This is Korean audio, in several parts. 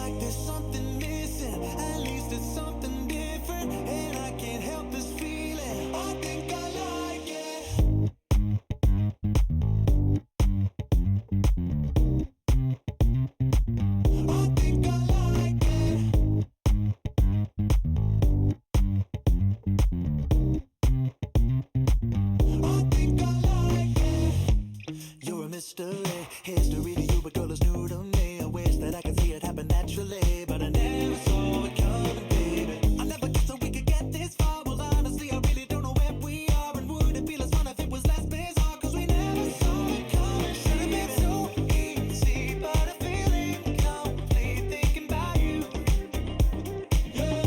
like there's something missing. At least it's something different, and I can't help this feeling. I think I like it. I think I like it. I think I like it. You're a mystery, history to you, but girl, it's new to me. I wish that I could see it happen naturally, but I never saw it coming, baby. I never guessed that we could get this far. Well, honestly, I really don't know where we are, and would it feel as fun if it was less bizarre? Cause we never saw it coming. Should've been so easy, but I feel incomplete thinking about you. Yeah,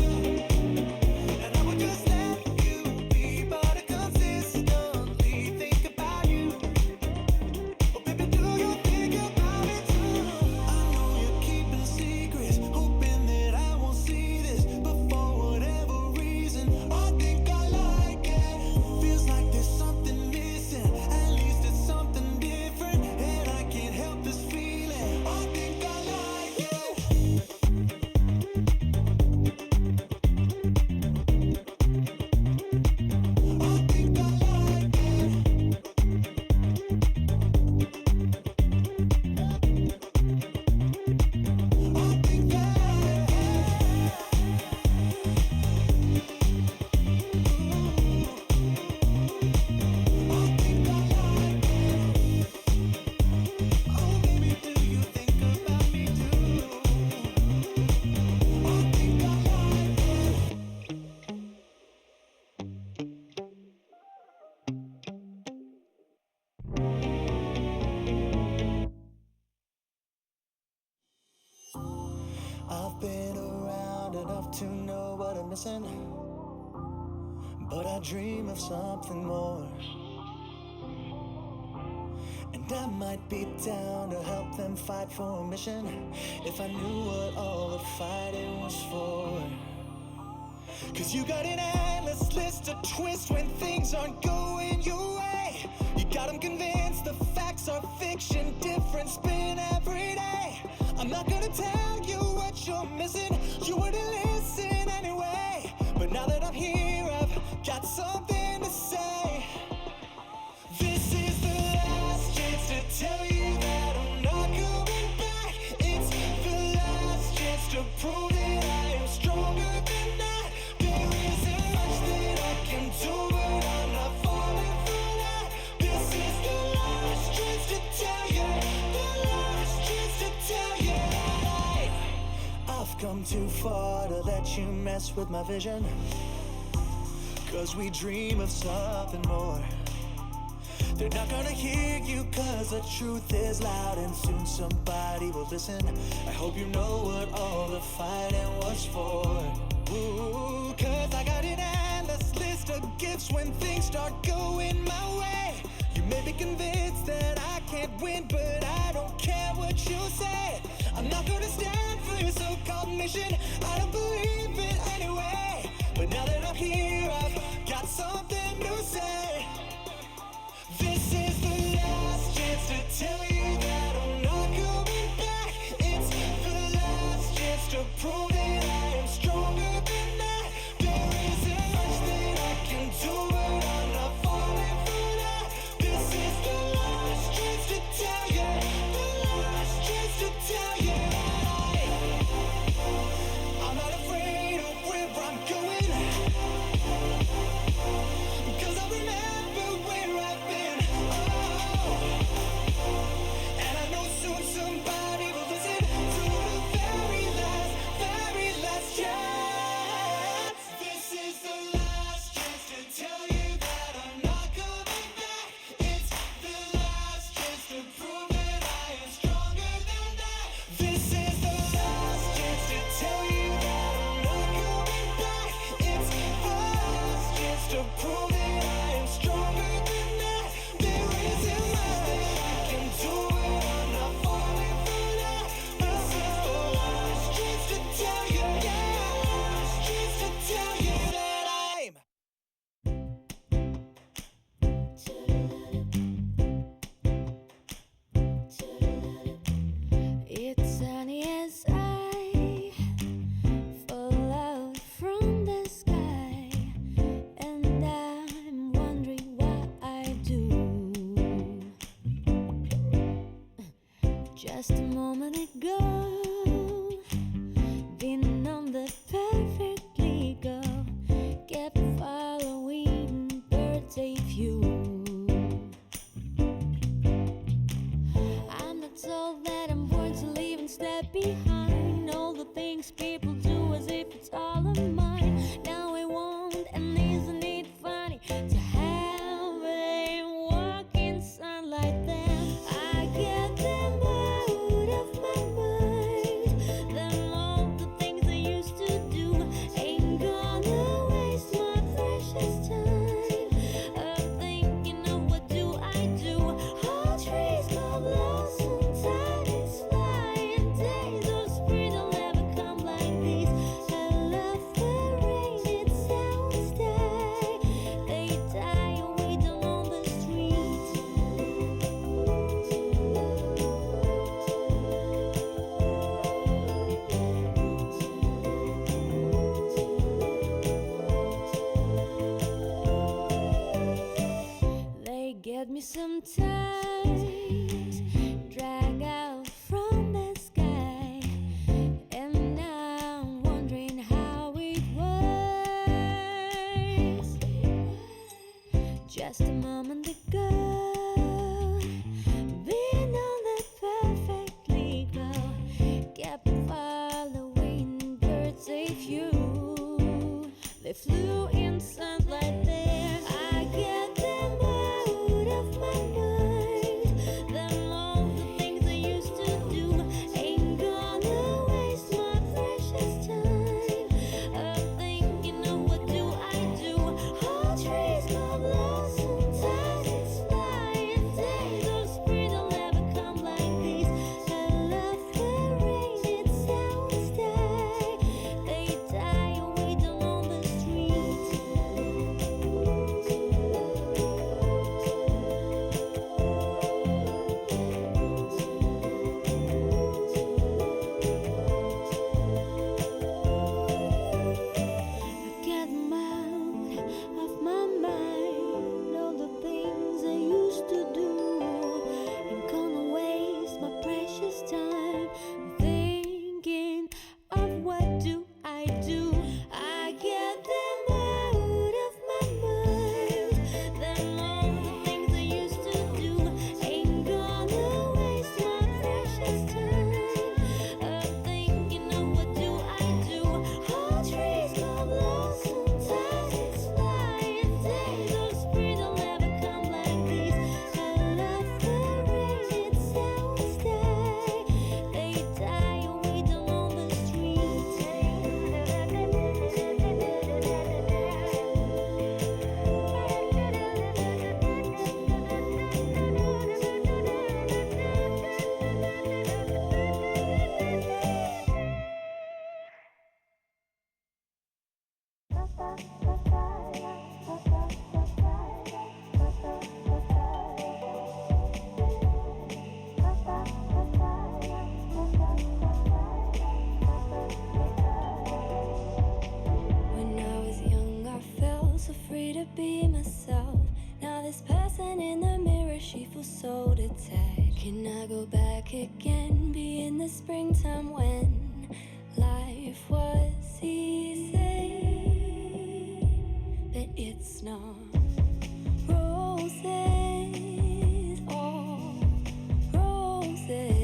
and I would just let you be, but I consistently think about you. Oh, baby, do you think about it too? I know you're keeping secrets, hoping that I won't see this, but for whatever reason, I think I like it. Feels like there's something missing, at least it's something different, and I can't help this feeling. I think I like it. I think I like it. I think I like it. Oh, baby, do you think about me too? I think I like it. I've been around enough to know what I'm missing, but I dream of something more. And I might be down to help them fight for a mission, if I knew what all the fighting was for. Cause you got an endless list of twists when things aren't going your way. You got them convinced the facts are fiction, different spin every day. I'm not gonna tell you what you're missing, you wouldn't listen anyway. But now that I'm here, I've got something to say. This is the last chance to tell you that I'm not coming back. It's the last chance to prove that I am stronger than that. There isn't much that I can do, but I'm not falling for that. This is the last chance to tell you, the last chance to tell you that I've come too far to let you mess with my vision. Cause we dream of something more. They're not gonna hear you cause the truth is loud, and soon somebody will listen. I hope you know what all the fighting was for. Ooh, cause I got an endless list of gifts when things start going my way. You may be convinced that I can't win, but I don't care what you say. I'm not gonna stand for your so-called mission, I don't believe it anyway. But now that I'm here, I've got something to say. This is the last chance to tell you that I'm not coming back. It's the last chance to prove that I am stronger than that. There isn't much that I can do, but I'm not falling for that. This is the last chance to tell you, the last chance to tell you that I'm not afraid of where I'm going. Just a moment ago, been on the perfectly go, kept following birthday view. I'm not told that I'm born to leave and step behind all the things people do as if it's all of mine. Now I won't, and isn't it funny to have a walk in sunlight? Then I get them out of my mind. Them all the things I used to do ain't gonna waste my precious time of thinking of what do I do. All trees go blossom, time is flying, days of spring will never come like these. I love the rain, it sounds die. They die away down on the street. They get me sometimes, drag out from the sky, and now I'm wondering how it was. Just a moment ago, been on the perfectly go, kept following birds a few. They flew in sunlight there. I get them out of my mind. Them all the things I used to do ain't gonna waste my precious time of thinking of what do I do. All trees go blossom, time is flying, days of spring will never come like these. I love the rain, it sounds die. They die away down on the street. I get them out of my mind. All the things I used to do ain't gonna waste my precious time thinking of what do I do. I get them out of my mind. Them all the things I used to do ain't gonna waste my precious time of thinking of what do I do. All trees go blossom, time is flying, days of spring will never come like these. I love the rain, it sounds die. They die away down on the street. When I was young, I felt so free to be myself. Now this person in the mirror, she feels so detached. Can I go back again, be in the springtime when life was easy? But it's not. Roses, all roses,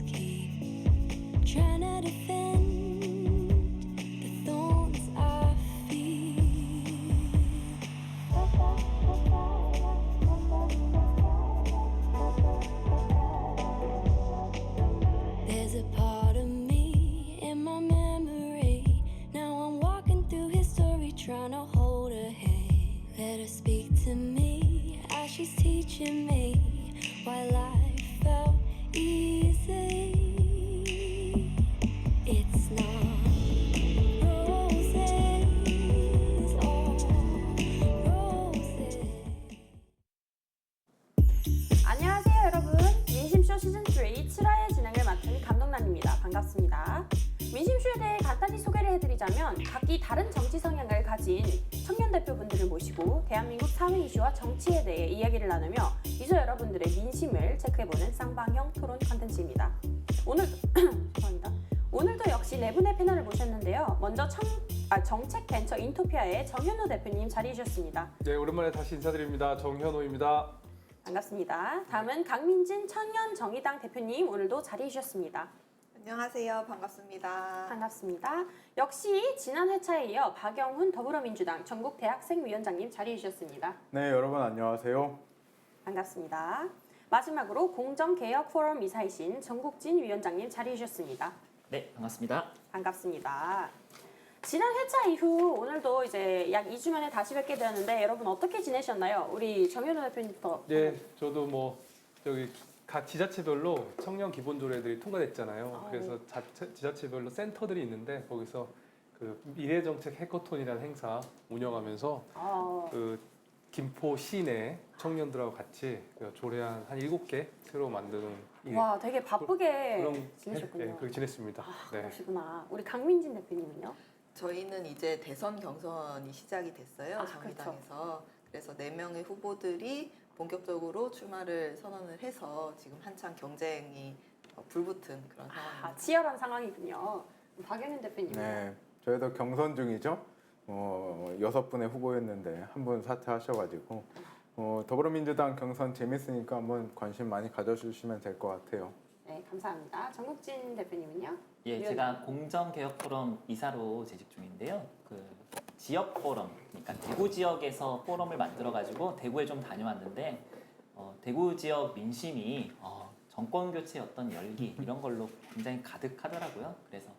keep trying to defend the thorns I feel. There's a part of me in my memory. Now I'm walking through history, trying to hold her hand. Let her speak to me as she's teaching me why life felt easy. It's not roses, all roses. 안녕하세요 여러분, 민심쇼 시즌3 7화의 진행을 맡은 감독란입니다. 반갑습니다. 민심쇼에 대해 간단히 소개를 해드리자면 각기 다른 정치 성향을 가진 청년들 대표분들을 모시고 대한민국 사회 이슈와 정치에 대해 이야기를 나누며 유저 여러분들의 민심을 체크해보는 쌍방향 토론 컨텐츠입니다. 죄송합니다. 오늘도 역시 네 분의 패널을 모셨는데요. 먼저 정책 벤처 인토피아의 정현호 대표님 자리해 주셨습니다. 네, 오랜만에 다시 인사드립니다. 정현호입니다. 반갑습니다. 다음은 강민진 청년 정의당 대표님 오늘도 자리해 주셨습니다. 안녕하세요. 반갑습니다. 반갑습니다. 역시 지난 회차에 이어 박영훈 더불어민주당 전국 대학생위원장님 자리해 주셨습니다. 네, 여러분 안녕하세요. 반갑습니다. 마지막으로 공정개혁 포럼 이사이신 정국진 위원장님 자리해 주셨습니다. 네, 반갑습니다. 반갑습니다. 지난 회차 이후 오늘도 이제 약 2주 만에 다시 뵙게 되었는데 여러분 어떻게 지내셨나요? 우리 정현우 대표님부터. 네, 저도 뭐 저기 각 지자체별로 청년 기본 조례들이 통과됐잖아요. 그래서 지자체별로 센터들이 있는데 거기서 그 미래정책 해커톤이라는 행사 운영하면서 그 김포 시내 청년들하고 같이 그 조례 한 7개 새로 만드는 와, 되게 바쁘게 그런 지내셨군요. 네, 그렇게 지냈습니다. 네. 그러시구나. 우리 강민진 대표님은요? 저희는 이제 대선 경선이 시작이 됐어요. 아, 정의당에서. 그래서 4명의 후보들이 본격적으로 출마를 선언을 해서 지금 한창 경쟁이 불붙은 그런 상황입니다. 치열한 상황이군요. 박영현 대표님. 네, 저희도 경선 중이죠. 6분의 후보였는데 한 분 사퇴하셔가지고 더불어민주당 경선 재밌으니까 한번 관심 많이 가져주시면 될 것 같아요. 네, 감사합니다. 정국진 대표님은요? 예, 제가 공정개혁 포럼 이사로 재직 중인데요. 그 지역 포럼, 그러니까 대구 지역에서 포럼을 만들어가지고 대구에 좀 다녀왔는데 대구 지역 민심이 정권 교체의 어떤 열기 이런 걸로 굉장히 가득하더라고요. 그래서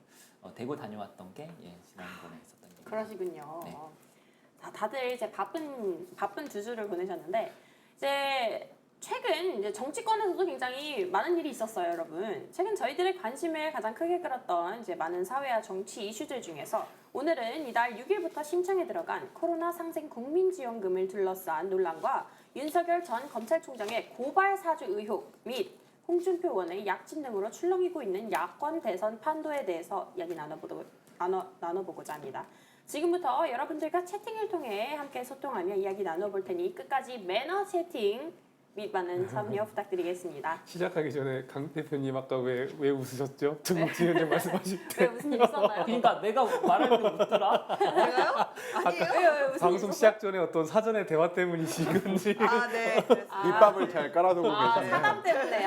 대구 다녀왔던 게 지난번에 있었던 얘기입니다. 그러시군요. 네. 자, 다들 이제 바쁜 두 주를 보내셨는데 이제 최근 이제 정치권에서도 굉장히 많은 일이 있었어요, 여러분. 최근 저희들의 관심을 가장 크게 끌었던 이제 많은 사회와 정치 이슈들 중에서 오늘은 이달 6일부터 신청에 들어간 코로나 상생 국민지원금을 둘러싼 논란과 윤석열 전 검찰총장의 고발 사주 의혹 및 홍준표 의원의 약진 등으로 출렁이고 있는 야권 대선 판도에 대해서 이야기 나눠보고자 합니다. 지금부터 여러분들과 채팅을 통해 함께 소통하며 이야기 나눠볼 테니 끝까지 매너 채팅 및 많은 참여 부탁드리겠습니다. 시작하기 전에 강 대표님 아까 왜 웃으셨죠? 정국진 위원장 말씀하실 때 왜 무슨 일 있었나요? 그러니까 내가 말할 때 웃더라. 제가요? 아니에요? 왜 무슨 일 방송 있었어요? 시작 전에 어떤 사전의 대화 때문이신 건지 아, 네. 그랬습니다. 밑밥을 잘 깔아두고 계셨네요. 사담 때문에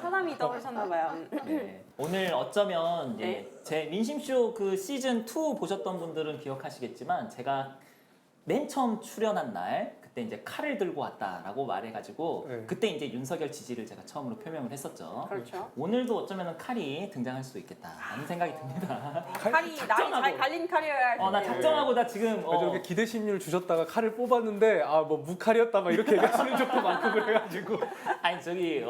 사담이 떠오르셨나봐요. 네, 오늘 어쩌면 네. 제 민심쇼 그 시즌 2 보셨던 분들은 기억하시겠지만 제가 맨 처음 출연한 날 그때 이제 칼을 들고 왔다라고 말해가지고 네. 그때 이제 윤석열 지지를 제가 처음으로 표명을 했었죠. 그렇죠. 오늘도 어쩌면 칼이 등장할 수도 있겠다라는 생각이 듭니다. 칼이 날이 잘 갈린 칼이어야 할 텐데. 나 작정하고 나 지금 저렇게 기대심률 주셨다가 칼을 뽑았는데 뭐 무칼이었다 막 이렇게 얘기하시는 적도 많고 그래가지고 아니 저기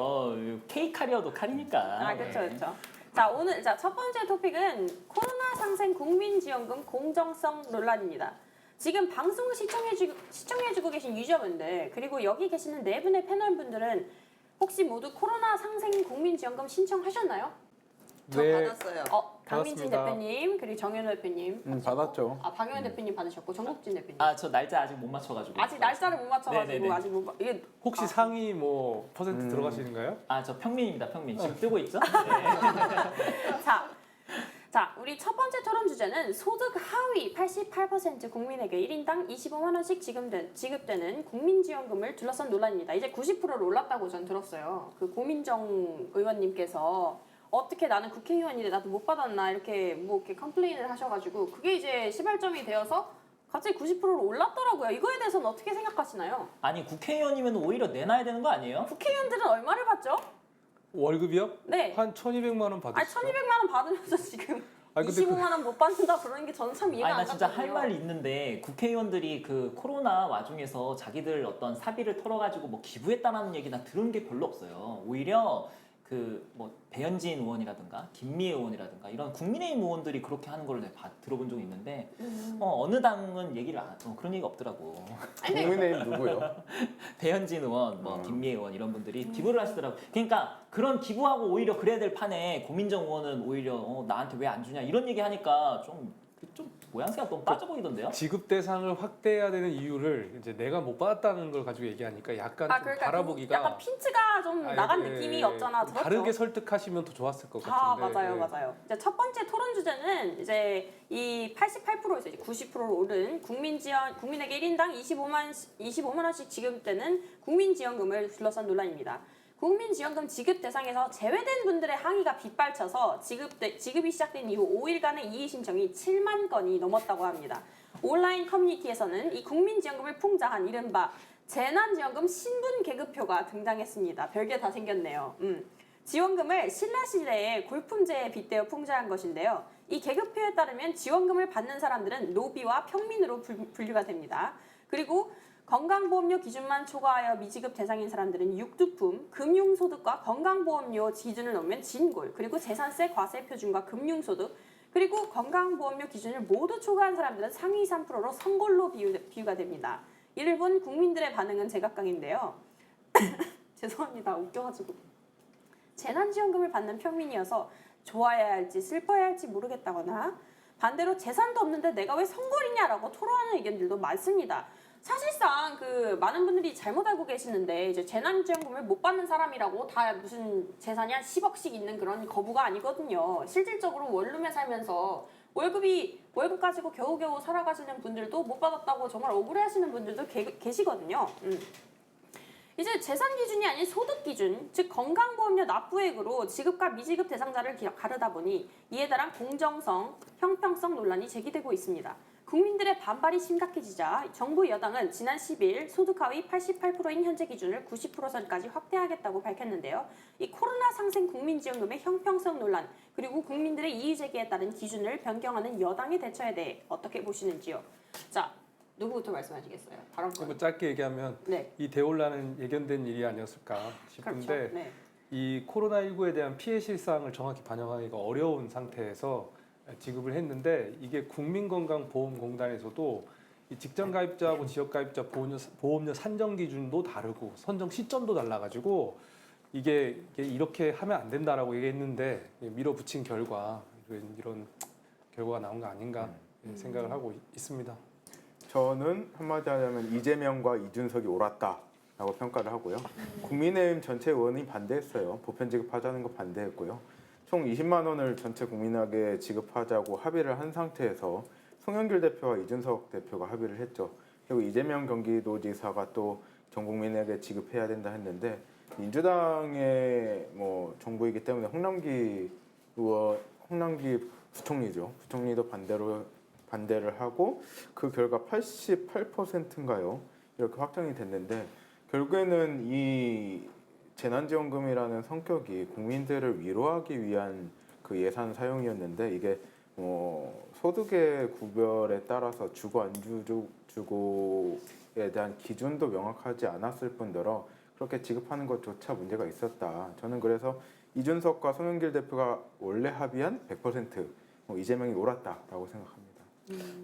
K 칼이어도 칼이니까. 그렇죠, 네. 그렇죠. 자, 오늘 첫 번째 토픽은 코로나 상생 국민지원금 공정성 논란입니다. 지금 방송을 시청해주고 계신 유저분들 그리고 여기 계시는 네 분의 패널분들은 혹시 모두 코로나 상생 국민지원금 신청하셨나요? 저 네. 받았어요. 강민진 받았습니다. 대표님 그리고 정현우 대표님 받았죠. 박영현 대표님 받으셨고 정국진 대표님 저 날짜 아직 못 맞춰가지고. 아직 날짜를 못 맞춰가지고 네네네. 아직 못 이게 혹시 상위 뭐 퍼센트 들어가시는가요? 저 평민입니다, 평민. 지금 뜨고 있죠? 네. 자, 우리 첫 번째 토론 주제는 소득 하위 88% 국민에게 1인당 25만 원씩 지급되는 국민지원금을 둘러싼 논란입니다. 이제 90%로 올랐다고 전 들었어요. 그 고민정 의원님께서 어떻게 나는 국회의원인데 나도 못 받았나 이렇게 이렇게 컴플레인을 하셔가지고 그게 이제 시발점이 되어서 갑자기 90%로 올랐더라고요. 이거에 대해서는 어떻게 생각하시나요? 아니 국회의원이면 오히려 내놔야 되는 거 아니에요? 국회의원들은 얼마를 받죠? 월급이요? 네. 한 1,200만 원 아니 받으시죠? 1,200만 원 받으면서 지금 아니, 근데 25만 원 못 받는다 그러는 게 저는 참 이해가 나 안 진짜 가거든요. 할 말이 있는데 국회의원들이 그 코로나 와중에서 자기들 어떤 사비를 털어가지고 뭐 기부했다는 얘기나 들은 게 별로 없어요. 오히려 그 뭐 배현진 의원이라든가 김미애 의원이라든가 이런 국민의힘 의원들이 그렇게 하는 걸 내가 들어본 적이 있는데 어느 당은 얘기를 안 그런 얘기가 없더라고. 국민의힘 누구요? 배현진 의원, 김미애 의원 이런 분들이 기부를 하시더라고. 그러니까 그런 기부하고 오히려 그래야 될 판에 고민정 의원은 오히려 나한테 왜 안 주냐 이런 얘기 하니까 좀 모양새가 너무 빠져 보이던데요? 지급 대상을 확대해야 되는 이유를 이제 내가 못 받았다는 걸 가지고 얘기하니까 약간 좀 그러니까 바라보기가 약간 핀트가 좀 나간 예, 느낌이 없잖아. 들었죠? 다르게 설득하시면 더 좋았을 것 아, 같은데. 맞아요, 예. 맞아요. 이제 첫 번째 토론 주제는 이제 이 88%에서 이제 90%로 오른 국민에게 1인당 25만 원씩 지급되는 국민지원금을 둘러싼 논란입니다. 국민지원금 지급 대상에서 제외된 분들의 항의가 빗발쳐서 지급이 시작된 이후 5일간의 이의 신청이 7만 건이 넘었다고 합니다. 온라인 커뮤니티에서는 이 국민지원금을 풍자한 이른바 재난지원금 신분 계급표가 등장했습니다. 별게 다 생겼네요. 지원금을 신라시대의 골품제에 빗대어 풍자한 것인데요. 이 계급표에 따르면 지원금을 받는 사람들은 노비와 평민으로 분류가 됩니다. 그리고 건강보험료 기준만 초과하여 미지급 대상인 사람들은 육두품, 금융소득과 건강보험료 기준을 넘으면 진골, 그리고 재산세 과세 표준과 금융소득, 그리고 건강보험료 기준을 모두 초과한 사람들은 상위 3%로 선골로 비유가 됩니다. 이를 본 국민들의 반응은 제각각인데요. 죄송합니다. 웃겨가지고. 재난지원금을 받는 평민이어서 좋아해야 할지 슬퍼해야 할지 모르겠다거나 반대로 재산도 없는데 내가 왜 선골이냐라고 토로하는 의견들도 많습니다. 사실상 많은 분들이 잘못 알고 계시는데 이제 재난지원금을 못 받는 사람이라고 다 무슨 재산이 한 10억씩 있는 그런 거부가 아니거든요. 실질적으로 원룸에 살면서 월급 가지고 겨우겨우 살아가시는 분들도 못 받았다고 정말 억울해하시는 분들도 계시거든요. 이제 재산 기준이 아닌 소득 기준, 즉 건강보험료 납부액으로 지급과 미지급 대상자를 가르다 보니 이에 따른 공정성, 형평성 논란이 제기되고 있습니다. 국민들의 반발이 심각해지자 정부 여당은 지난 10일 소득 하위 88%인 현재 기준을 90%선까지 확대하겠다고 밝혔는데요. 이 코로나 상생 국민지원금의 형평성 논란, 그리고 국민들의 이의 제기에 따른 기준을 변경하는 여당의 대처에 대해 어떻게 보시는지요? 자, 누구부터 말씀하시겠어요? 그리고 짧게 얘기하면 네. 이 대혼란은 예견된 일이 아니었을까 싶은데 그렇죠. 네. 이 코로나19에 대한 피해 실상을 정확히 반영하기가 어려운 상태에서 지급을 했는데 이게 국민건강보험공단에서도 이 직전 가입자하고 지역 가입자 보험료 산정 기준도 다르고 선정 시점도 달라가지고 이게 이렇게 하면 안 된다라고 얘기했는데 밀어붙인 결과 이런 결과가 나온 거 아닌가 생각을 하고 있습니다. 저는 한마디 하자면 이재명과 이준석이 옳았다라고 평가를 하고요. 국민의힘 전체 의원이 반대했어요. 보편 지급하자는 거 반대했고요. 총 20만 원을 전체 국민에게 지급하자고 합의를 한 상태에서 송영길 대표와 이준석 대표가 합의를 했죠. 그리고 이재명 경기도지사가 또 전 국민에게 지급해야 된다 했는데 민주당의 정부이기 때문에 홍남기 부총리죠. 부총리도 반대를 하고 그 결과 88%인가요? 이렇게 확정이 됐는데 결국에는 이 재난지원금이라는 성격이 국민들을 위로하기 위한 그 예산 사용이었는데 이게 소득의 구별에 따라서 주고 안 주고에 대한 기준도 명확하지 않았을 뿐더러 그렇게 지급하는 것조차 문제가 있었다. 저는 그래서 이준석과 송영길 대표가 원래 합의한 100% 이재명이 옳았다라고 생각합니다.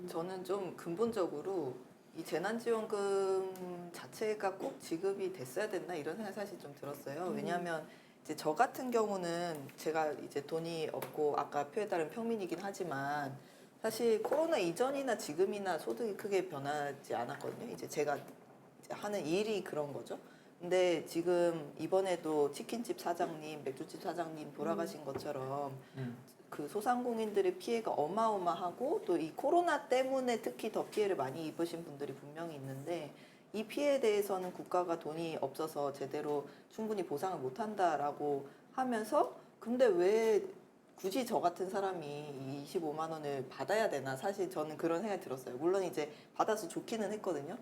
저는 좀 근본적으로 이 재난지원금 자체가 꼭 지급이 됐어야 됐나 이런 생각이 사실 좀 들었어요. 왜냐하면 이제 저 같은 경우는 제가 이제 돈이 없고 아까 표에 따른 평민이긴 하지만 사실 코로나 이전이나 지금이나 소득이 크게 변하지 않았거든요. 이제 제가 이제 하는 일이 그런 거죠. 근데 지금 이번에도 치킨집 사장님, 맥주집 사장님 돌아가신 것처럼 그 소상공인들의 피해가 어마어마하고 또 이 코로나 때문에 특히 더 피해를 많이 입으신 분들이 분명히 있는데 이 피해에 대해서는 국가가 돈이 없어서 제대로 충분히 보상을 못한다라고 하면서 근데 왜 굳이 저 같은 사람이 25만 원을 받아야 되나 사실 저는 그런 생각이 들었어요. 물론 이제 받아서 좋기는 했거든요.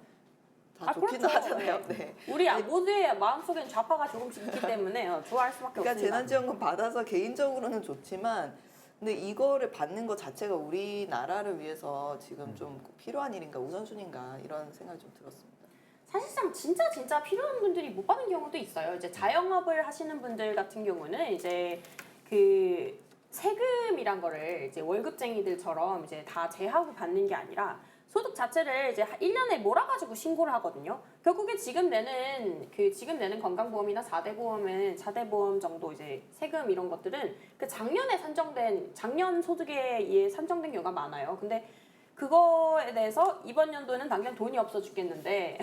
다 좋기는 그렇죠. 하잖아요. 네. 우리 모두의 마음속엔 좌파가 조금씩 있기 때문에 좋아할 수밖에 그러니까 없습니다. 재난지원금 받아서 개인적으로는 좋지만 근데 이거를 받는 것 자체가 우리나라를 위해서 지금 좀 필요한 일인가 우선순위인가 이런 생각이 좀 들었습니다. 사실상 진짜 필요한 분들이 못 받는 경우도 있어요. 이제 자영업을 하시는 분들 같은 경우는 이제 그 세금이란 거를 이제 월급쟁이들처럼 이제 다 제하고 받는 게 아니라 소득 자체를 이제 1년에 몰아가지고 신고를 하거든요. 결국에 지금 내는 건강보험이나 4대 보험 정도 이제 세금 이런 것들은 그 작년 소득에 의해 산정된 경우가 많아요. 근데 그거에 대해서 이번 연도에는 당장 돈이 없어 죽겠는데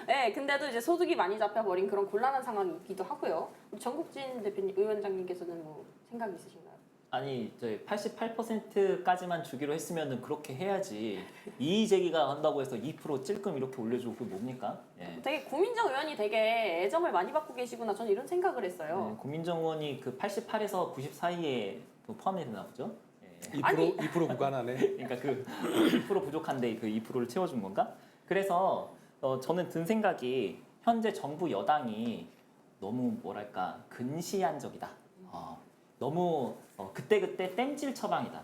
네, 근데도 이제 소득이 많이 잡혀버린 그런 곤란한 상황이기도 하고요. 정국진 대표님, 위원장님께서는 뭐 생각이 있으신가요? 아니 저희 88%까지만 주기로 했으면은 그렇게 해야지 이의 제기가 한다고 해서 2% 찔끔 이렇게 올려주고 그게 뭡니까? 예. 되게 고민정 의원이 되게 애정을 많이 받고 계시구나, 저는 이런 생각을 했어요. 네, 고민정 의원이 그 88에서 90 사이에 포함이 되나 보죠? 예. 2% 무관하네. 그러니까 그 2% 부족한데 그 2%를 채워준 건가? 그래서 저는 든 생각이 현재 정부 여당이 너무 뭐랄까 근시안적이다. 너무 그때그때 땜질 처방이다.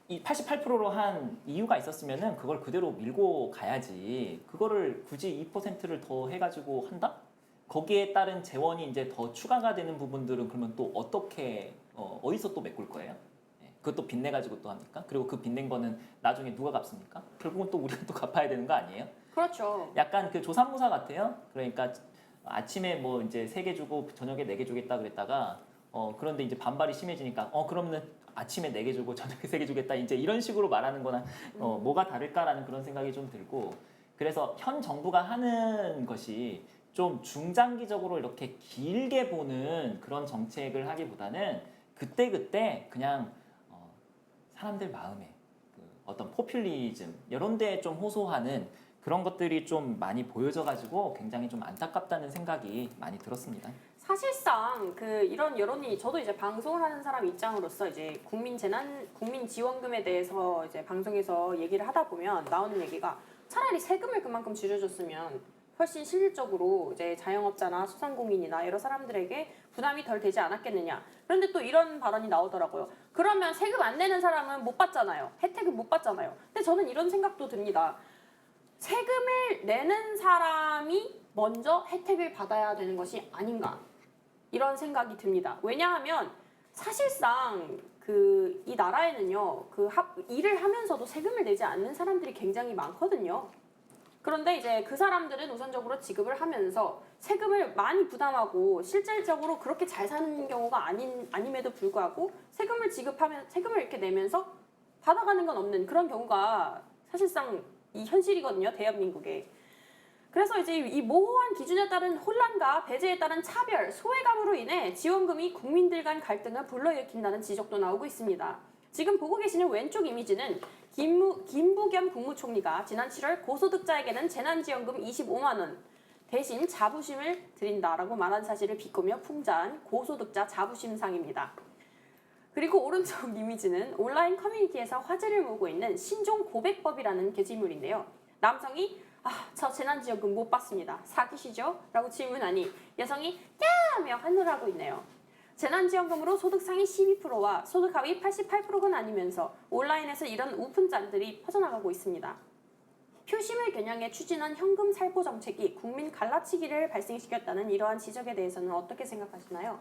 이 88%로 한 이유가 있었으면은 그걸 그대로 밀고 가야지. 그거를 굳이 2%를 더 해가지고 한다? 거기에 따른 재원이 이제 더 추가가 되는 부분들은 그러면 또 어떻게 어디서 또 메꿀 거예요? 예, 그것도 빚내 가지고 또 합니까? 그리고 그 빚낸 거는 나중에 누가 갚습니까? 결국은 또 우리가 또 갚아야 되는 거 아니에요? 그렇죠. 약간 그 조삼모사 같아요. 그러니까 아침에 뭐 이제 3개 주고 저녁에 4개 주겠다 그랬다가 그런데 이제 반발이 심해지니까 그러면은 아침에 4개 주고 저녁에 3개 주겠다 이제 이런 식으로 말하는 거나 뭐가 다를까라는 그런 생각이 좀 들고 그래서 현 정부가 하는 것이 좀 중장기적으로 이렇게 길게 보는 그런 정책을 하기보다는 그때그때 그냥 사람들 마음에 그 어떤 포퓰리즘 이런 데에 좀 호소하는 그런 것들이 좀 많이 보여져가지고 굉장히 좀 안타깝다는 생각이 많이 들었습니다. 사실상 그 이런 여론이 저도 이제 방송을 하는 사람 입장으로서 이제 국민 지원금에 대해서 이제 방송에서 얘기를 하다 보면 나오는 얘기가 차라리 세금을 그만큼 줄여줬으면 훨씬 실질적으로 이제 자영업자나 소상공인이나 여러 사람들에게 부담이 덜 되지 않았겠느냐. 그런데 또 이런 발언이 나오더라고요. 그러면 세금 안 내는 사람은 못 받잖아요. 혜택은 못 받잖아요. 근데 저는 이런 생각도 듭니다. 세금을 내는 사람이 먼저 혜택을 받아야 되는 것이 아닌가 이런 생각이 듭니다. 왜냐하면 사실상 이 나라에는요 일을 하면서도 세금을 내지 않는 사람들이 굉장히 많거든요. 그런데 이제 그 사람들은 우선적으로 지급을 하면서 세금을 많이 부담하고 실질적으로 그렇게 잘 사는 경우가 아님에도 불구하고 세금을 이렇게 내면서 받아가는 건 없는 그런 경우가 사실상 이 현실이거든요, 대한민국에. 그래서 이제 이 모호한 기준에 따른 혼란과 배제에 따른 차별, 소외감으로 인해 지원금이 국민들 간 갈등을 불러일으킨다는 지적도 나오고 있습니다. 지금 보고 계시는 왼쪽 이미지는 김부겸 국무총리가 지난 7월 고소득자에게는 재난지원금 25만 원 대신 자부심을 드린다라고 말한 사실을 비꼬며 풍자한 고소득자 자부심상입니다. 그리고 오른쪽 이미지는 온라인 커뮤니티에서 화제를 모으고 있는 신종 고백법이라는 게시물인데요. 남성이 저 재난지원금 못 받습니다. 사기시죠? 라고 질문하니 여성이 야! 하며 환호하고 있네요. 재난지원금으로 소득 상위 12%와 소득 하위 88%가 나뉘면서 온라인에서 이런 우픈짠들이 퍼져나가고 있습니다. 표심을 겨냥해 추진한 현금 살포 정책이 국민 갈라치기를 발생시켰다는 이러한 지적에 대해서는 어떻게 생각하시나요?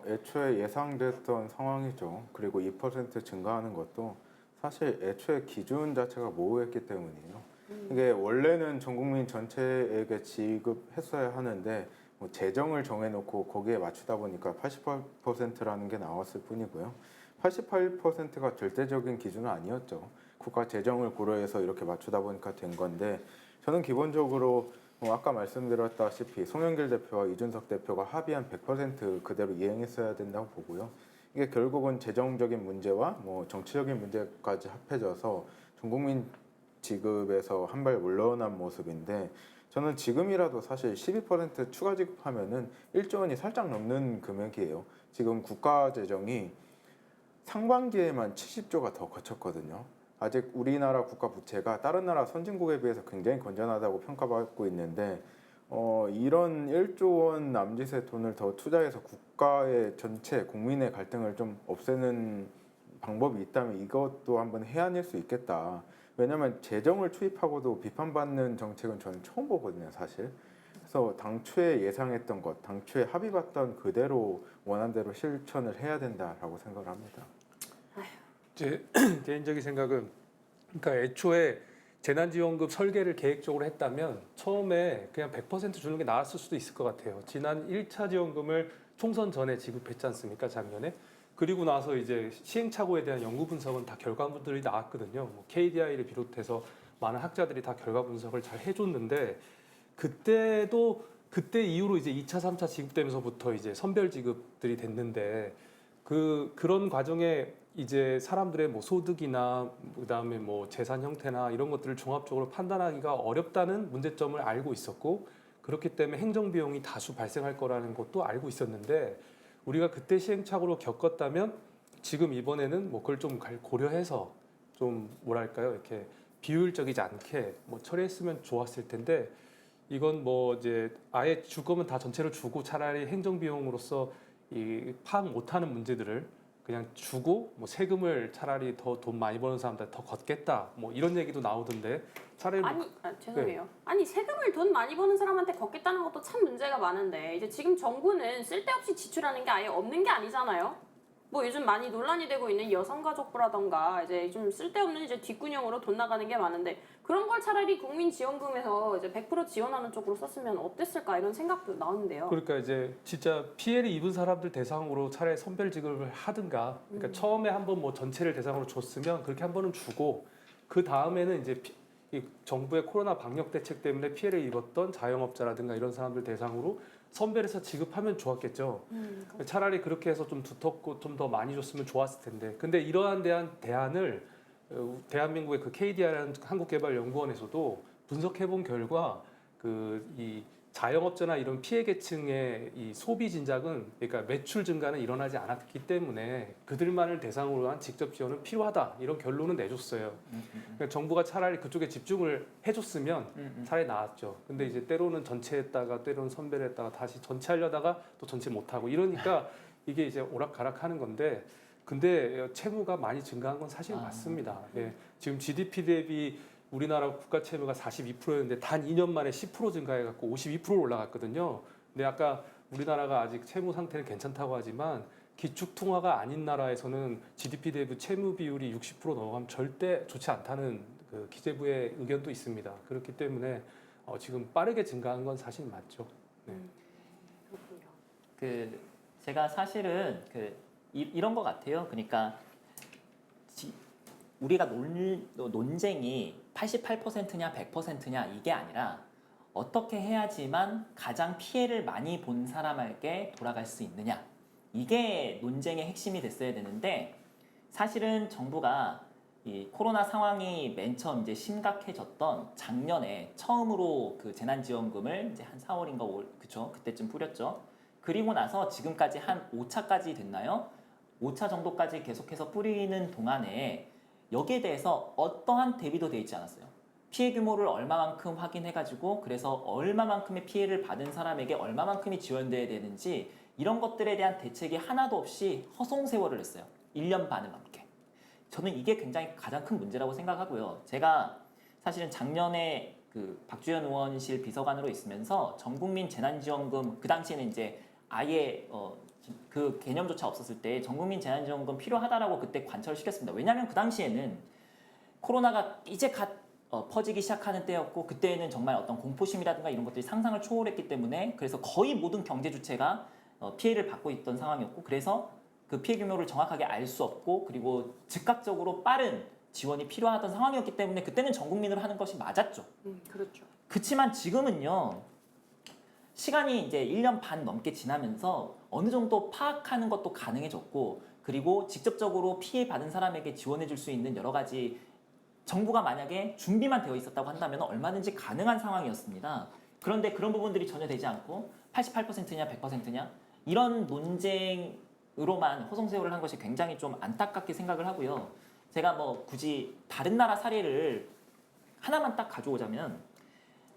애초에 예상됐던 상황이죠. 그리고 2% 증가하는 것도 사실 애초에 기준 자체가 모호했기 때문이에요. 이게 원래는 전 국민 전체에게 지급했어야 하는데 재정을 정해놓고 거기에 맞추다 보니까 88%라는 게 나왔을 뿐이고요. 88%가 절대적인 기준은 아니었죠. 국가 재정을 고려해서 이렇게 맞추다 보니까 된 건데 저는 기본적으로 아까 말씀드렸다시피 송영길 대표와 이준석 대표가 합의한 100% 그대로 이행했어야 된다고 보고요. 이게 결국은 재정적인 문제와 정치적인 문제까지 합해져서 전 국민 지급에서 한 발 물러난 모습인데 저는 지금이라도 사실 12% 추가 지급하면은 1조 원이 살짝 넘는 금액이에요. 지금 국가 재정이 상반기에만 70조가 더 거쳤거든요. 아직 우리나라 국가 부채가 다른 나라 선진국에 비해서 굉장히 건전하다고 평가받고 있는데 이런 1조 원 남짓의 돈을 더 투자해서 국가의 전체 국민의 갈등을 좀 없애는 방법이 있다면 이것도 한번 해안일 수 있겠다. 왜냐하면 재정을 투입하고도 비판받는 정책은 저는 처음 보거든요, 사실. 그래서 당초에 예상했던 것, 당초에 합의봤던 그대로 원한대로 실천을 해야 된다라고 생각을 합니다. 제 개인적인 생각은 그러니까 애초에 재난지원금 설계를 계획적으로 했다면 처음에 그냥 100% 주는 게 나았을 수도 있을 것 같아요. 지난 1차 지원금을 총선 전에 지급했지 않습니까, 작년에? 그리고 나서 이제 시행착오에 대한 연구 분석은 다 결과물들이 나왔거든요. 뭐 KDI를 비롯해서 많은 학자들이 다 결과 분석을 잘 해줬는데 그때 이후로 이제 2차, 3차 지급되면서부터 이제 선별 지급들이 됐는데 그런 과정에 이제 사람들의 뭐 소득이나 그다음에 뭐 재산 형태나 이런 것들을 종합적으로 판단하기가 어렵다는 문제점을 알고 있었고 그렇기 때문에 행정 비용이 다수 발생할 거라는 것도 알고 있었는데 우리가 그때 시행착오로 겪었다면 지금 이번에는 뭐 그걸 좀 고려해서 좀 뭐랄까요 이렇게 비효율적이지 않게 뭐 처리했으면 좋았을 텐데 이건 뭐 이제 아예 줄 거면 다 전체를 주고 차라리 행정 비용으로서 이 파악 못하는 문제들을 그냥 주고 뭐 세금을 차라리 더 돈 많이 버는 사람들 더 걷겠다 뭐 이런 얘기도 나오던데 차라리 뭐 죄송해요. 아니 세금을 돈 많이 버는 사람한테 걷겠다는 것도 참 문제가 많은데 이제 지금 정부는 쓸데없이 지출하는 게 아예 없는 게 아니잖아요. 뭐 요즘 많이 논란이 되고 있는 여성가족부라던가 이제 좀 쓸데없는 이제 뒷구녕으로 돈 나가는 게 많은데 그런 걸 차라리 국민지원금에서 이제 100% 지원하는 쪽으로 썼으면 어땠을까 이런 생각도 나오는데요. 그러니까 이제 진짜 피해를 입은 사람들 대상으로 차라리 선별 지급을 하든가 그러니까 처음에 한번 뭐 전체를 대상으로 줬으면 그렇게 한 번은 주고 그 다음에는 이제 이 정부의 코로나 방역 대책 때문에 피해를 입었던 자영업자라든가 이런 사람들 대상으로 선별해서 지급하면 좋았겠죠. 차라리 그렇게 해서 좀 두텁고 좀 더 많이 줬으면 좋았을 텐데. 근데 이러한 대안을 대한민국의 그 KDI라는 한국개발연구원에서도 분석해본 결과 이 자영업자나 이런 피해 계층의 이 소비 진작은 그러니까 매출 증가는 일어나지 않았기 때문에 그들만을 대상으로 한 직접 지원은 필요하다 이런 결론은 내줬어요. 그러니까 정부가 차라리 그쪽에 집중을 해줬으면 차라리 나았죠. 근데 이제 때로는 전체했다가 때로는 선별했다가 다시 전체 하려다가 또 전체 못하고 이러니까 이게 이제 오락가락하는 건데 근데 채무가 많이 증가한 건 사실 맞습니다. 예, 지금 GDP 대비 우리나라 국가 채무가 42%였는데 단 2년 만에 10% 증가해갖고 52%로 올라갔거든요. 근데 아까 우리나라가 아직 채무 상태는 괜찮다고 하지만 기축통화가 아닌 나라에서는 GDP 대비 채무 비율이 60% 넘어가면 절대 좋지 않다는 그 기재부의 의견도 있습니다. 그렇기 때문에 지금 빠르게 증가한 건 사실 맞죠. 네. 그렇군요. 제가 사실은 이런 것 같아요. 그러니까 우리가 논쟁이 88%냐 100%냐 이게 아니라 어떻게 해야지만 가장 피해를 많이 본 사람에게 돌아갈 수 있느냐 이게 논쟁의 핵심이 됐어야 되는데 사실은 정부가 이 코로나 상황이 맨 처음 이제 심각해졌던 작년에 처음으로 그 재난지원금을 이제 한 4월인가 그쵸 그때쯤 뿌렸죠. 그리고 나서 지금까지 한 5차까지 됐나요? 5차 정도까지 계속해서 뿌리는 동안에 여기에 대해서 어떠한 대비도 되어 있지 않았어요. 피해 규모를 얼마만큼 확인해가지고 그래서 얼마만큼의 피해를 받은 사람에게 얼마만큼이 지원돼야 되는지 이런 것들에 대한 대책이 하나도 없이 허송세월을 했어요. 1년 반을 넘게. 저는 이게 굉장히 가장 큰 문제라고 생각하고요. 제가 사실은 작년에 그 박주현 의원실 비서관으로 있으면서 전국민 재난지원금 그 당시에는 이제 아예 그 개념조차 없었을 때 전국민 재난지원금 필요하다라고 그때 관철을 시켰습니다. 왜냐하면 그 당시에는 코로나가 이제 갓 퍼지기 시작하는 때였고 그때는 정말 어떤 공포심이라든가 이런 것들이 상상을 초월했기 때문에 그래서 거의 모든 경제 주체가 피해를 받고 있던 상황이었고 그래서 그 피해 규모를 정확하게 알 수 없고 그리고 즉각적으로 빠른 지원이 필요하던 상황이었기 때문에 그때는 전 국민으로 하는 것이 맞았죠. 그렇죠. 그렇지만 지금은요. 시간이 이제 1년 반 넘게 지나면서 어느 정도 파악하는 것도 가능해졌고 그리고 직접적으로 피해 받은 사람에게 지원해 줄 수 있는 여러 가지 정부가 만약에 준비만 되어 있었다고 한다면 얼마든지 가능한 상황이었습니다. 그런데 그런 부분들이 전혀 되지 않고 88%냐 100%냐 이런 논쟁으로만 허송세월을 한 것이 굉장히 좀 안타깝게 생각을 하고요. 제가 뭐 굳이 다른 나라 사례를 하나만 딱 가져오자면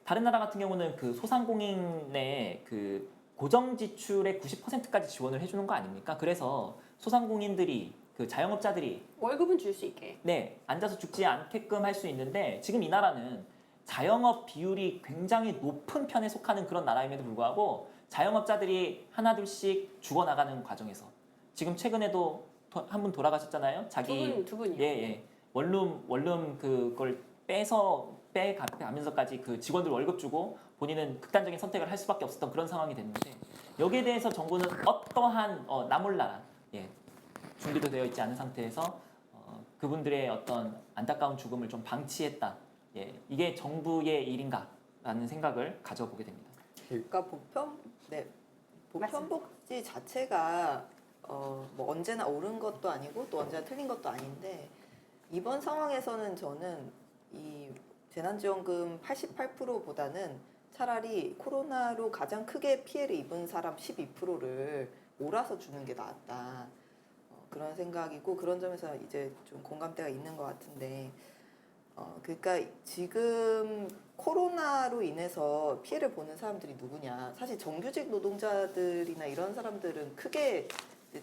다른 나라 같은 경우는 그 소상공인의 그 고정 지출의 90%까지 지원을 해주는 거 아닙니까? 그래서 소상공인들이 그 자영업자들이 월급은 줄 수 있게. 네 앉아서 죽지 않게끔 할 수 있는데 지금 이 나라는 자영업 비율이 굉장히 높은 편에 속하는 그런 나라임에도 불구하고 자영업자들이 하나둘씩 죽어나가는 과정에서 지금 최근에도 한 분 돌아가셨잖아요. 자기 두 분이요. 예. 원룸 그걸 빼가면서까지 그 직원들 월급 주고 본인은 극단적인 선택을 할 수밖에 없었던 그런 상황이 됐는데 여기에 대해서 정부는 어떠한 나몰라라 준비도 되어 있지 않은 상태에서 그분들의 어떤 안타까운 죽음을 좀 방치했다. 예, 이게 정부의 일인가라는 생각을 가져보게 됩니다. 그러니까 보편복지 자체가 뭐 언제나 옳은 것도 아니고 또 언제나 틀린 것도 아닌데 이번 상황에서는 저는 이 재난지원금 88%보다는 차라리 코로나로 가장 크게 피해를 입은 사람 12%를 몰아서 주는 게 낫다. 그런 생각이고 그런 점에서 이제 좀 공감대가 있는 것 같은데 그러니까 지금 코로나로 인해서 피해를 보는 사람들이 누구냐. 사실 정규직 노동자들이나 이런 사람들은 크게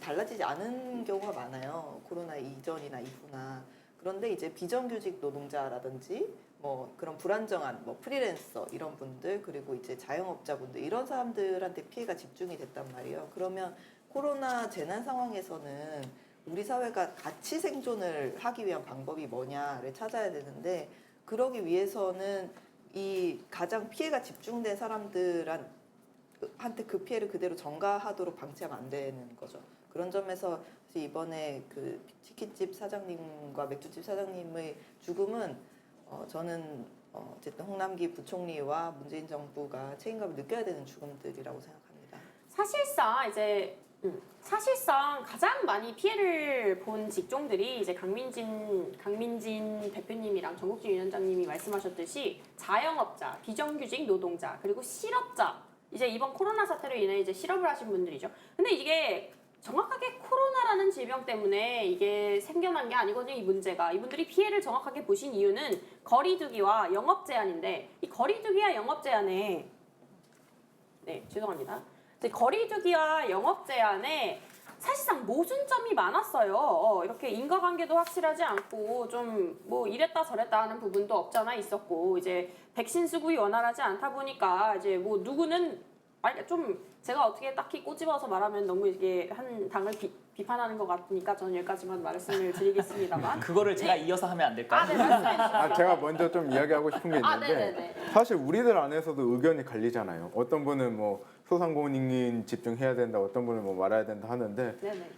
달라지지 않은 경우가 많아요. 코로나 이전이나 이후나. 그런데 이제 비정규직 노동자라든지 뭐 그런 불안정한 뭐 프리랜서 이런 분들 그리고 이제 자영업자분들 이런 사람들한테 피해가 집중이 됐단 말이에요. 그러면 코로나 재난 상황에서는 우리 사회가 같이 생존을 하기 위한 방법이 뭐냐를 찾아야 되는데 그러기 위해서는 이 가장 피해가 집중된 사람들한테 그 피해를 그대로 전가하도록 방치하면 안 되는 거죠. 그런 점에서 이번에 그 치킨집 사장님과 맥주집 사장님의 죽음은 저는 어쨌든 홍남기 부총리와 문재인 정부가 책임감을 느껴야 되는 죽음들이라고 생각합니다. 사실상 가장 많이 피해를 본 직종들이 이제 강민진 대표님이랑 정국진 위원장님이 말씀하셨듯이 자영업자, 비정규직 노동자, 그리고 실업자. 이제 이번 코로나 사태로 인해 이제 실업을 하신 분들이죠. 근데 이게 정확하게 코로나라는 질병 때문에 이게 생겨난 게 아니거든요. 이 문제가. 이분들이 피해를 정확하게 보신 이유는 거리두기와 영업 제한인데 이 거리두기와 영업 제한에 죄송합니다. 거리두기와 영업 제한에 사실상 모순점이 많았어요. 이렇게 인과관계도 확실하지 않고 좀 뭐 이랬다 저랬다 하는 부분도 없잖아 있었고 이제 백신 수급이 원활하지 않다 보니까 이제 뭐 누구는 좀 제가 어떻게 딱히 꼬집어서 말하면 너무 이게 한 당을 비판하는 것 같으니까 저는 여기까지만 말씀을 드리겠습니다만 그거를 제가 이어서 하면 안 될까요? 네, 말씀해 주시죠. 제가 먼저 좀 이야기하고 싶은 게 있는데 네네네. 사실 우리들 안에서도 의견이 갈리잖아요. 어떤 분은 뭐 소상공인 집중해야 된다, 어떤 분은 뭐 말아야 된다 하는데 네네.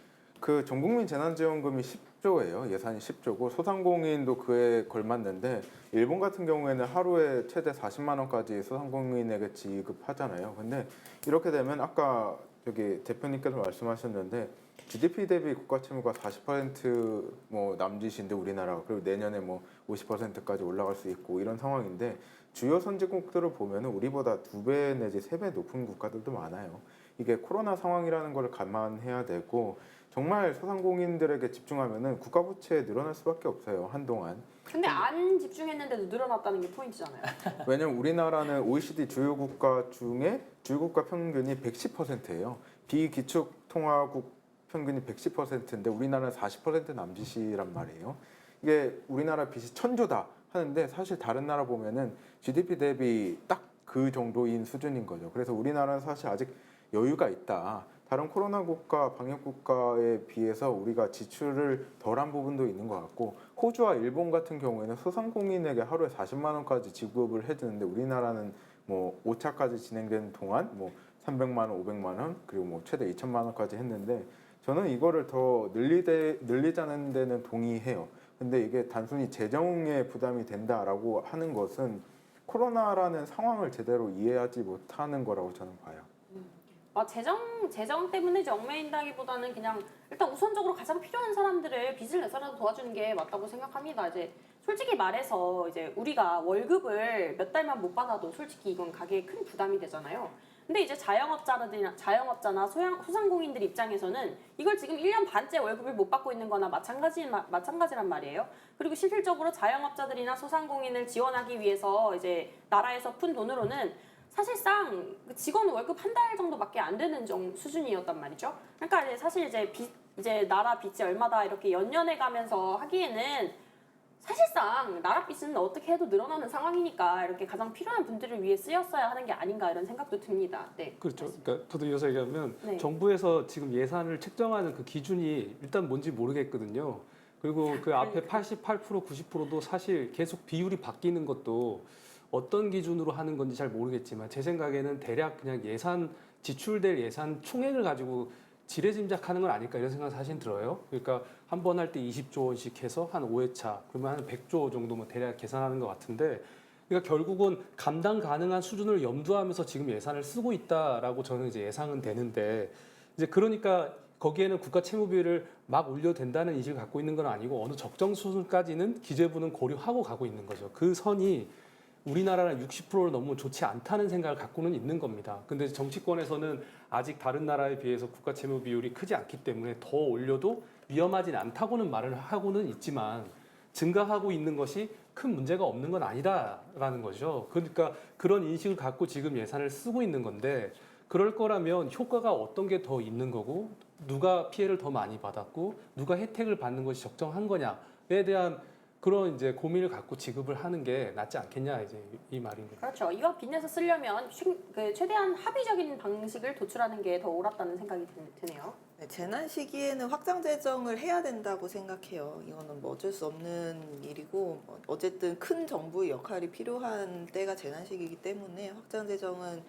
그 전국민 재난지원금이 10조예요. 예산이 10조고 소상공인도 그에 걸맞는데 일본 같은 경우에는 하루에 최대 40만 원까지 소상공인에게 지급하잖아요. 근데 이렇게 되면 아까 저기 대표님께서 말씀하셨는데 GDP 대비 국가 채무가 40%뭐 남짓인데 우리나라가 그리고 내년에 뭐 50%까지 올라갈 수 있고 이런 상황인데 주요 선진국들을 보면은 우리보다 2배 내지 3배 높은 국가들도 많아요. 이게 코로나 상황이라는 걸 감안해야 되고 정말 소상공인들에게 집중하면은 국가 부채 늘어날 수밖에 없어요. 한동안. 근데 안 집중했는데도 늘어났다는 게 포인트잖아요. 왜냐면 우리나라는 OECD 주요 국가 중에 주요 국가 평균이 110%예요. 비기축통화국 평균이 110%인데 우리나라는 40% 남짓이란 말이에요. 이게 우리나라 빚이 1000조다 하는데 사실 다른 나라 보면은 GDP 대비 딱 그 정도인 수준인 거죠. 그래서 우리나라는 사실 아직 여유가 있다. 다른 코로나 국가, 방역 국가에 비해서 우리가 지출을 덜한 부분도 있는 것 같고 호주와 일본 같은 경우에는 소상공인에게 하루에 40만 원까지 지급을 해주는데 우리나라는 뭐 5차까지 진행되는 동안 뭐 300만 원, 500만 원 그리고 뭐 최대 2천만 원까지 했는데 저는 이거를 더 늘리자는 데는 동의해요. 근데 이게 단순히 재정에 부담이 된다라고 하는 것은 코로나라는 상황을 제대로 이해하지 못하는 거라고 저는 봐요. 재정 때문에 얽매인다기보다는 그냥 일단 우선적으로 가장 필요한 사람들을 빚을 내서라도 도와주는 게 맞다고 생각합니다. 이제 솔직히 말해서 이제 우리가 월급을 몇 달만 못 받아도 솔직히 이건 가게에 큰 부담이 되잖아요. 근데 이제 자영업자나 소상공인들 입장에서는 이걸 지금 1년 반째 월급을 못 받고 있는 거나 마찬가지란 말이에요. 그리고 실질적으로 자영업자들이나 소상공인을 지원하기 위해서 이제 나라에서 푼 돈으로는 사실상 직원 월급 한 달 정도밖에 안 되는 수준이었단 말이죠. 그러니까 이제 사실 이제 나라 빚이 얼마다 이렇게 연연해 가면서 하기에는 사실상 나라 빚은 어떻게 해도 늘어나는 상황이니까 이렇게 가장 필요한 분들을 위해 쓰였어야 하는 게 아닌가 이런 생각도 듭니다. 네. 그렇죠. 그러니까 저도 이어서 얘기하면 네. 정부에서 지금 예산을 책정하는 그 기준이 일단 뭔지 모르겠거든요. 그리고 그 앞에 88%, 90%도 사실 계속 비율이 바뀌는 것도 어떤 기준으로 하는 건지 잘 모르겠지만 제 생각에는 대략 그냥 지출될 예산 총액을 가지고 지레짐작하는 건 아닐까 이런 생각 사실 들어요. 그러니까 한 번 할 때 20조 원씩 해서 한 5회차 그러면 한 100조 정도면 대략 계산하는 것 같은데 그러니까 결국은 감당 가능한 수준을 염두하면서 지금 예산을 쓰고 있다라고 저는 이제 예상은 되는데 이제 그러니까 거기에는 국가 채무 비율을 막 올려도 된다는 인식을 갖고 있는 건 아니고 어느 적정 수준까지는 기재부는 고려하고 가고 있는 거죠. 그 선이 우리나라는 60%를 넘으면 좋지 않다는 생각을 갖고는 있는 겁니다. 근데 정치권에서는 아직 다른 나라에 비해서 국가 채무 비율이 크지 않기 때문에 더 올려도 위험하진 않다고는 말을 하고는 있지만 증가하고 있는 것이 큰 문제가 없는 건 아니다라는 거죠. 그러니까 그런 인식을 갖고 지금 예산을 쓰고 있는 건데 그럴 거라면 효과가 어떤 게 더 있는 거고 누가 피해를 더 많이 받았고 누가 혜택을 받는 것이 적정한 거냐에 대한 그런 이제 고민을 갖고 지급을 하는 게 낫지 않겠냐 이제 이 말인 거죠. 그렇죠. 이와 빚내서 쓰려면 최대한 합의적인 방식을 도출하는 게 더 옳았다는 생각이 드네요. 네, 재난 시기에는 확장 재정을 해야 된다고 생각해요. 이거는 뭐 어쩔 수 없는 일이고 어쨌든 큰 정부의 역할이 필요한 때가 재난 시기이기 때문에 확장 재정은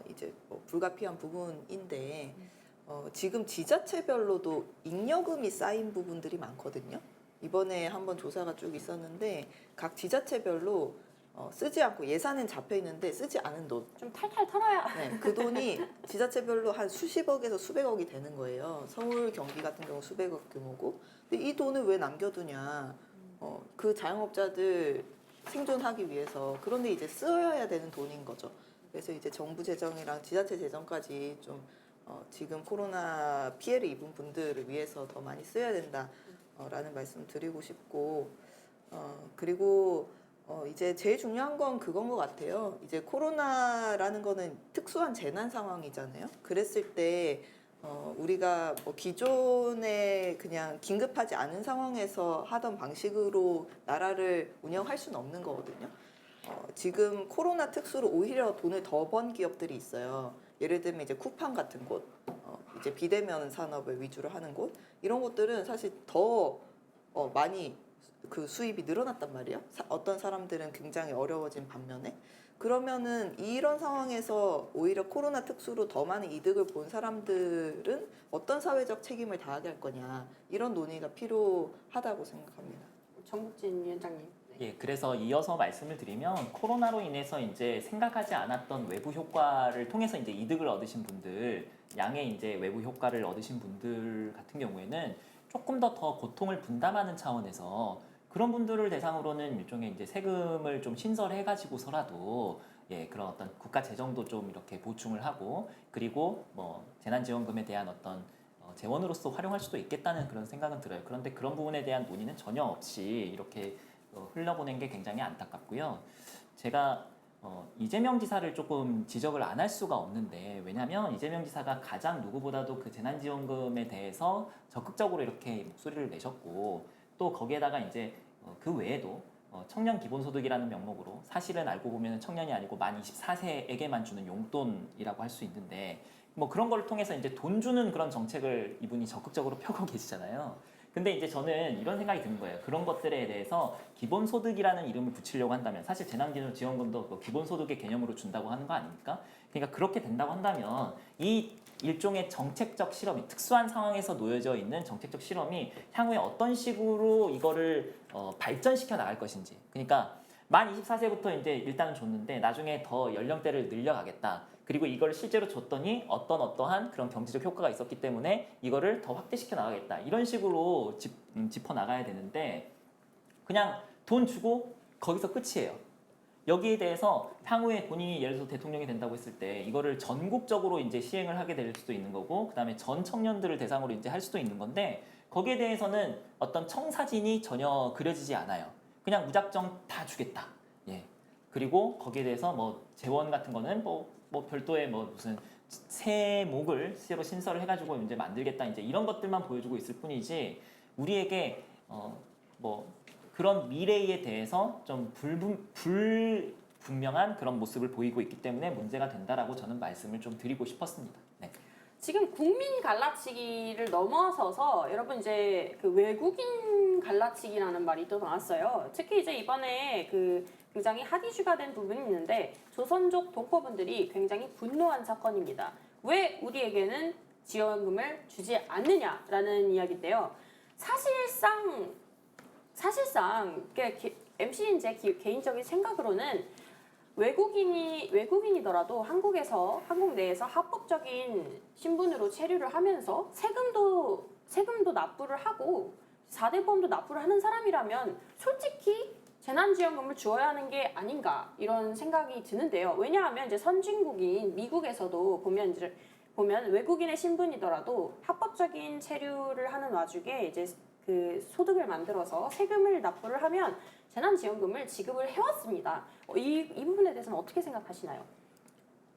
이제 뭐 불가피한 부분인데 지금 지자체별로도 잉여금이 쌓인 부분들이 많거든요. 이번에 한번 조사가 쭉 있었는데 각 지자체별로 쓰지 않고 예산은 잡혀 있는데 쓰지 않은 돈. 좀 탈탈 털어야. 네, 그 돈이 지자체별로 한 수십억에서 수백억이 되는 거예요. 서울, 경기 같은 경우 수백억 규모고. 근데 이 돈을 왜 남겨두냐? 그 자영업자들 생존하기 위해서. 그런데 이제 쓰여야 되는 돈인 거죠. 그래서 이제 정부 재정이랑 지자체 재정까지 좀 지금 코로나 피해를 입은 분들을 위해서 더 많이 쓰여야 된다라는 말씀 드리고 싶고 그리고 이제 제일 중요한 건 그건 것 같아요. 이제 코로나라는 거는 특수한 재난 상황이잖아요. 그랬을 때 우리가 뭐 기존에 그냥 긴급하지 않은 상황에서 하던 방식으로 나라를 운영할 수는 없는 거거든요. 지금 코로나 특수로 오히려 돈을 더 번 기업들이 있어요. 예를 들면 이제 쿠팡 같은 곳, 이제 비대면 산업을 위주로 하는 곳, 이런 곳들은 사실 더 많이 그 수입이 늘어났단 말이에요. 어떤 사람들은 굉장히 어려워진 반면에 그러면은 이런 상황에서 오히려 코로나 특수로 더 많은 이득을 본 사람들은 어떤 사회적 책임을 다하게 할 거냐 이런 논의가 필요하다고 생각합니다. 정국진 위원장님. 예, 그래서 이어서 말씀을 드리면 코로나로 인해서 이제 생각하지 않았던 외부 효과를 통해서 이제 이득을 얻으신 분들, 양의 이제 외부 효과를 얻으신 분들 같은 경우에는 조금 더 고통을 분담하는 차원에서 그런 분들을 대상으로는 일종의 이제 세금을 좀 신설해 가지고서라도 예, 그런 어떤 국가 재정도 좀 이렇게 보충을 하고 그리고 뭐 재난지원금에 대한 어떤 재원으로서 활용할 수도 있겠다는 그런 생각은 들어요. 그런데 그런 부분에 대한 논의는 전혀 없이 이렇게 흘려보낸 게 굉장히 안타깝고요. 제가 이재명 지사를 조금 지적을 안 할 수가 없는데 왜냐하면 이재명 지사가 가장 누구보다도 그 재난지원금에 대해서 적극적으로 이렇게 목소리를 내셨고 또 거기에다가 이제 그 외에도 청년 기본소득이라는 명목으로 사실은 알고 보면 청년이 아니고 만 24세에게만 주는 용돈이라고 할 수 있는데 뭐 그런 걸 통해서 이제 돈 주는 그런 정책을 이분이 적극적으로 펴고 계시잖아요. 근데 이제 저는 이런 생각이 드는 거예요. 그런 것들에 대해서 기본소득이라는 이름을 붙이려고 한다면 사실 재난지원금도 기본소득의 개념으로 준다고 하는 거 아닙니까? 그러니까 그렇게 된다고 한다면 이 일종의 정책적 실험이 특수한 상황에서 놓여져 있는 정책적 실험이 향후에 어떤 식으로 이거를 발전시켜 나갈 것인지 그러니까 만 24세부터 이제 일단은 줬는데 나중에 더 연령대를 늘려가겠다. 그리고 이걸 실제로 줬더니 어떠한 그런 경제적 효과가 있었기 때문에 이거를 더 확대시켜 나가겠다. 이런 식으로 짚어 나가야 되는데 그냥 돈 주고 거기서 끝이에요. 여기에 대해서 향후에 본인이 예를 들어서 대통령이 된다고 했을 때 이거를 전국적으로 이제 시행을 하게 될 수도 있는 거고 그다음에 전 청년들을 대상으로 이제 할 수도 있는 건데 거기에 대해서는 어떤 청사진이 전혀 그려지지 않아요. 그냥 무작정 다 주겠다. 예. 그리고 거기에 대해서 뭐 재원 같은 거는 뭐 별도의 뭐 무슨 세목을 새로 신설을 해가지고 이제 만들겠다 이제 이런 것들만 보여주고 있을 뿐이지 우리에게 뭐 그런 미래에 대해서 좀 불분명한 그런 모습을 보이고 있기 때문에 문제가 된다라고 저는 말씀을 좀 드리고 싶었습니다. 네. 지금 국민 갈라치기를 넘어서서 여러분 이제 그 외국인 갈라치기라는 말이 또 나왔어요. 특히 이제 이번에 그 굉장히 핫 이슈가 된 부분이 있는데 조선족 동포분들이 굉장히 분노한 사건입니다. 왜 우리에게는 지원금을 주지 않느냐라는 이야기인데요. 사실상 MC 제 개인적인 생각으로는 외국인이더라도 한국 내에서 합법적인 신분으로 체류를 하면서 세금도 납부를 하고 4대 보험도 납부를 하는 사람이라면 솔직히 재난지원금을 주어야 하는 게 아닌가 이런 생각이 드는데요. 왜냐하면 이제 선진국인 미국에서도 보면 외국인의 신분이더라도 합법적인 체류를 하는 와중에 이제 그 소득을 만들어서 세금을 납부를 하면 재난지원금을 지급을 해왔습니다. 이 부분에 대해서는 어떻게 생각하시나요?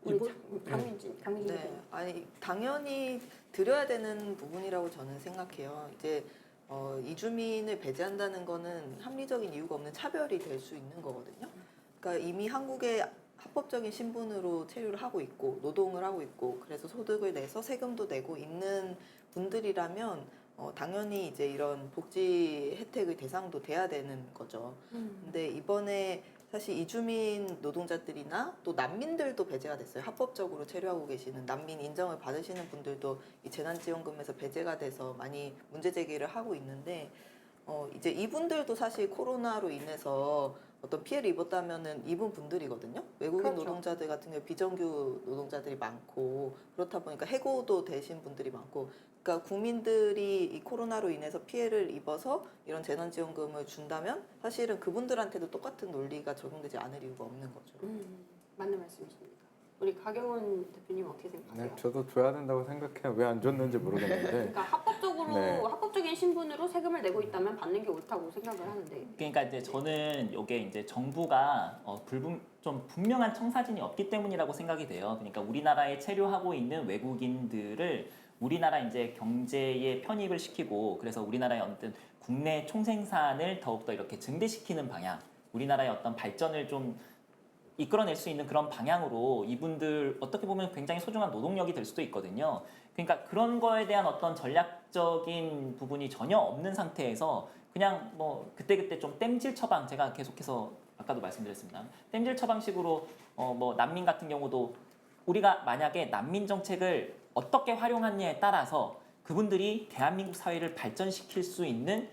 우리 강민진 네, 아니 당연히 드려야 되는 부분이라고 저는 생각해요. 이제 이주민을 배제한다는 거는 합리적인 이유가 없는 차별이 될 수 있는 거거든요. 그러니까 이미 한국에 합법적인 신분으로 체류를 하고 있고 노동을 하고 있고 그래서 소득을 내서 세금도 내고 있는 분들이라면 당연히 이제 이런 복지 혜택의 대상도 돼야 되는 거죠. 근데 이번에 사실 이주민 노동자들이나 또 난민들도 배제가 됐어요. 합법적으로 체류하고 계시는 난민 인정을 받으시는 분들도 이 재난지원금에서 배제가 돼서 많이 문제 제기를 하고 있는데 이제 이분들도 사실 코로나로 인해서 어떤 피해를 입었다면은 이분 분들이거든요. 외국인 그렇죠. 노동자들 같은 경우 비정규 노동자들이 많고 그렇다 보니까 해고도 되신 분들이 많고 그러니까 국민들이 이 코로나로 인해서 피해를 입어서 이런 재난지원금을 준다면 사실은 그분들한테도 똑같은 논리가 적용되지 않을 이유가 없는 거죠. 맞는 말씀이십니다. 우리 가경원 대표님 어떻게 생각하세요? 네, 저도 줘야 된다고 생각해요. 왜 안 줬는지 모르겠는데. 그러니까 합법적으로 네. 합법적인 신분으로 세금을 내고 있다면 받는 게 옳다고 생각을 하는데. 그러니까 이제 저는 이게 이제 정부가 좀 분명한 청사진이 없기 때문이라고 생각이 돼요. 그러니까 우리나라에 체류하고 있는 외국인들을 우리나라 이제 경제에 편입을 시키고 그래서 우리나라의 어떤 국내 총생산을 더욱더 이렇게 증대시키는 방향, 우리나라의 어떤 발전을 좀 이끌어낼 수 있는 그런 방향으로 이분들 어떻게 보면 굉장히 소중한 노동력이 될 수도 있거든요. 그러니까 그런 거에 대한 어떤 전략적인 부분이 전혀 없는 상태에서 그냥 뭐 그때그때 좀 땜질 처방, 제가 계속해서 아까도 말씀드렸습니다. 땜질 처방식으로 뭐 난민 같은 경우도 우리가 만약에 난민 정책을 어떻게 활용하느냐에 따라서 그분들이 대한민국 사회를 발전시킬 수 있는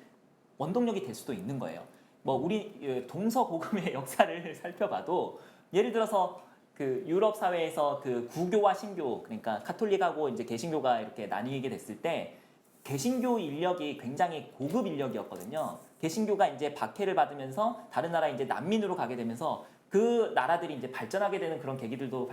원동력이 될 수도 있는 거예요. 뭐 우리 동서고금의 역사를 살펴봐도 예를 들어서 그 유럽 사회에서 그 구교와 신교, 그러니까 가톨릭하고 이제 개신교가 이렇게 나뉘게 됐을 때 개신교 인력이 굉장히 고급 인력이었거든요. 개신교가 이제 박해를 받으면서 다른 나라에 이제 난민으로 가게 되면서 그 나라들이 이제 발전하게 되는 그런 계기들도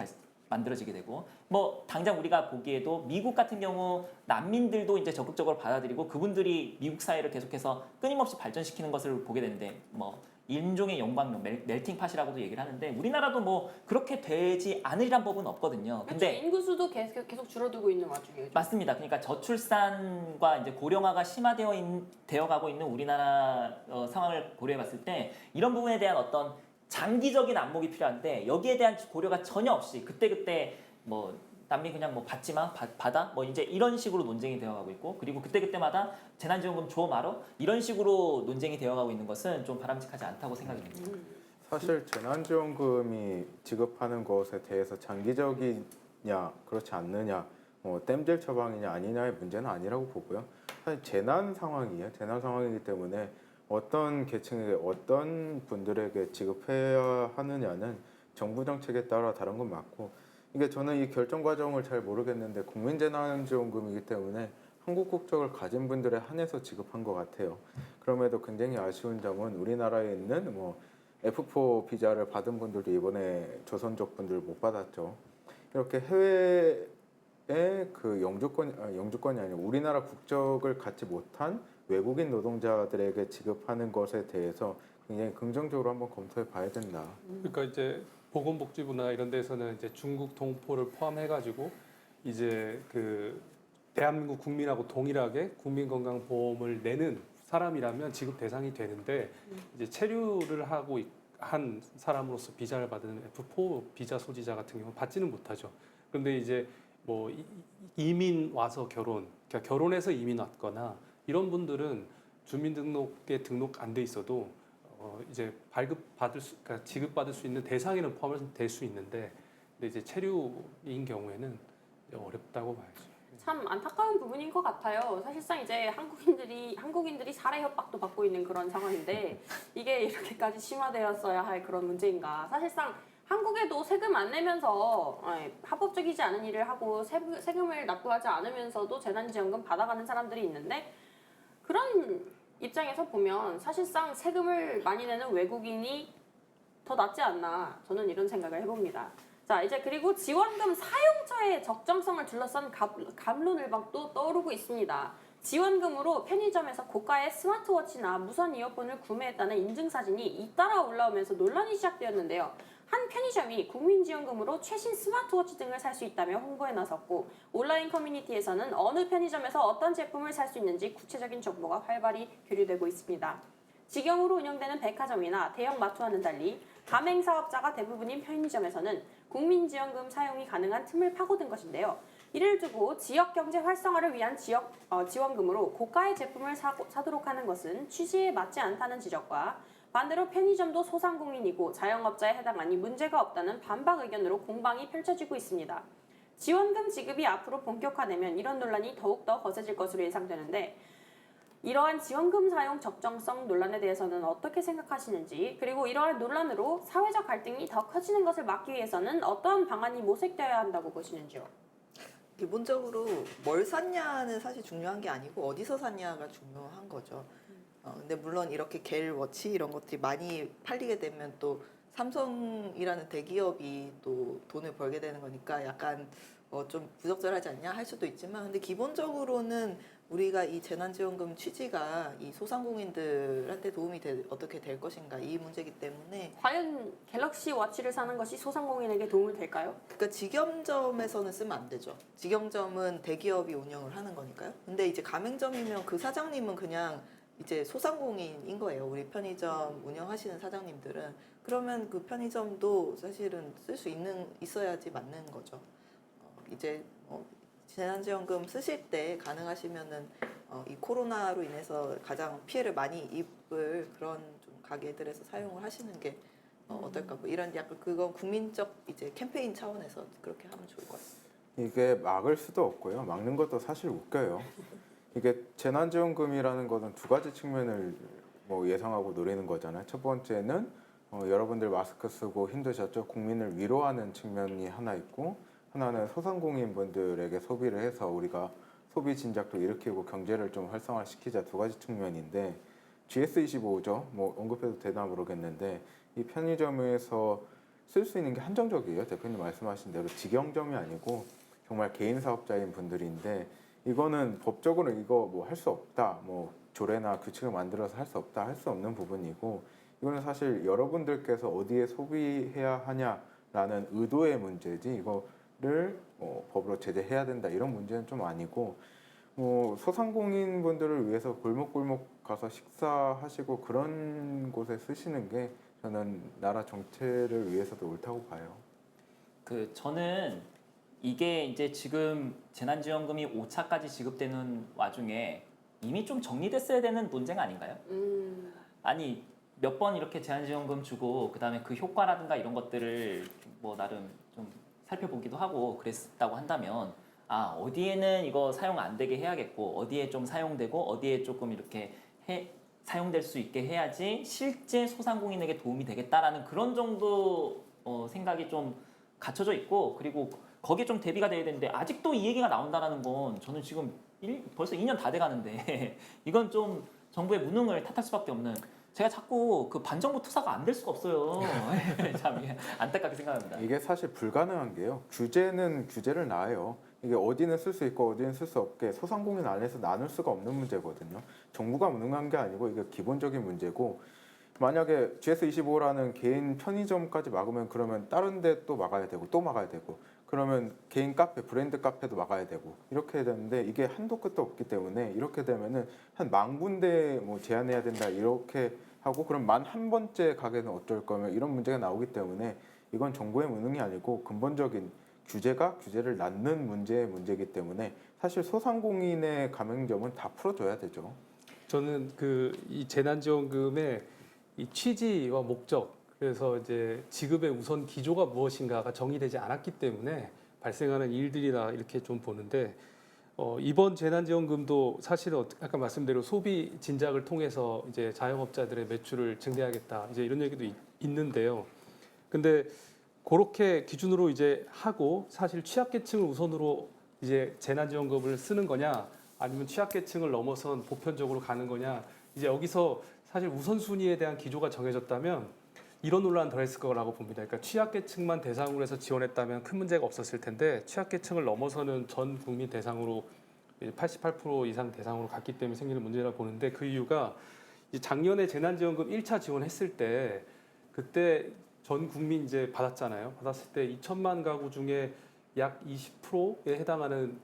만들어지게 되고, 뭐 당장 우리가 보기에도 미국 같은 경우 난민들도 이제 적극적으로 받아들이고 그분들이 미국 사회를 계속해서 끊임없이 발전시키는 것을 보게 되는데, 뭐 인종의 영광론, 멜팅팟이라고도 얘기를 하는데 우리나라도 뭐 그렇게 되지 않으리란 법은 없거든요. 근데 인구 수도 계속 줄어들고 있는 와중에. 맞습니다. 그러니까 저출산과 이제 고령화가 심화되어 가고 있는 우리나라 상황을 고려해봤을 때 이런 부분에 대한 어떤 장기적인 안목이 필요한데 여기에 대한 고려가 전혀 없이 그때그때 뭐 난민 그냥 뭐 받지마 받아 뭐 이제 이런 식으로 논쟁이 되어가고 있고, 그리고 그때그때마다 재난지원금 줘 말어 이런 식으로 논쟁이 되어가고 있는 것은 좀 바람직하지 않다고 생각이 듭니다. 사실 재난지원금이 지급하는 것에 대해서 장기적이냐 그렇지 않느냐, 뭐 땜질 처방이냐 아니냐의 문제는 아니라고 보고요. 사실 재난 상황이에요. 재난 상황이기 때문에 어떤 계층에게 어떤 분들에게 지급해야 하느냐는 정부 정책에 따라 다른 건 맞고, 이게 저는 이 결정 과정을 잘 모르겠는데 국민재난지원금이기 때문에 한국 국적을 가진 분들에 한해서 지급한 것 같아요. 그럼에도 굉장히 아쉬운 점은 우리나라에 있는 뭐 F4 비자를 받은 분들도 이번에 조선족 분들 못 받았죠. 이렇게 해외에 그 영주권이 아니고 우리나라 국적을 갖지 못한 외국인 노동자들에게 지급하는 것에 대해서 굉장히 긍정적으로 한번 검토해 봐야 된다. 그러니까 이제 보건복지부나 이런 데서는 이제 중국 동포를 포함해가지고 이제 그 대한민국 국민하고 동일하게 국민건강보험을 내는 사람이라면 지급 대상이 되는데, 이제 체류를 하고 한 사람으로서 비자를 받은 F4 비자 소지자 같은 경우 받지는 못하죠. 그런데 이제 뭐 이민 와서 그러니까 결혼해서 이민 왔거나 이런 분들은 주민등록에 등록 안 돼 있어도 이제 그러니까 지급받을 수 있는 대상에는 포함될 수 있는데, 근데 이제 체류인 경우에는 어렵다고 봐야죠. 참 안타까운 부분인 것 같아요. 사실상 이제 한국인들이 살해 협박도 받고 있는 그런 상황인데 이게 이렇게까지 심화되었어야 할 그런 문제인가? 사실상 한국에도 세금 안 내면서 합법적이지 않은 일을 하고 세금을 납부하지 않으면서도 재난지원금 받아가는 사람들이 있는데 그런 입장에서 보면 사실상 세금을 많이 내는 외국인이 더 낫지 않나 저는 이런 생각을 해봅니다. 자 이제 그리고 지원금 사용처의 적정성을 둘러싼 갑론을박도 떠오르고 있습니다. 지원금으로 편의점에서 고가의 스마트워치나 무선 이어폰을 구매했다는 인증사진이 잇따라 올라오면서 논란이 시작되었는데요. 한 편의점이 국민지원금으로 최신 스마트워치 등을 살 수 있다며 홍보에 나섰고 온라인 커뮤니티에서는 어느 편의점에서 어떤 제품을 살 수 있는지 구체적인 정보가 활발히 교류되고 있습니다. 직영으로 운영되는 백화점이나 대형 마트와는 달리 가맹사업자가 대부분인 편의점에서는 국민지원금 사용이 가능한 틈을 파고든 것인데요. 이를 두고 지역경제 활성화를 위한 지원금으로 고가의 제품을 사도록 하는 것은 취지에 맞지 않다는 지적과 반대로 편의점도 소상공인이고 자영업자에 해당하니 문제가 없다는 반박 의견으로 공방이 펼쳐지고 있습니다. 지원금 지급이 앞으로 본격화되면 이런 논란이 더욱더 거세질 것으로 예상되는데 이러한 지원금 사용 적정성 논란에 대해서는 어떻게 생각하시는지 그리고 이러한 논란으로 사회적 갈등이 더 커지는 것을 막기 위해서는 어떤 방안이 모색되어야 한다고 보시는지요? 기본적으로 뭘 샀냐는 사실 중요한 게 아니고 어디서 샀냐가 중요한 거죠. 근데 물론 이렇게 갤워치 이런 것들이 많이 팔리게 되면 또 삼성이라는 대기업이 또 돈을 벌게 되는 거니까 약간 좀 부적절하지 않냐 할 수도 있지만 근데 기본적으로는 우리가 이 재난지원금 취지가 이 소상공인들한테 도움이 어떻게 될 것인가 이 문제이기 때문에 과연 갤럭시 워치를 사는 것이 소상공인에게 도움이 될까요? 그러니까 직영점에서는 쓰면 안 되죠. 직영점은 대기업이 운영을 하는 거니까요. 근데 이제 가맹점이면 그 사장님은 그냥 이제 소상공인인 거예요. 우리 편의점 운영하시는 사장님들은 그러면 그 편의점도 사실은 쓸 수 있어야지 맞는 거죠. 이제 재난지원금 쓰실 때 가능하시면은 이 코로나로 인해서 가장 피해를 많이 입을 그런 좀 가게들에서 사용을 하시는 게 어떨까? 뭐 이런 약간 그건 국민적 이제 캠페인 차원에서 그렇게 하면 좋을 것 같습니다. 이게 막을 수도 없고요. 막는 것도 사실 웃겨요. 이게 재난지원금이라는 것은 두 가지 측면을 뭐 예상하고 노리는 거잖아요. 첫 번째는 여러분들 마스크 쓰고 힘드셨죠? 국민을 위로하는 측면이 하나 있고 하나는 소상공인분들에게 소비를 해서 우리가 소비 진작도 일으키고 경제를 좀 활성화시키자 두 가지 측면인데 GS25죠. 뭐 언급해도 되나 모르겠는데 이 편의점에서 쓸 수 있는 게 한정적이에요. 대표님 말씀하신 대로 직영점이 아니고 정말 개인 사업자인 분들인데 이거는 법적으로 이거 뭐 할 수 없다. 뭐 조례나 규칙을 만들어서 할 수 없다. 할 수 없는 부분이고 이거는 사실 여러분들께서 어디에 소비해야 하냐라는 의도의 문제지 이거를 법으로 제재해야 된다 이런 문제는 좀 아니고 소상공인 분들을 위해서 골목골목 가서 식사하시고 그런 곳에 쓰시는 게 저는 나라 정체를 위해서도 옳다고 봐요. 저는 이게 이제 지금 재난지원금이 5차까지 지급되는 와중에 이미 좀 정리됐어야 되는 문제가 아닌가요? 아니 몇 번 이렇게 재난지원금 주고 그다음에 그 효과라든가 이런 것들을 뭐 나름 좀 살펴보기도 하고 그랬다고 한다면 어디에는 이거 사용 안 되게 해야겠고 어디에 좀 사용되고 어디에 조금 이렇게 사용될 수 있게 해야지 실제 소상공인에게 도움이 되겠다라는 그런 정도 생각이 좀 갖춰져 있고 그리고 거기에 좀 대비가 돼야 되는데 아직도 이 얘기가 나온다라는 건 저는 지금 벌써 2년 다 돼가는데 이건 좀 정부의 무능을 탓할 수밖에 없는 제가 자꾸 그 반정부 투사가 안 될 수가 없어요. 참 안타깝게 생각합니다. 이게 사실 불가능한 게요. 규제는 규제를 낳아요. 이게 어디는 쓸 수 있고 어디는 쓸 수 없게 소상공인 안에서 나눌 수가 없는 문제거든요. 정부가 무능한 게 아니고 이게 기본적인 문제고 만약에 GS25라는 개인 편의점까지 막으면 그러면 다른 데 또 막아야 되고 또 막아야 되고 그러면 개인 카페, 브랜드 카페도 막아야 되고 이렇게 해야 되는데 이게 한도 끝도 없기 때문에 이렇게 되면은 한 10,000군데 뭐 제한해야 된다 이렇게 하고 그럼 11번째 가게는 어쩔 거면 이런 문제가 나오기 때문에 이건 정부의 무능이 아니고 근본적인 규제가 규제를 낳는 문제이기 때문에 사실 소상공인의 가맹점은 다 풀어줘야 되죠. 저는 이 재난지원금의 이 취지와 목적 그래서 이제 지급의 우선 기조가 무엇인가가 정의되지 않았기 때문에 발생하는 일들이다 이렇게 좀 보는데 이번 재난지원금도 사실은 아까 말씀대로 소비 진작을 통해서 이제 자영업자들의 매출을 증대하겠다 이제 이런 얘기도 있는데요. 근데 그렇게 기준으로 이제 하고 사실 취약계층을 우선으로 이제 재난지원금을 쓰는 거냐 아니면 취약계층을 넘어선 보편적으로 가는 거냐 이제 여기서 사실 우선순위에 대한 기조가 정해졌다면 이런 논란 덜 했을 거라고 봅니다. 그러니까 취약계층만 대상으로 해서 지원했다면 큰 문제가 없었을 텐데 취약계층을 넘어서는 전 국민 대상으로 88% 이상 대상으로 갔기 때문에 생기는 문제라 보는데 그 이유가 작년에 재난지원금 1차 지원했을 때 그때 전 국민 이제 받았잖아요. 받았을 때 2천만 가구 중에 약 20%에 해당하는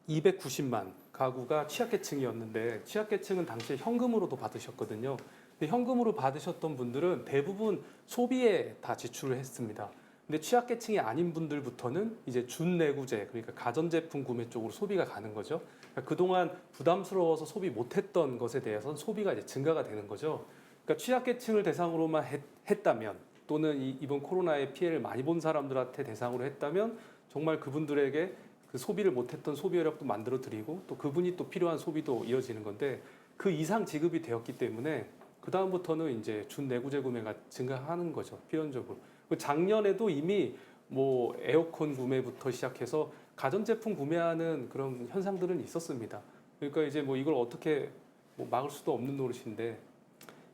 290만 가구가 취약계층이었는데 취약계층은 당시에 현금으로도 받으셨거든요. 근데 현금으로 받으셨던 분들은 대부분 소비에 다 지출을 했습니다. 근데 취약계층이 아닌 분들부터는 이제 준내구재, 그러니까 가전제품 구매 쪽으로 소비가 가는 거죠. 그러니까 그동안 부담스러워서 소비 못했던 것에 대해서는 소비가 이제 증가가 되는 거죠. 그러니까 취약계층을 대상으로만 했다면 또는 이번 코로나의 피해를 많이 본 사람들한테 대상으로 했다면 정말 그분들에게 그 소비를 못했던 소비 여력도 만들어 드리고 또 그분이 또 필요한 소비도 이어지는 건데 그 이상 지급이 되었기 때문에 그 다음부터는 이제 준내구재 구매가 증가하는 거죠. 필연적으로. 작년에도 이미 뭐 에어컨 구매부터 시작해서 가전제품 구매하는 그런 현상들은 있었습니다. 그러니까 이제 뭐 이걸 어떻게 뭐 막을 수도 없는 노릇인데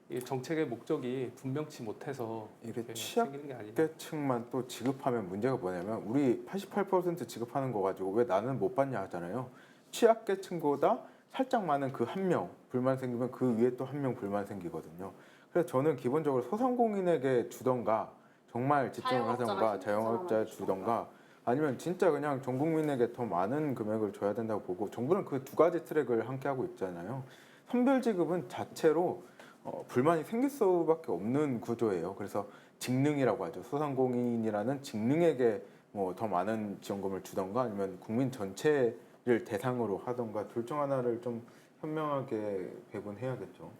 이 정책의 목적이 분명치 못해서 이게 생기는 게 아니냐. 취약계층만 또 지급하면 문제가 뭐냐면 우리 88% 지급하는 거 가지고 왜 나는 못 받냐 하잖아요. 취약계층보다 살짝 많은 그 한 명 불만 생기면 그 위에 또 한 명 불만 생기거든요. 그래서 저는 기본적으로 소상공인에게 주던가 정말 집중을 하던가 자영업자에 주던가 아니면 진짜 그냥 전 국민에게 더 많은 금액을 줘야 된다고 보고 정부는 그 두 가지 트랙을 함께 하고 있잖아요. 선별 지급은 자체로 불만이 생길 수밖에 없는 구조예요. 그래서 직능이라고 하죠. 소상공인이라는 직능에게 뭐 더 많은 지원금을 주던가 아니면 국민 전체를 대상으로 하던가 둘 중 하나를 좀 현명하게 배분해야겠죠.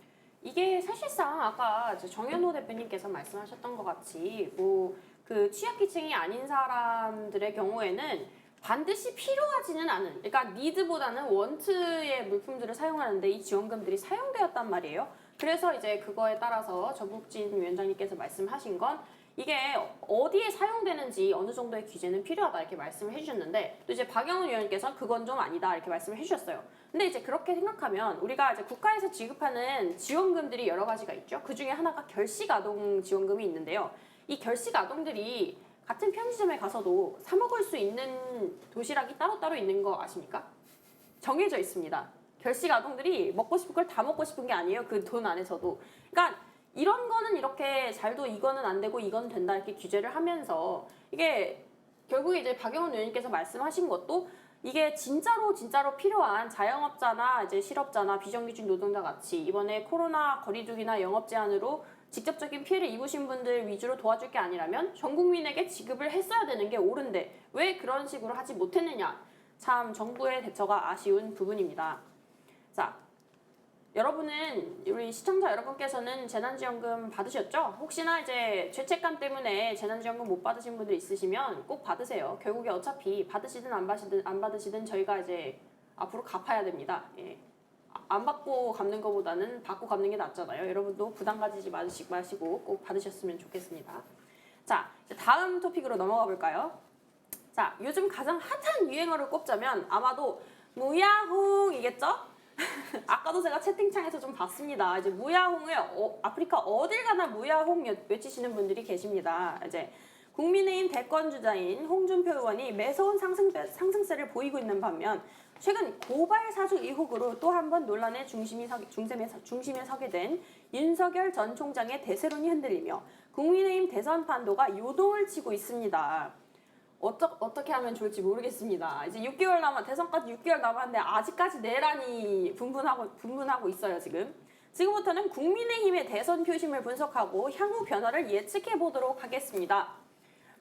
이게 사실상 아까 정현호 대표님께서 말씀하셨던 것 같이 뭐 그 취약계층이 아닌 사람들의 경우에는 반드시 필요하지는 않은, 그러니까 니드보다는 원트의 물품들을 사용하는데 이 지원금들이 사용되었단 말이에요. 그래서 이제 그거에 따라서 전국진 위원장님께서 말씀하신 건 이게 어디에 사용되는지 어느 정도의 규제는 필요하다 이렇게 말씀을 해주셨는데 또 이제 박영훈 위원님께서는 그건 좀 아니다 이렇게 말씀을 해주셨어요. 근데 이제 그렇게 생각하면 우리가 이제 국가에서 지급하는 지원금들이 여러 가지가 있죠. 그 중에 하나가 결식 아동 지원금이 있는데요. 이 결식 아동들이 같은 편의점에 가서도 사 먹을 수 있는 도시락이 따로따로 있는 거 아십니까? 정해져 있습니다. 결식 아동들이 먹고 싶은 걸 다 먹고 싶은 게 아니에요. 그 돈 안에서도. 그러니까 이런 거는 이렇게 잘도 이거는 안 되고 이건 된다 이렇게 규제를 하면서 이게 결국에 이제 박영훈 의원님께서 말씀하신 것도 이게 진짜로 필요한 자영업자나 이제 실업자나 비정규직 노동자 같이 이번에 코로나 거리두기나 영업 제한으로 직접적인 피해를 입으신 분들 위주로 도와줄 게 아니라면 전 국민에게 지급을 했어야 되는 게 옳은데 왜 그런 식으로 하지 못했느냐. 참 정부의 대처가 아쉬운 부분입니다. 자, 여러분은 우리 시청자 여러분께서는 재난지원금 받으셨죠? 혹시나 이제 죄책감 때문에 재난지원금 못 받으신 분들 있으시면 꼭 받으세요. 결국에 어차피 받으시든 안 받으시든 저희가 이제 앞으로 갚아야 됩니다. 예. 안 받고 갚는 것보다는 받고 갚는 게 낫잖아요. 여러분도 부담 가지지 마시고 꼭 받으셨으면 좋겠습니다. 자, 이제 다음 토픽으로 넘어가 볼까요? 자, 요즘 가장 핫한 유행어를 꼽자면 아마도 무야홍이겠죠? 아까도 제가 채팅창에서 좀 봤습니다. 이제 무야홍을 아프리카 어딜 가나 무야홍 외치시는 분들이 계십니다. 이제 국민의힘 대권 주자인 홍준표 의원이 매서운 상승세를 보이고 있는 반면 최근 고발 사주 의혹으로 또 한 번 논란의 중심에 서게 된 윤석열 전 총장의 대세론이 흔들리며 국민의힘 대선 판도가 요동을 치고 있습니다. 어떻게 하면 좋을지 모르겠습니다. 이제 6개월 대선까지 6개월 남았는데 아직까지 내란이 분분하고 있어요, 지금. 지금부터는 국민의힘의 대선 표심을 분석하고 향후 변화를 예측해 보도록 하겠습니다.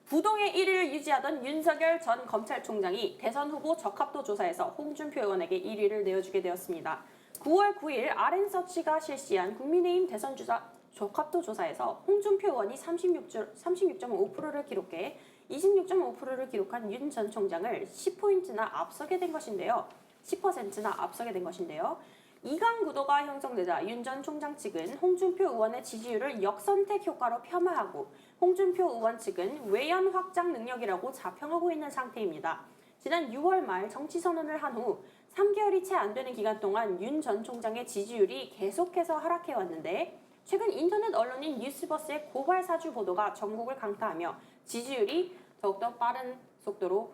부동의 1위를 유지하던 윤석열 전 검찰총장이 대선 후보 적합도 조사에서 홍준표 의원에게 1위를 내어주게 되었습니다. 9월 9일 RN서치가 실시한 국민의힘 대선 적합도 조사에서 홍준표 의원이 36.5%를 기록해 26.5%를 기록한 윤 전 총장을 10포인트나 앞서게 된 것인데요. 10%나 앞서게 된 것인데요. 이강 구도가 형성되자 윤 전 총장 측은 홍준표 의원의 지지율을 역선택 효과로 폄하하고 홍준표 의원 측은 외연 확장 능력이라고 자평하고 있는 상태입니다. 지난 6월 말 정치 선언을 한 후 3개월이 채 안 되는 기간 동안 윤 전 총장의 지지율이 계속해서 하락해 왔는데 최근 인터넷 언론인 뉴스버스의 고발 사주 보도가 전국을 강타하며 지지율이 더욱더 빠른 속도로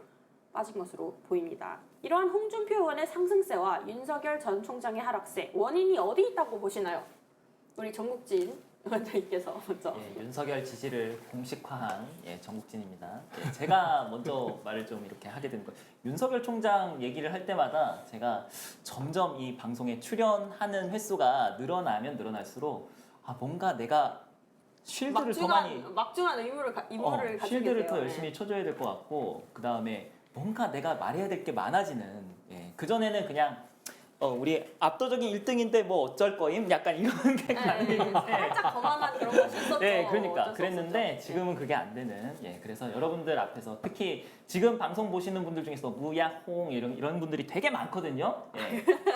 빠진 것으로 보입니다. 이러한 홍준표 의원의 상승세와 윤석열 전 총장의 하락세 원인이 어디 있다고 보시나요? 우리 정국진 원장님께서 먼저. 예, 윤석열 지지를 공식화한 정국진입니다. 예, 제가 먼저 말을 좀 이렇게 하게 된 거예요. 윤석열 총장 얘기를 할 때마다 제가 점점 이 방송에 출연하는 횟수가 늘어나면 늘어날수록 뭔가 내가 쉴드를 더 많이 막중한 임무를 가지게 쉴드를 돼요. 더 열심히 쳐줘야 될 것 같고 그 다음에 뭔가 내가 말해야 될 게 많아지는. 그 전에는 그냥 우리 압도적인 1등인데 뭐 어쩔 거임? 약간 이런 게 가능했는데 살짝 거만한 그런 것이 있었죠. 그러니까 어쩔 수 그랬는데 없었죠. 지금은 그게 안 되는. 그래서 여러분들 앞에서 특히 지금 방송 보시는 분들 중에서 무야홍 이런 분들이 되게 많거든요.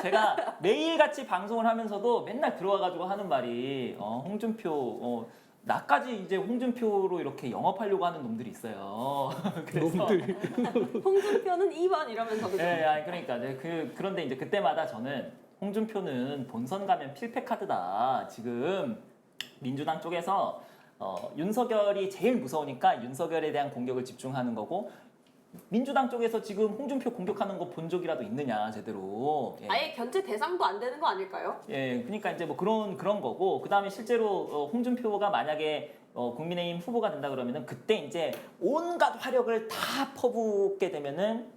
제가 매일같이 방송을 하면서도 맨날 들어와가지고 하는 말이 홍준표 나까지 이제 홍준표로 이렇게 영업하려고 하는 놈들이 있어요. 그래서 홍준표는 2번 이러면서 그죠? 그러니까 그런데 이제 그때마다 저는 홍준표는 본선 가면 필패 카드다. 지금 민주당 쪽에서 윤석열이 제일 무서우니까 윤석열에 대한 공격을 집중하는 거고 민주당 쪽에서 지금 홍준표 공격하는 거 본 적이라도 있느냐 제대로. 아예 견제 대상도 안 되는 거 아닐까요? 그러니까 이제 뭐 그런 거고 그다음에 실제로 홍준표가 만약에 국민의힘 후보가 된다 그러면은 그때 이제 온갖 화력을 다 퍼붓게 되면은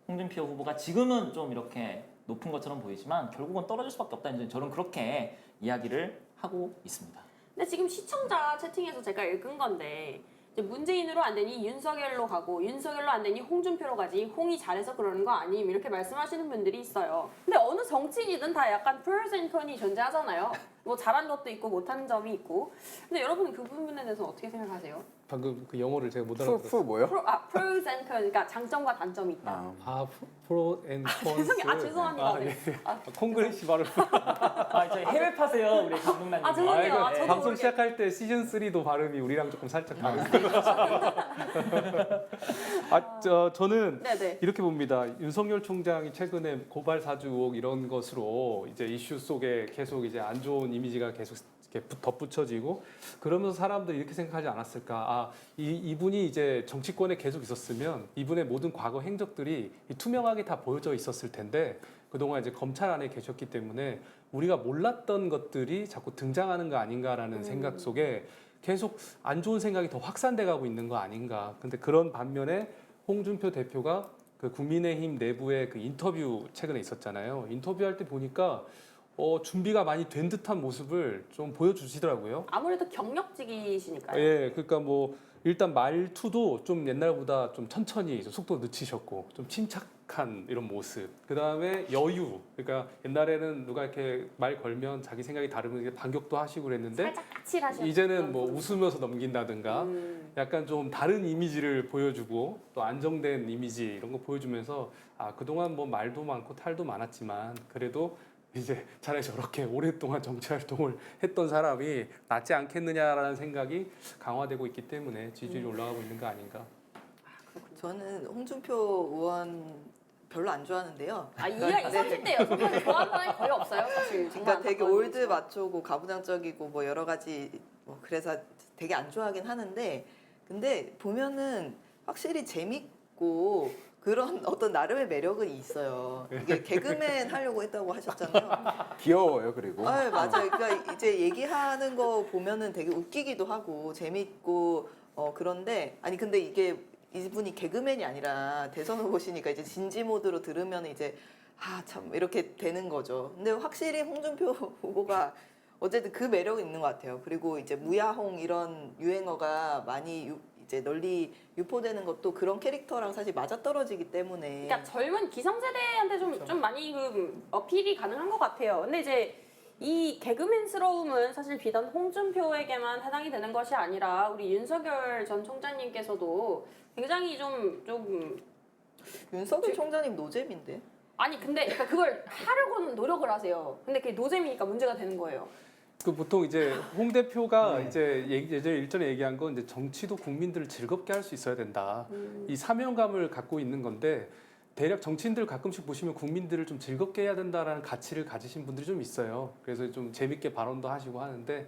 홍준표 후보가 지금은 좀 이렇게 높은 것처럼 보이지만 결국은 떨어질 수밖에 없다. 이제 저는 그렇게 이야기를 하고 있습니다. 근데 지금 시청자 채팅에서 제가 읽은 건데 이제 문재인으로 안 되니 윤석열로 가고 윤석열로 안 되니 홍준표로 가지 홍이 잘해서 그러는 거 아님 이렇게 말씀하시는 분들이 있어요. 근데 어느 정치인이든 다 약간 pros and cons이 존재하잖아요. 뭐 잘한 것도 있고 못하는 점이 있고. 근데 여러분은 그 부분에 대해서 어떻게 생각하세요? 방금 그 영어를 제가 못 알아들었어요. 뭐요? pros and cons 그러니까 장점과 단점이 있다. 프로 앤 콘스. 죄송합니다. 네. 콩글리시 발음. 저희 해외 파세요 우리 감독님. 죄송해요. 저도 방송 모르게. 시작할 때 시즌 3도 발음이 우리랑 조금 살짝 다르고. 저는 네네. 이렇게 봅니다. 윤석열 총장이 최근에 고발 사주 의혹 이런 것으로 이제 이슈 속에 계속 이제 안 좋은 이미지가 계속 이렇게 덧붙여지고 그러면서 사람들이 이렇게 생각하지 않았을까? 이분이 이제 정치권에 계속 있었으면 이분의 모든 과거 행적들이 투명하게 다 보여져 있었을 텐데 그동안 이제 검찰 안에 계셨기 때문에 우리가 몰랐던 것들이 자꾸 등장하는 거 아닌가라는 생각 속에 계속 안 좋은 생각이 더 확산돼 가고 있는 거 아닌가. 근데 그런 반면에 홍준표 대표가 그 국민의힘 내부의 그 인터뷰 최근에 있었잖아요. 인터뷰할 때 보니까 준비가 많이 된 듯한 모습을 좀 보여주시더라고요. 아무래도 경력직이시니까요. 그러니까 뭐 일단 말투도 좀 옛날보다 좀 천천히 좀 속도 늦추셨고 좀 침착한 이런 모습. 그 다음에 여유. 그러니까 옛날에는 누가 이렇게 말 걸면 자기 생각이 다르면 이제 반격도 하시고 그랬는데 살짝 까칠하셨죠. 이제는 뭐 웃으면서 넘긴다든가 약간 좀 다른 이미지를 보여주고 또 안정된 이미지 이런 거 보여주면서 그동안 뭐 말도 많고 탈도 많았지만 그래도 이제 차라리 저렇게 오랫동안 정치 활동을 했던 사람이 낫지 않겠느냐라는 생각이 강화되고 있기 때문에 지지율이 올라가고 있는 거 아닌가. 저는 홍준표 의원 별로 안 좋아하는데요. 이야 30대요. 정말 좋아하는 사람이 거의 없어요, 사실. 그러니까 되게 올드 마초고 가부장적이고 뭐 여러 가지 뭐 그래서 되게 안 좋아하긴 하는데 근데 보면은 확실히 재밌고 그런 어떤 나름의 매력은 있어요. 이게 개그맨 하려고 했다고 하셨잖아요. 귀여워요 그리고. 맞아요. 그러니까 이제 얘기하는 거 보면은 되게 웃기기도 하고 재밌고 그런데 아니 근데 이게 이분이 개그맨이 아니라 대선 후보시니까 이제 진지 모드로 들으면 이제 참 이렇게 되는 거죠. 근데 확실히 홍준표 후보가 어쨌든 그 매력이 있는 것 같아요. 그리고 이제 무야홍 이런 유행어가 많이 이제 널리 유포되는 것도 그런 캐릭터랑 사실 맞아떨어지기 때문에 그러니까 젊은 기성세대한테 좀 많이 어필이 가능한 것 같아요. 근데 이제 이 개그맨스러움은 사실 비단 홍준표에게만 해당이 되는 것이 아니라 우리 윤석열 전 총장님께서도 굉장히 좀 윤석열 총장님 노잼인데. 아니 근데 그러니까 그걸 하려고는 노력을 하세요. 근데 그게 노잼이니까 문제가 되는 거예요. 그 보통 이제 홍 대표가 이제 예전에 일전에 얘기한 건 이제 정치도 국민들을 즐겁게 할 수 있어야 된다. 이 사명감을 갖고 있는 건데 대략 정치인들 가끔씩 보시면 국민들을 좀 즐겁게 해야 된다라는 가치를 가지신 분들이 좀 있어요. 그래서 좀 재밌게 발언도 하시고 하는데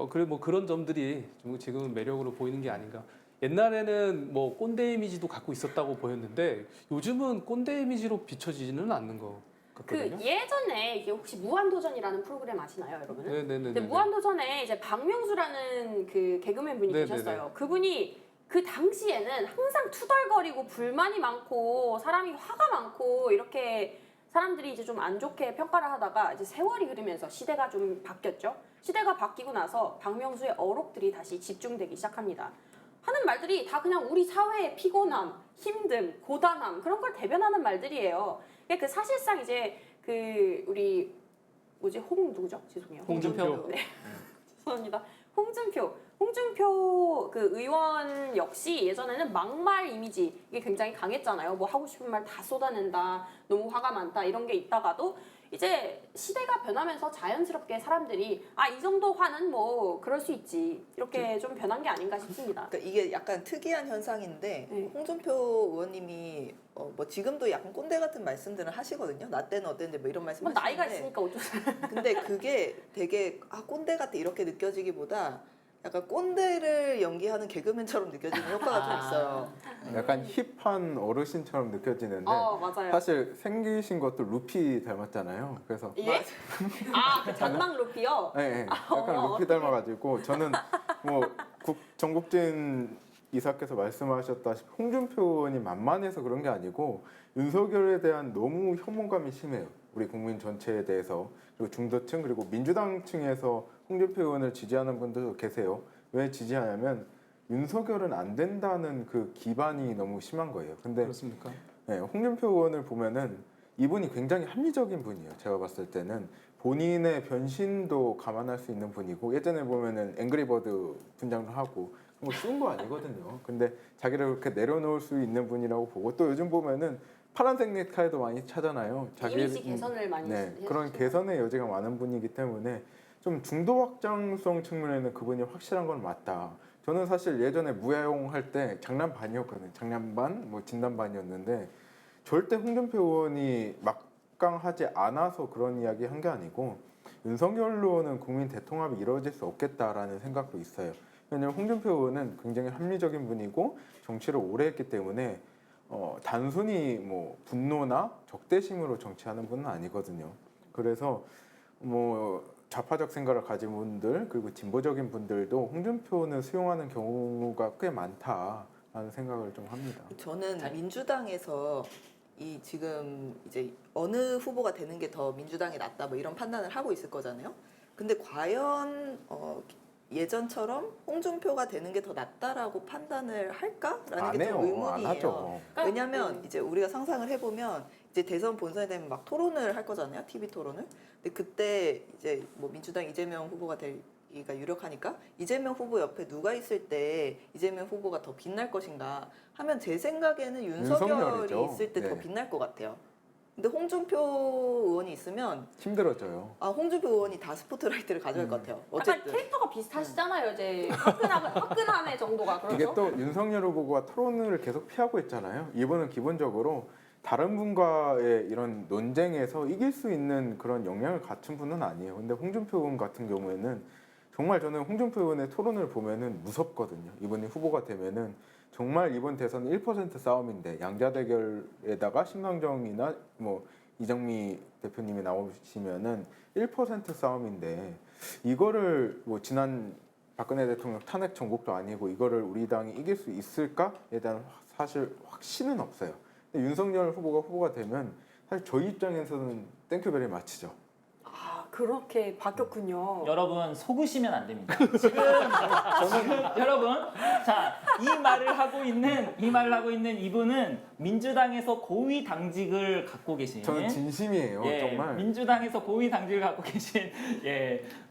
그래 뭐 그런 점들이 좀 지금은 매력으로 보이는 게 아닌가. 옛날에는 뭐 꼰대 이미지도 갖고 있었다고 보였는데 요즘은 꼰대 이미지로 비춰지지는 않는 거 같거든요. 그 예전에 이게 혹시 무한도전이라는 프로그램 아시나요, 여러분? 네네네. 근데 무한도전에 이제 박명수라는 그 개그맨 분이 네네네. 계셨어요. 그분이 그 당시에는 항상 투덜거리고 불만이 많고 사람이 화가 많고 이렇게 사람들이 이제 좀 안 좋게 평가를 하다가 이제 세월이 흐르면서 시대가 좀 바뀌었죠. 시대가 바뀌고 나서 박명수의 어록들이 다시 집중되기 시작합니다. 하는 말들이 다 그냥 우리 사회의 피곤함, 힘듦, 고단함 그런 걸 대변하는 말들이에요. 그러니까 그 사실상 이제 그 우리 뭐지 누구죠? 죄송해요. 홍준표. 네. 죄송합니다. 홍준표 그 의원 역시 예전에는 막말 이미지 이게 굉장히 강했잖아요. 뭐 하고 싶은 말 다 쏟아낸다, 너무 화가 많다 이런 게 있다가도 이제 시대가 변하면서 자연스럽게 사람들이 이 정도 화는 뭐 그럴 수 있지 이렇게 좀 변한 게 아닌가 싶습니다. 그러니까 이게 약간 특이한 현상인데 네. 홍준표 의원님이 뭐 지금도 약간 꼰대 같은 말씀들을 하시거든요. 나 때는 어땠는데 뭐 이런 말씀 뭐 나이가 하시는데 있으니까 어쩔 수 없어요. 근데 그게 되게 꼰대 같아 이렇게 느껴지기보다 약간 꼰대를 연기하는 개그맨처럼 느껴지는 효과가 좀 있어요. 약간 힙한 어르신처럼 느껴지는데 맞아요. 사실 생기신 것도 루피 닮았잖아요. 그래서 예? 그 잔망 루피요? 네, 네. 약간 루피 닮아가지고 저는 뭐 정국진 이사께서 말씀하셨다시피 홍준표 의원이 만만해서 그런 게 아니고 윤석열에 대한 너무 혐오감이 심해요. 우리 국민 전체에 대해서 그리고 중도층 그리고 민주당층에서 홍준표 의원을 지지하는 분들도 계세요. 왜 지지하냐면 윤석열은 안 된다는 그 기반이 너무 심한 거예요. 근데 그렇습니까? 네, 홍준표 의원을 보면은 이분이 굉장히 합리적인 분이에요. 제가 봤을 때는 본인의 변신도 감안할 수 있는 분이고 예전에 보면은 앵그리버드 분장도 하고 뭐 쉬운 거 아니거든요. 근데 자기를 그렇게 내려놓을 수 있는 분이라고 보고 또 요즘 보면은 파란색 넥타이도 많이 차잖아요. 이미지 개선을 많이 그런 해주시죠. 개선의 여지가 많은 분이기 때문에 좀 중도 확장성 측면에는 그분이 확실한 건 맞다. 저는 사실 예전에 무야용 때 장난 반이었거든요. 장난 반, 뭐 진단 반이었는데 절대 홍준표 의원이 막강하지 않아서 그런 이야기 한 게 아니고 윤석열로는 국민 대통합이 이루어질 수 없겠다라는 생각도 있어요. 왜냐하면 홍준표 의원은 굉장히 합리적인 분이고 정치를 오래 했기 때문에 단순히 뭐 분노나 적대심으로 정치하는 분은 아니거든요. 그래서 뭐 좌파적 생각을 가진 분들 그리고 진보적인 분들도 홍준표는 수용하는 경우가 꽤 많다라는 생각을 좀 합니다. 저는 민주당에서 이 지금 이제 어느 후보가 되는 게 더 민주당이 낫다 뭐 이런 판단을 하고 있을 거잖아요. 근데 과연 예전처럼 홍준표가 되는 게 더 낫다라고 판단을 할까라는 게 좀 안 의문이에요. 하죠. 왜냐하면 이제 우리가 상상을 해보면 이제 대선 본선이 되면 막 토론을 할 거잖아요, TV 토론을. 근데 그때 이제 뭐 민주당 이재명 후보가 되기가 유력하니까 이재명 후보 옆에 누가 있을 때 이재명 후보가 더 빛날 것인가 하면 제 생각에는 윤석열이 윤석열이죠. 있을 때 더 네. 빛날 것 같아요. 근데 홍준표 의원이 있으면 힘들어져요. 홍준표 의원이 다 스포트라이트를 가져갈 것 같아요. 약간 어쨌든 캐릭터가 비슷하시잖아요. 이제 화끈함의 정도가 그렇죠? 이게 또 윤석열 후보가 토론을 계속 피하고 있잖아요. 이분은 기본적으로 다른 분과의 이런 논쟁에서 이길 수 있는 그런 역량을 갖춘 분은 아니에요. 근데 홍준표 의원 같은 경우에는 정말 저는 홍준표 의원의 토론을 보면은 무섭거든요. 이분이 후보가 되면은 정말 이번 대선 1% 싸움인데 양자 대결에다가 심상정이나 뭐 이정미 대표님이 나오시면은 1% 싸움인데 이거를 뭐 지난 박근혜 대통령 탄핵 정국도 아니고 이거를 우리 당이 이길 수 있을까에 대한 사실 확신은 없어요. 근데 윤석열 후보가 되면 사실 저희 입장에서는 땡큐베리 마치죠. 그렇게 바뀌었군요. 여러분 속으시면 안 됩니다. 지금 여러분 자 이 말을 하고 있는 이분은 민주당에서 고위 당직을 갖고 계신 저는 진심이에요. 정말. 민주당에서 고위 당직을 갖고 계신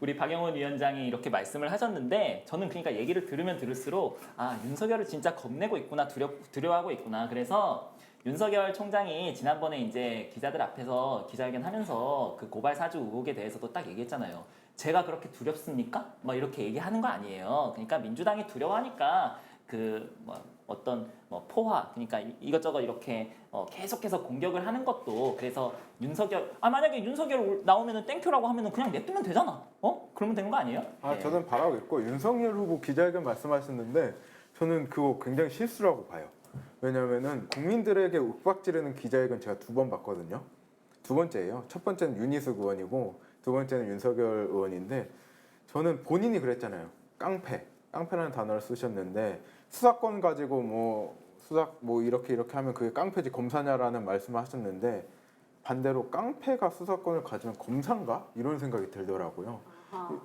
우리 박영훈 위원장이 이렇게 말씀을 하셨는데 저는 그러니까 얘기를 들으면 들을수록 아 윤석열을 진짜 겁내고 있구나 두려워하고 있구나. 그래서 윤석열 총장이 지난번에 이제 기자들 앞에서 기자회견하면서 그 고발 사주 의혹에 대해서도 딱 얘기했잖아요. 제가 그렇게 두렵습니까? 뭐 이렇게 얘기하는 거 아니에요. 그러니까 민주당이 두려워하니까 그 뭐 어떤 뭐 포화 그러니까 이것저것 이렇게 계속해서 공격을 하는 것도 그래서 윤석열 만약에 윤석열 나오면은 땡큐라고 하면은 그냥 냅두면 되잖아. 그러면 되는 거 아니에요? 저는 바라고 있고 윤석열 후보 기자회견 말씀하셨는데 저는 그거 굉장히 실수라고 봐요. 왜냐하면은 국민들에게 윽박지르는 기자회견 제가 2번 봤거든요. 2번째예요. 첫 번째는 윤희숙 의원이고 2번째는 윤석열 의원인데 저는 본인이 그랬잖아요. 깡패라는 단어를 쓰셨는데 수사권 가지고 뭐 이렇게 하면 그게 깡패지 검사냐라는 말씀을 하셨는데 반대로 깡패가 수사권을 가지면 검사인가? 이런 생각이 들더라고요.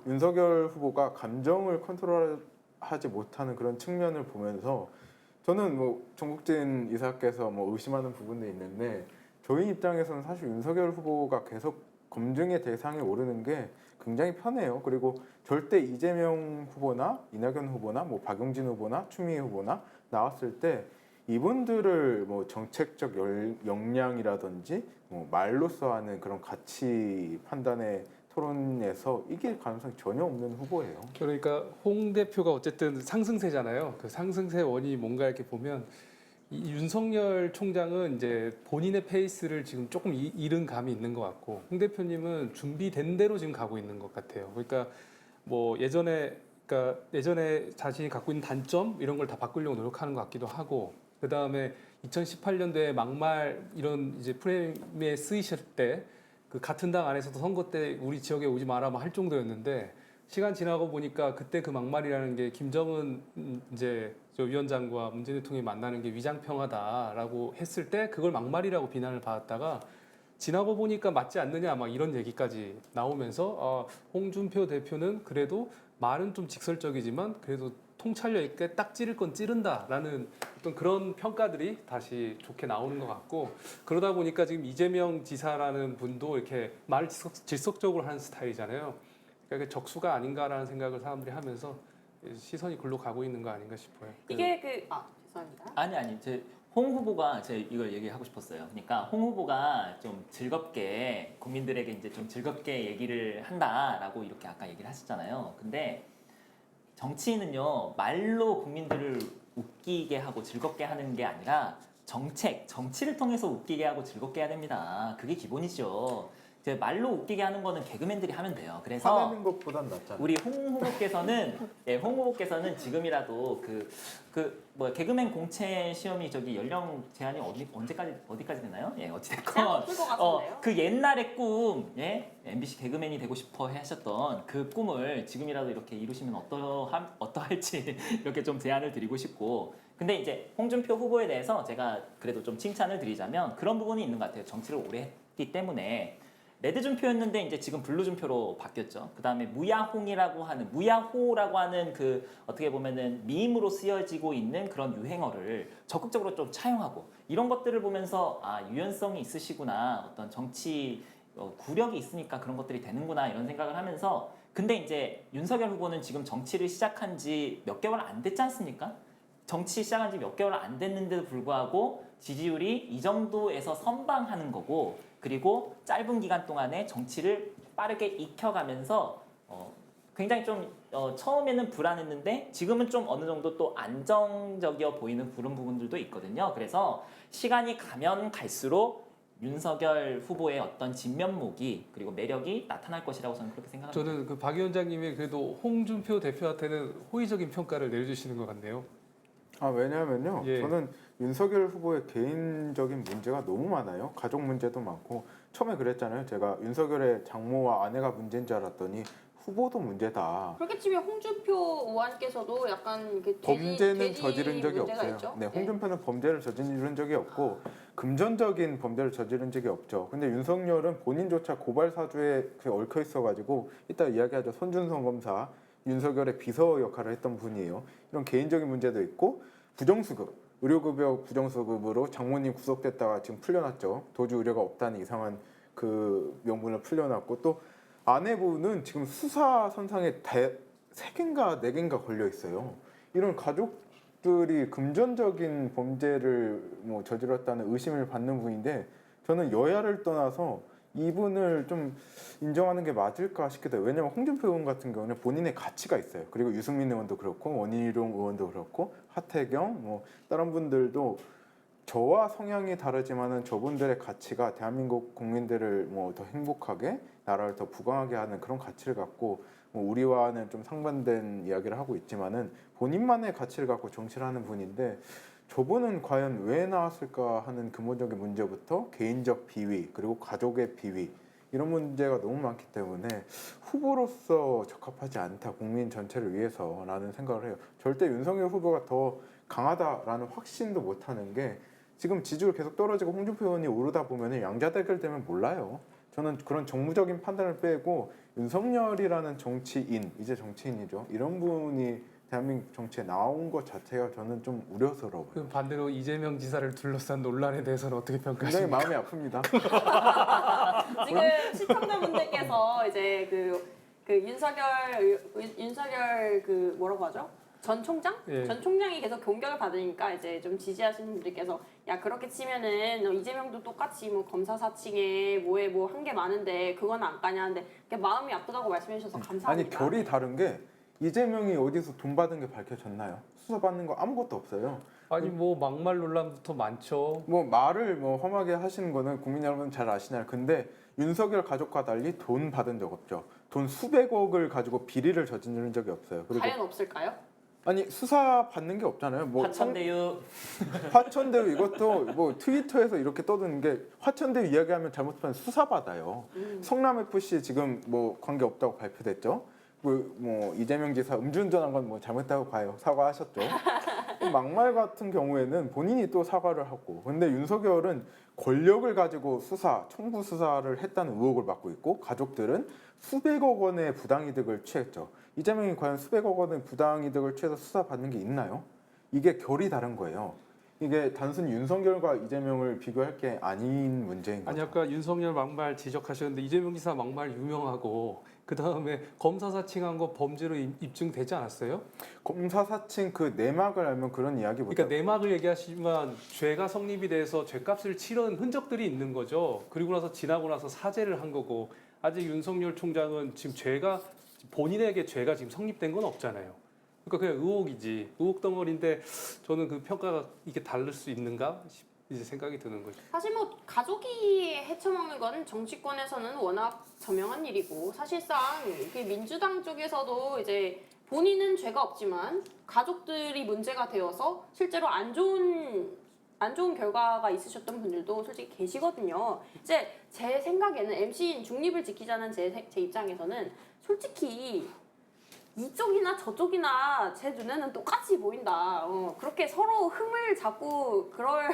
윤석열 후보가 감정을 컨트롤하지 못하는 그런 측면을 보면서 저는 뭐 정국진 이사께서 뭐 의심하는 부분도 있는데 저희 입장에서는 사실 윤석열 후보가 계속 검증의 대상에 오르는 게 굉장히 편해요. 그리고 절대 이재명 후보나 이낙연 후보나 뭐 박용진 후보나 추미애 후보나 나왔을 때 이분들을 뭐 정책적 역량이라든지 뭐 말로써 하는 그런 가치 판단의 토론에서 이길 가능성이 전혀 없는 후보예요. 그러니까 홍 대표가 어쨌든 상승세잖아요. 그 상승세 원인이 뭔가 이렇게 보면 이 윤석열 총장은 이제 본인의 페이스를 지금 조금 잃은 감이 있는 것 같고 홍 대표님은 준비된 대로 지금 가고 있는 것 같아요. 그러니까 뭐 예전에 자신이 갖고 있는 단점 이런 걸 다 바꾸려고 노력하는 것 같기도 하고 그 다음에 2018년도에 막말 이런 이제 프레임에 쓰이실 때 그 같은 당 안에서도 선거 때 우리 지역에 오지 마라 할 정도였는데 시간 지나고 보니까 그때 그 막말이라는 게 김정은 이제 저 위원장과 문재인 대통령이 만나는 게 위장평화다라고 했을 때 그걸 막말이라고 비난을 받았다가 지나고 보니까 맞지 않느냐 막 이런 얘기까지 나오면서 홍준표 대표는 그래도 말은 좀 직설적이지만 그래도 통찰력 있게 딱 찌를 건 찌른다라는 어떤 그런 평가들이 다시 좋게 나오는 것 같고 그러다 보니까 지금 이재명 지사라는 분도 이렇게 말을 질석적으로 하는 스타일이잖아요. 그러니까 적수가 아닌가라는 생각을 사람들이 하면서 시선이 글로 가고 있는 거 아닌가 싶어요. 이게 죄송합니다. 아니 홍 후보가 제가 이걸 얘기하고 싶었어요. 그러니까 홍 후보가 좀 즐겁게 국민들에게 이제 좀 즐겁게 얘기를 한다라고 이렇게 아까 얘기를 하셨잖아요. 근데 정치인은요 말로 국민들을 웃기게 하고 즐겁게 하는 게 아니라 정치를 통해서 웃기게 하고 즐겁게 해야 됩니다. 그게 기본이죠. 이제 말로 웃기게 하는 거는 개그맨들이 하면 돼요. 그래서 화내는 것보단 낫잖아요. 우리 홍 후보께서는 지금이라도 뭐 개그맨 공채 시험이 저기 연령 제한이 어디까지 되나요? 어찌됐건 없을 것 같은데요. 그 옛날의 꿈, MBC 개그맨이 되고 싶어 하셨던 그 꿈을 지금이라도 이렇게 이루시면 어떠할지 이렇게 좀 제안을 드리고 싶고. 근데 이제 홍준표 후보에 대해서 제가 그래도 좀 칭찬을 드리자면 그런 부분이 있는 것 같아요. 정치를 오래 했기 때문에. 레드 준표였는데 이제 지금 블루 준표로 바뀌었죠. 그다음에 무야호라고 하는 그 어떻게 보면은 미임으로 쓰여지고 있는 그런 유행어를 적극적으로 좀 차용하고 이런 것들을 보면서 유연성이 있으시구나. 어떤 정치 구력이 있으니까 그런 것들이 되는구나 이런 생각을 하면서 근데 이제 윤석열 후보는 지금 정치를 시작한 지 몇 개월 안 됐지 않습니까? 정치 시작한 지 몇 개월 안 됐는데도 불구하고 지지율이 이 정도에서 선방하는 거고 그리고 짧은 기간 동안에 정치를 빠르게 익혀가면서 굉장히 좀 처음에는 불안했는데 지금은 좀 어느 정도 또 안정적이어 보이는 그런 부분들도 있거든요. 그래서 시간이 가면 갈수록 윤석열 후보의 어떤 진면목이 그리고 매력이 나타날 것이라고 저는 그렇게 생각합니다. 저는 그 박 위원장님이 그래도 홍준표 대표한테는 호의적인 평가를 내려주시는 것 같네요. 왜냐하면요. 예. 저는 윤석열 후보의 개인적인 문제가 너무 많아요. 가족 문제도 많고 처음에 그랬잖아요. 제가 윤석열의 장모와 아내가 문제인 줄 알았더니 후보도 문제다. 그렇게 치면 홍준표 의원께서도 약간 그 범죄는 저지른 적이 문제가 없어요. 있죠? 네, 홍준표는 범죄를 저지른 적이 없고 금전적인 범죄를 저지른 적이 없죠. 근데 윤석열은 본인조차 고발 사주에 얽혀 있어가지고 이따 이야기하죠. 손준성 검사, 윤석열의 비서 역할을 했던 분이에요. 이런 개인적인 문제도 있고 부정수급, 의료급여 부정수급으로 장모님 구속됐다가 지금 풀려났죠. 도주 의뢰가 없다는 이상한 그 명분을 풀려났고 또 아내분은 지금 수사 선상에 3개인가 4개인가 걸려 있어요. 이런 가족들이 금전적인 범죄를 뭐 저질렀다는 의심을 받는 분인데 저는 여야를 떠나서 이분을 좀 인정하는 게 맞을까 싶기도 해요. 왜냐하면 홍준표 의원 같은 경우는 본인의 가치가 있어요. 그리고 유승민 의원도 그렇고 원희룡 의원도 그렇고 하태경 뭐 다른 분들도 저와 성향이 다르지만은 저분들의 가치가 대한민국 국민들을 뭐 더 행복하게 나라를 더 부강하게 하는 그런 가치를 갖고 뭐 우리와는 좀 상반된 이야기를 하고 있지만은 본인만의 가치를 갖고 정치를 하는 분인데 저분은 과연 왜 나왔을까 하는 근본적인 문제부터 개인적 비위 그리고 가족의 비위 이런 문제가 너무 많기 때문에 후보로서 적합하지 않다 국민 전체를 위해서라는 생각을 해요. 절대 윤석열 후보가 더 강하다라는 확신도 못하는 게 지금 지지율 계속 떨어지고 홍준표 의원이 오르다 보면 양자 대결 되면 몰라요. 저는 그런 정무적인 판단을 빼고 윤석열이라는 정치인, 이제 정치인이죠. 이런 분이 대한민국 정치에 나온 것 자체가 저는 좀 우려스러워요. 그럼 반대로 이재명 지사를 둘러싼 논란에 대해서는 어떻게 굉장히 평가하십니까? 마음이 아픕니다. 지금 시청자분들께서 이제 그 윤석열 그 뭐라고 하죠? 전 총장? 예. 전 총장이 계속 공격을 받으니까 이제 좀 지지하시는 분들께서 야 그렇게 치면은 이재명도 똑같이 뭐 검사 사칭에 뭐에 뭐 한 게 많은데 그건 안 까냐 하는데 마음이 아프다고 말씀해 주셔서 아니 감사합니다. 결이 다른 게 이재명이 어디서 돈 받은 게 밝혀졌나요? 수사받는 거 아무것도 없어요. 아니 뭐 막말 논란부터 많죠. 뭐 말을 뭐 험하게 하시는 거는 국민 여러분 잘 아시나요? 근데 윤석열 가족과 달리 돈 받은 적 없죠. 돈 수백억을 가지고 비리를 저지른 적이 없어요. 그리고 과연 없을까요? 아니 수사 받는 게 없잖아요. 뭐 화천대유 화천대유 이것도 뭐 트위터에서 이렇게 떠드는 게 화천대유 이야기하면 잘못하면 수사 받아요. 성남 FC 지금 뭐 관계 없다고 발표됐죠. 뭐 이재명 지사 음주운전한 건 뭐 잘못했다고 봐요. 사과하셨죠. 막말 같은 경우에는 본인이 또 사과를 하고, 근데 윤석열은 권력을 가지고 청부 수사를 했다는 의혹을 받고 있고, 가족들은 수백억 원의 부당이득을 취했죠. 이재명이 과연 수백억 원의 부당이득을 취해서 수사받는 게 있나요? 이게 결이 다른 거예요. 이게 단순히 윤석열과 이재명을 비교할 게 아닌 문제인 거죠. 아니 아까 윤석열 막말 지적하셨는데 이재명 지사 막말 유명하고 그 다음에 검사 사칭한 거 범죄로 입증되지 않았어요? 검사 사칭 그 내막을 알면 그런 이야기 못. 그러니까 내막을 얘기하시지만 죄가 성립이 돼서 죄값을 치른 흔적들이 있는 거죠. 그리고 나서 지나고 나서 사죄를 한 거고 아직 윤석열 총장은 지금 본인에게 죄가 지금 성립된 건 없잖아요. 그러니까 그냥 의혹이지. 의혹 덩어리인데 저는 그 평가가 이게 다를 수 있는가 이제 생각이 드는 거죠. 사실 뭐 가족이 헤쳐먹는 건 정치권에서는 워낙 저명한 일이고 사실상 그 민주당 쪽에서도 이제 본인은 죄가 없지만 가족들이 문제가 되어서 실제로 안 좋은 결과가 있으셨던 분들도 솔직히 계시거든요. 이제 제 생각에는 MC인 중립을 지키자는 제 입장에서는 솔직히 이쪽이나 저쪽이나 제 눈에는 똑같이 보인다. 그렇게 서로 흠을 잡고 그럴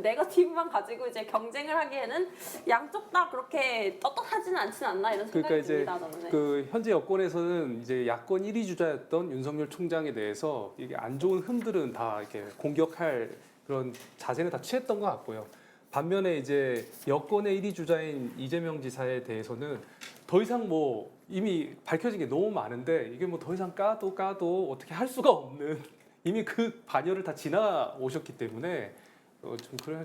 네거티브만 가지고 이제 경쟁을 하기에는 양쪽 다 그렇게 떳떳하지는 않지는 않나 이런 생각이 그러니까 이제 듭니다. 저는. 그 현재 여권에서는 이제 야권 1위 주자였던 윤석열 총장에 대해서 이게 안 좋은 흠들은 다 이렇게 공격할 그런 자세는 다 취했던 것 같고요. 반면에 이제 여권의 1위 주자인 이재명 지사에 대해서는 더 이상 뭐 이미 밝혀진 게 너무 많은데 이게 뭐 더 이상 까도 어떻게 할 수가 없는 이미 그 반열을 다 지나오셨기 때문에 좀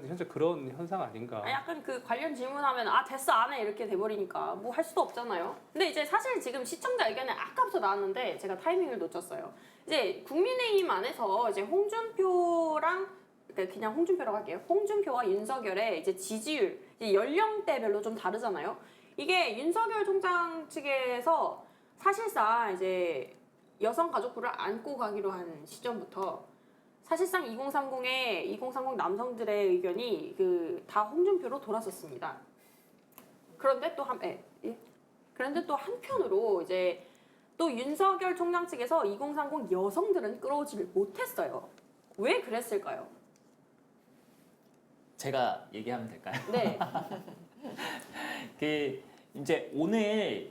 현재 그런 현상 아닌가. 약간 그 관련 질문하면 됐어 안 해 이렇게 돼버리니까 뭐 할 수도 없잖아요. 근데 이제 사실 지금 시청자 의견에 아까부터 나왔는데 제가 타이밍을 놓쳤어요. 이제 국민의힘 안에서 이제 그냥 홍준표라고 할게요. 홍준표와 윤석열의 이제 지지율, 이제 연령대별로 좀 다르잖아요. 이게 윤석열 총장 측에서 사실상 이제 여성가족부를 안고 가기로 한 시점부터 사실상 2030 남성들의 의견이 다 홍준표로 돌았었습니다. 그런데 또 한편으로 이제 또 윤석열 총장 측에서 2030 여성들은 끌어오지를 못했어요. 왜 그랬을까요? 제가 얘기하면 될까요? 네. 그 이제 오늘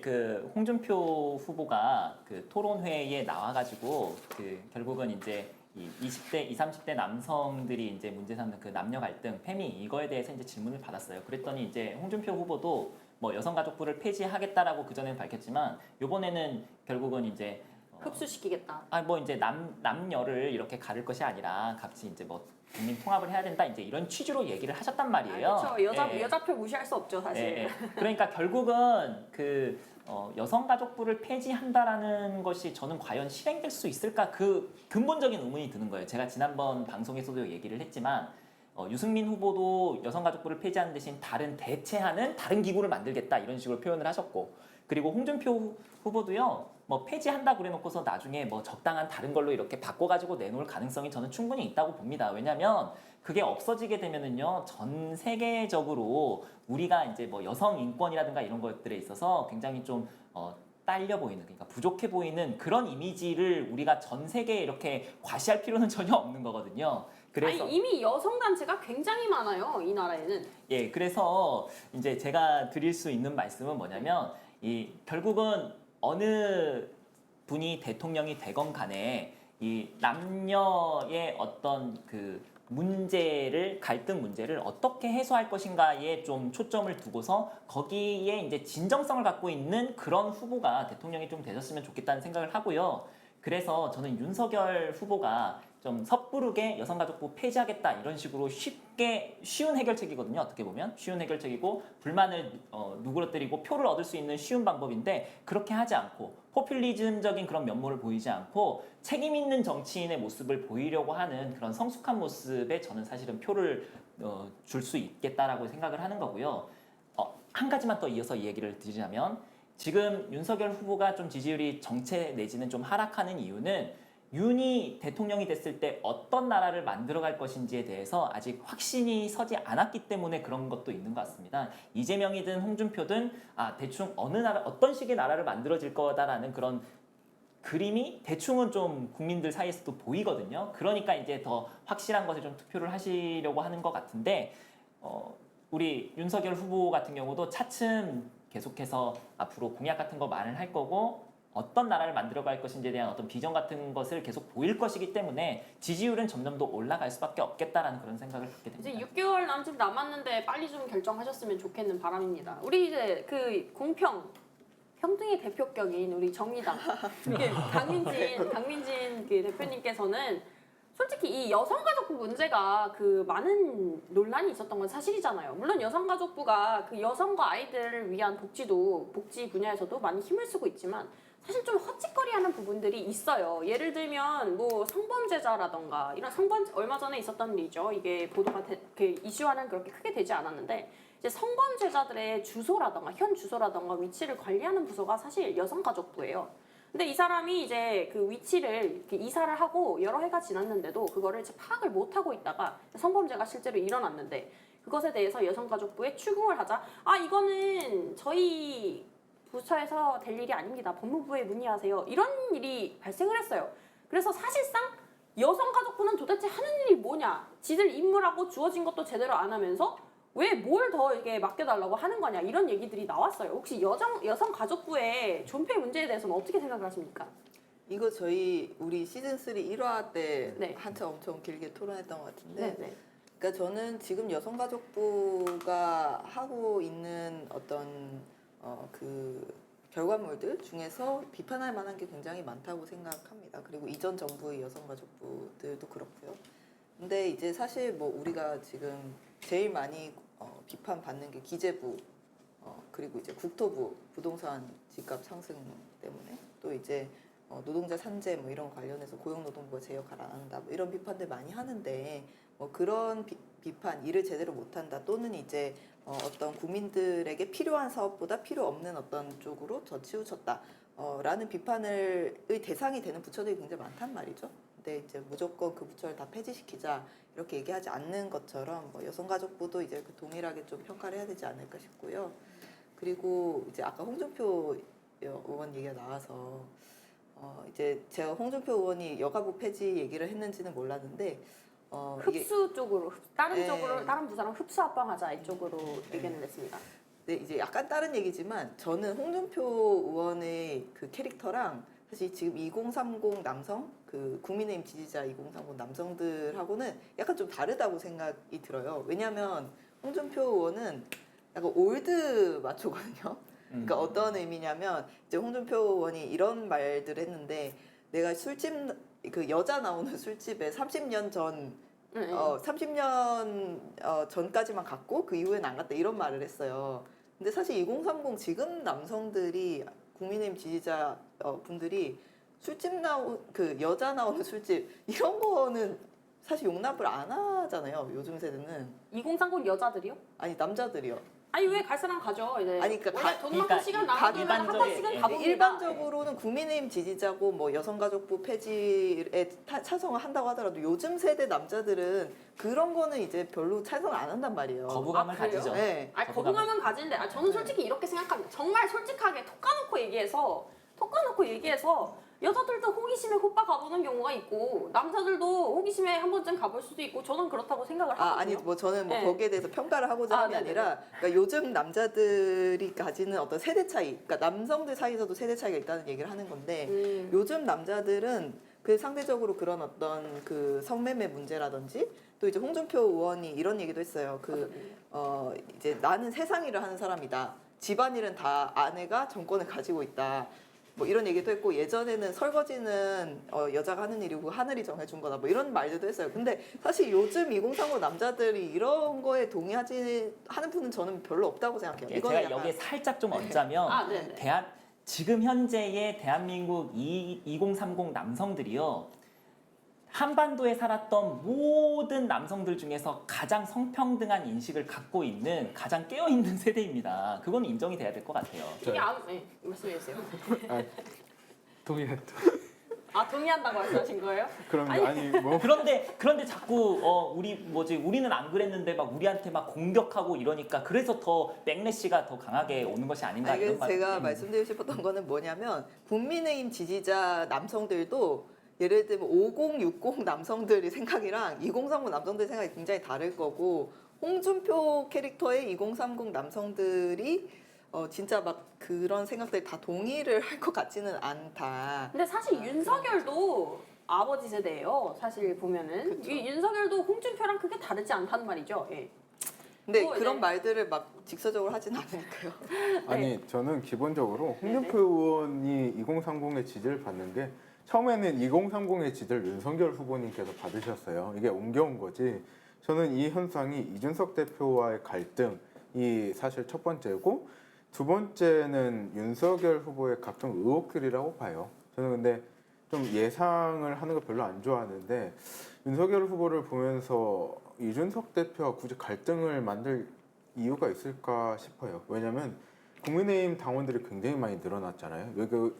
그 홍준표 후보가 그 토론회에 나와가지고 그 결국은 이제 이 20대, 20, 30대 남성들이 이제 문제 삼는 그 남녀 갈등, 페미 이거에 대해서 이제 질문을 받았어요. 그랬더니 이제 홍준표 후보도 뭐 여성가족부를 폐지하겠다라고 그 전에는 밝혔지만 이번에는 결국은 이제 흡수시키겠다. 뭐 이제 남녀를 이렇게 가를 것이 아니라 같이 이제 뭐 국민 통합을 해야 된다 이제 이런 취지로 얘기를 하셨단 말이에요. 그렇죠. 예. 여자표 무시할 수 없죠, 사실. 예, 예. 그러니까 결국은 그 여성가족부를 폐지한다라는 것이 저는 과연 실행될 수 있을까 그 근본적인 의문이 드는 거예요. 제가 지난번 방송에서도 얘기를 했지만 유승민 후보도 여성가족부를 폐지하는 대신 다른 대체하는 다른 기구를 만들겠다 이런 식으로 표현을 하셨고 그리고 홍준표 후보도요. 뭐 폐지한다 그래놓고서 나중에 뭐 적당한 다른 걸로 이렇게 바꿔가지고 내놓을 가능성이 저는 충분히 있다고 봅니다. 왜냐하면 그게 없어지게 되면은요 전 세계적으로 우리가 이제 뭐 여성 인권이라든가 이런 것들에 있어서 굉장히 좀 딸려 보이는 그러니까 부족해 보이는 그런 이미지를 우리가 전 세계에 이렇게 과시할 필요는 전혀 없는 거거든요. 그래서 아니, 이미 여성 단체가 굉장히 많아요, 이 나라에는. 예, 그래서 이제 제가 드릴 수 있는 말씀은 뭐냐면 이 결국은 어느 분이 대통령이 되건 간에 이 남녀의 어떤 그 갈등 문제를 어떻게 해소할 것인가에 좀 초점을 두고서 거기에 이제 진정성을 갖고 있는 그런 후보가 대통령이 좀 되셨으면 좋겠다는 생각을 하고요. 그래서 저는 윤석열 후보가 좀 섣부르게 여성가족부 폐지하겠다 이런 식으로 쉬운 해결책이거든요. 어떻게 보면 쉬운 해결책이고 불만을 누그러뜨리고 표를 얻을 수 있는 쉬운 방법인데 그렇게 하지 않고 포퓰리즘적인 그런 면모를 보이지 않고 책임 있는 정치인의 모습을 보이려고 하는 그런 성숙한 모습에 저는 사실은 표를 줄 수 있겠다라고 생각을 하는 거고요. 한 가지만 더 이어서 이 얘기를 드리자면 지금 윤석열 후보가 좀 지지율이 정체 내지는 좀 하락하는 이유는 윤이 대통령이 됐을 때 어떤 나라를 만들어갈 것인지에 대해서 아직 확신이 서지 않았기 때문에 그런 것도 있는 것 같습니다. 이재명이든 홍준표든 대충 어느 나라 어떤 식의 나라를 만들어질 거다라는 그런 그림이 대충은 좀 국민들 사이에서도 보이거든요. 그러니까 이제 더 확실한 것에 좀 투표를 하시려고 하는 것 같은데 우리 윤석열 후보 같은 경우도 차츰 계속해서 앞으로 공약 같은 거 말을 할 거고 어떤 나라를 만들어갈 것인지에 대한 어떤 비전 같은 것을 계속 보일 것이기 때문에 지지율은 점점 더 올라갈 수밖에 없겠다라는 그런 생각을 갖게 됩니다. 이제 6개월 남짓 남았는데 빨리 좀 결정하셨으면 좋겠는 바람입니다. 우리 이제 그 평등의 대표격인 우리 정의당 강민진 그 대표님께서는 솔직히 이 여성가족부 문제가 그 많은 논란이 있었던 건 사실이잖아요. 물론 여성가족부가 그 여성과 아이들을 위한 복지 분야에서도 많이 힘을 쓰고 있지만 사실 좀 헛짓거리하는 부분들이 있어요. 예를 들면 뭐 성범죄자라던가 이런 얼마 전에 있었던 일이죠. 이게 보도가 이슈화는 그렇게 크게 되지 않았는데 이제 성범죄자들의 주소라던가 현 주소라던가 위치를 관리하는 부서가 사실 여성가족부예요. 근데 이 사람이 이제 그 위치를 이사를 하고 여러 해가 지났는데도 그거를 이제 파악을 못 하고 있다가 성범죄가 실제로 일어났는데 그것에 대해서 여성가족부에 추궁을 하자 이거는 저희 부처에서 될 일이 아닙니다. 법무부에 문의하세요. 이런 일이 발생을 했어요. 그래서 사실상 여성가족부는 도대체 하는 일이 뭐냐? 지들 임무라고 주어진 것도 제대로 안 하면서 왜 뭘 더 이게 맡겨달라고 하는 거냐? 이런 얘기들이 나왔어요. 혹시 여성가족부의 존폐 문제에 대해서는 어떻게 생각을 하십니까? 이거 우리 시즌 3 1화 때 한참 엄청 길게 토론했던 것 같은데 네. 그러니까 저는 지금 여성가족부가 하고 있는 어떤 그 결과물들 중에서 비판할 만한 게 굉장히 많다고 생각합니다. 그리고 이전 정부의 여성가족부들도 그렇고요. 근데 이제 사실 뭐 우리가 지금 제일 많이 비판받는 게 기재부 그리고 이제 국토부 부동산 집값 상승 때문에 또 이제 노동자 산재 뭐 이런 관련해서 고용노동부가 제 역할을 안 한다 뭐 이런 비판들 많이 하는데 뭐 그런 비판 일을 제대로 못한다 또는 이제 어떤 국민들에게 필요한 사업보다 필요 없는 어떤 쪽으로 더 치우쳤다 라는 비판의 대상이 되는 부처들이 굉장히 많단 말이죠. 근데 이제 무조건 그 부처를 다 폐지시키자 이렇게 얘기하지 않는 것처럼 뭐 여성가족부도 이제 그 동일하게 좀 평가를 해야 되지 않을까 싶고요. 그리고 이제 아까 홍준표 의원 얘기가 나와서 이제 제가 홍준표 의원이 여가부 폐지 얘기를 했는지는 몰랐는데 이게 흡수 쪽으로 다른 네. 쪽으로 다른 부서랑 흡수 합방하자 이쪽으로 의견을 냈습니다. 네, 이제 약간 다른 얘기지만 저는 홍준표 의원의 그 캐릭터랑 사실 지금 2030 남성 그 국민의힘 지지자 2030 남성들하고는 약간 좀 다르다고 생각이 들어요. 왜냐하면 홍준표 의원은 약간 올드 마초거든요. 그러니까 어떤 의미냐면 이제 홍준표 의원이 이런 말들을 했는데 내가 술집 그 여자 나오는 술집에 30년 전 30년 전까지만 갔고 그 이후에는 안 갔다 이런 말을 했어요. 근데 사실 2030 지금 남성들이 국민의힘 지지자 분들이 술집 그 여자 나오는 술집 이런 거는 사실 용납을 안 하잖아요. 요즘 세대는 2030 여자들이요? 아니 남자들이요. 아니 왜 갈 사람 가죠? 이제 아니, 그러니까 원래 돈 많고 그러니까 시간 각 남으면 한 일반적인- 번씩은 예, 가봅니다. 일반적으로는 국민의힘 지지자고 뭐 여성가족부 폐지에 찬성을 한다고 하더라도 요즘 세대 남자들은 그런 거는 이제 별로 찬성을 안 한단 말이에요. 거부감을 아, 그래요? 가지죠. 네. 아니 거부감은 가지는데 저는 솔직히 이렇게 생각합니다. 정말 솔직하게 톡 까놓고 얘기해서 여자들도 호기심에 호빠 가보는 경우가 있고 남자들도 호기심에 한 번쯤 가볼 수도 있고 저는 그렇다고 생각을 하거든요. 아니 뭐 저는 뭐 네. 거기에 대해서 평가를 하고자 하는 게 네네네. 아니라 그러니까 요즘 남자들이 가지는 어떤 세대 차이, 그러니까 남성들 사이에서도 세대 차이가 있다는 얘기를 하는 건데 요즘 남자들은 그 상대적으로 그런 어떤 그 성매매 문제라든지 또 이제 홍준표 의원이 이런 얘기도 했어요. 이제 나는 세상 일을 하는 사람이다. 집안일은 다 아내가 정권을 가지고 있다. 뭐 이런 얘기도 했고 예전에는 설거지는 여자가 하는 일이고 하늘이 정해준 거다 뭐 이런 말들도 했어요. 근데 사실 요즘 2030 남자들이 이런 거에 동의하지 하는 분은 저는 별로 없다고 생각해요. 예, 이거는 제가 여기에 살짝 좀 얹자면 네네. 지금 현재의 대한민국 2030 남성들이요. 한반도에 살았던 모든 남성들 중에서 가장 성평등한 인식을 갖고 있는 가장 깨어있는 세대입니다. 그건 인정이 돼야 될 것 같아요. 이게 말씀해 주세요. 동의했다. 동의한다고 말씀하신 거예요? 그럼 아니 뭐 그런데 자꾸 우리는 안 그랬는데 막 우리한테 막 공격하고 이러니까 그래서 더 백래시가 더 강하게 오는 것이 아닌가 이런 말. 제가 말씀드리고 싶었던 거는 뭐냐면 국민의힘 지지자 남성들도 예를 들면 5060 남성들의 생각이랑 2030 남성들의 생각이 굉장히 다를 거고 홍준표 캐릭터의 2030 남성들이 진짜 막 그런 생각들 다 동의를 할 것 같지는 않다. 근데 사실 윤석열도 아버지 세대예요. 사실 보면은 그쵸. 이 윤석열도 홍준표랑 크게 다르지 않다는 말이죠. 예. 근데 또 그런 이제- 말들을 막 직설적으로 하진 않으니까요. 아니 저는 기본적으로 네네. 홍준표 의원이 2030의 지지를 받는 게 처음에는 2030의 지지를 윤석열 후보님께서 받으셨어요. 이게 옮겨온 거지. 저는 이 현상이 이준석 대표와의 갈등이 사실 첫 번째고 두 번째는 윤석열 후보의 각종 의혹들이라고 봐요. 저는 근데 좀 예상을 하는 거 별로 안 좋아하는데 윤석열 후보를 보면서 이준석 대표와 굳이 갈등을 만들 이유가 있을까 싶어요. 왜냐하면 국민의힘 당원들이 굉장히 많이 늘어났잖아요. 여기서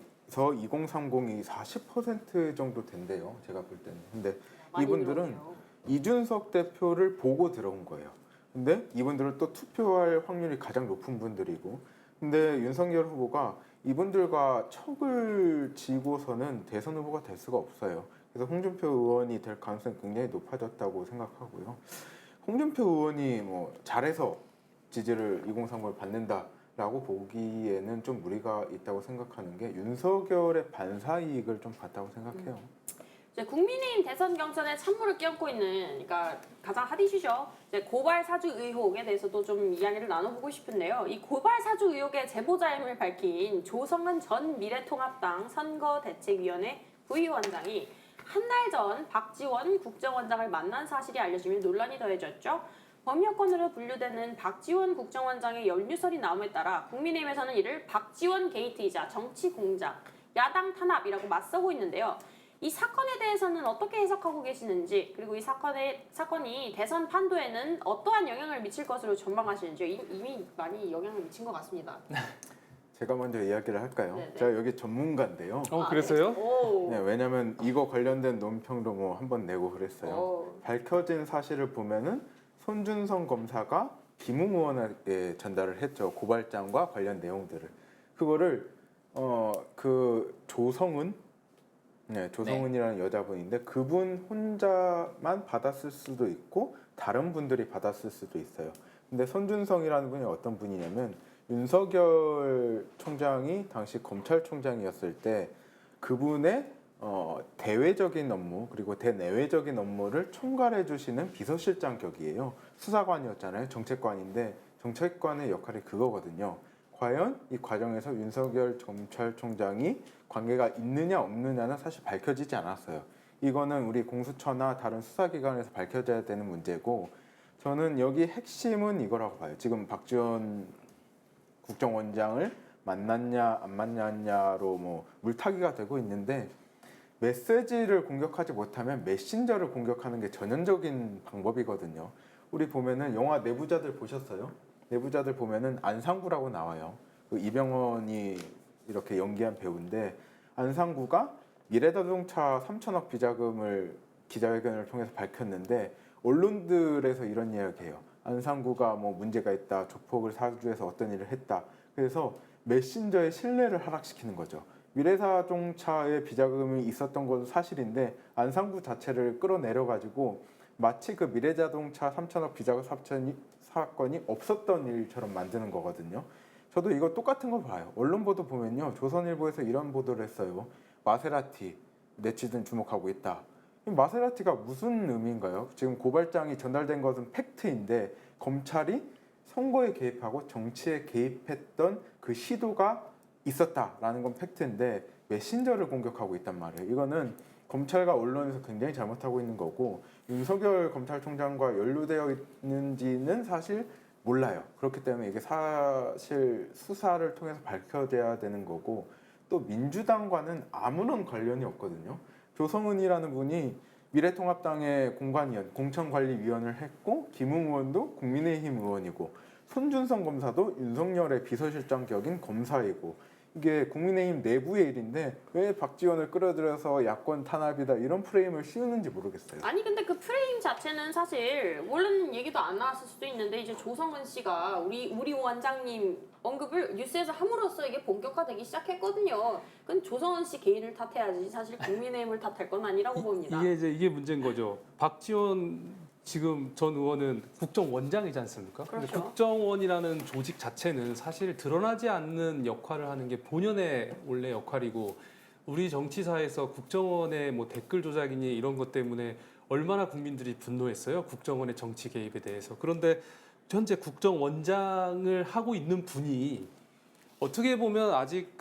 2030이 40% 정도 된대요. 제가 볼 때는. 근데 많이 이분들은 늘었네요. 이준석 대표를 보고 들어온 거예요. 근데 이분들은 또 투표할 확률이 가장 높은 분들이고 근데 윤석열 후보가 이분들과 척을 지고서는 대선 후보가 될 수가 없어요. 그래서 홍준표 의원이 될 가능성이 굉장히 높아졌다고 생각하고요. 홍준표 의원이 뭐 잘해서 지지를 2030을 받는다라고 보기에는 좀 무리가 있다고 생각하는 게 윤석열의 반사 이익을 좀 봤다고 생각해요. 이제 국민의힘 대선 경선에 찬물을 끼얹고 있는, 그러니까 가장 핫 이슈죠. 이제 고발 사주 의혹에 대해서도 좀 이야기를 나눠보고 싶은데요. 이 고발 사주 의혹의 제보자임을 밝힌 조성은 전 미래통합당 선거대책위원회 부위원장이 한 달 전 박지원 국정원장을 만난 사실이 알려지며 논란이 더해졌죠. 범여권으로 분류되는 박지원 국정원장의 연루설이 나옴에 따라 국민의힘에서는 이를 박지원 게이트이자 정치 공작, 야당 탄압이라고 맞서고 있는데요. 이 사건에 대해서는 어떻게 해석하고 계시는지, 그리고 이 사건이 대선 판도에는 어떠한 영향을 미칠 것으로 전망하시는지 이미 많이 영향을 미친 것 같습니다. 제가 먼저 이야기를 할까요? 네네. 제가 여기 전문가인데요. 그랬어요? 오. 네, 왜냐면 이거 관련된 논평도 뭐 한 번 내고 그랬어요. 오. 밝혀진 사실을 보면은 손준성 검사가 김웅 의원에게 전달을 했죠. 고발장과 관련 내용들을. 그거를 그 조성은 네, 조성은이라는 여자분인데 그분 혼자만 받았을 수도 있고 다른 분들이 받았을 수도 있어요. 근데 손준성이라는 분이 어떤 분이냐면 윤석열 총장이 당시 검찰총장이었을 때 그분의 대외적인 업무 그리고 대내외적인 업무를 총괄해 주시는 비서실장 격이에요. 수사관이었잖아요. 정책관인데 정책관의 역할이 그거거든요. 과연 이 과정에서 윤석열 검찰총장이 관계가 있느냐 없느냐는 사실 밝혀지지 않았어요. 이거는 우리 공수처나 다른 수사기관에서 밝혀져야 되는 문제고 저는 여기 핵심은 이거라고 봐요. 지금 박지원 국정원장을 만났냐 안 만났냐로 뭐 물타기가 되고 있는데 메시지를 공격하지 못하면 메신저를 공격하는 게 전형적인 방법이거든요. 우리 보면은 영화 내부자들 보셨어요? 내부자들 보면은 안상구라고 나와요. 그 이병헌이 이렇게 연기한 배우인데 안상구가 미래자동차 3천억 비자금을 기자회견을 통해서 밝혔는데 언론들에서 이런 이야기해요. 안상구가 뭐 문제가 있다, 조폭을 사주해서 어떤 일을 했다. 그래서 메신저의 신뢰를 하락시키는 거죠. 미래자동차의 비자금이 있었던 것도 사실인데 안상구 자체를 끌어내려가지고 마치 그 미래자동차 3천억 비자금 사건이 없었던 일처럼 만드는 거거든요. 저도 이거 똑같은 거 봐요. 언론 보도 보면요. 조선일보에서 이런 보도를 했어요. 마세라티 네티즌 주목하고 있다. 이 마세라티가 무슨 의미인가요? 지금 고발장이 전달된 것은 팩트인데 검찰이 선거에 개입하고 정치에 개입했던 그 시도가 있었다라는 건 팩트인데 메신저를 공격하고 있단 말이에요. 이거는 검찰과 언론에서 굉장히 잘못하고 있는 거고 윤석열 검찰총장과 연루되어 있는지는 사실 몰라요. 그렇기 때문에 이게 사실 수사를 통해서 밝혀져야 되는 거고 또 민주당과는 아무런 관련이 없거든요. 조성은이라는 분이 미래통합당의 공천관리위원을 했고 김웅 의원도 국민의힘 의원이고 손준성 검사도 윤석열의 비서실장 격인 검사이고 이게 국민의힘 내부의 일인데 왜 박지원을 끌어들여서 야권 탄압이다 이런 프레임을 씌우는지 모르겠어요. 아니 근데 그 프레임 자체는 사실 원래는 얘기도 안 나왔을 수도 있는데 이제 조성은 씨가 우리 원장님 언급을 뉴스에서 함으로써 이게 본격화되기 시작했거든요. 그건 조성은 씨 개인을 탓해야지 사실 국민의힘을 탓할 건 아니라고 봅니다. 이게 문제인 거죠. 박지원 지금 전 의원은 국정원장이지 않습니까? 근데 그렇죠. 국정원이라는 조직 자체는 사실 드러나지 않는 역할을 하는 게 본연의 원래 역할이고 우리 정치사에서 국정원의 뭐 댓글 조작이니 이런 것 때문에 얼마나 국민들이 분노했어요. 국정원의 정치 개입에 대해서. 그런데 현재 국정원장을 하고 있는 분이 어떻게 보면 아직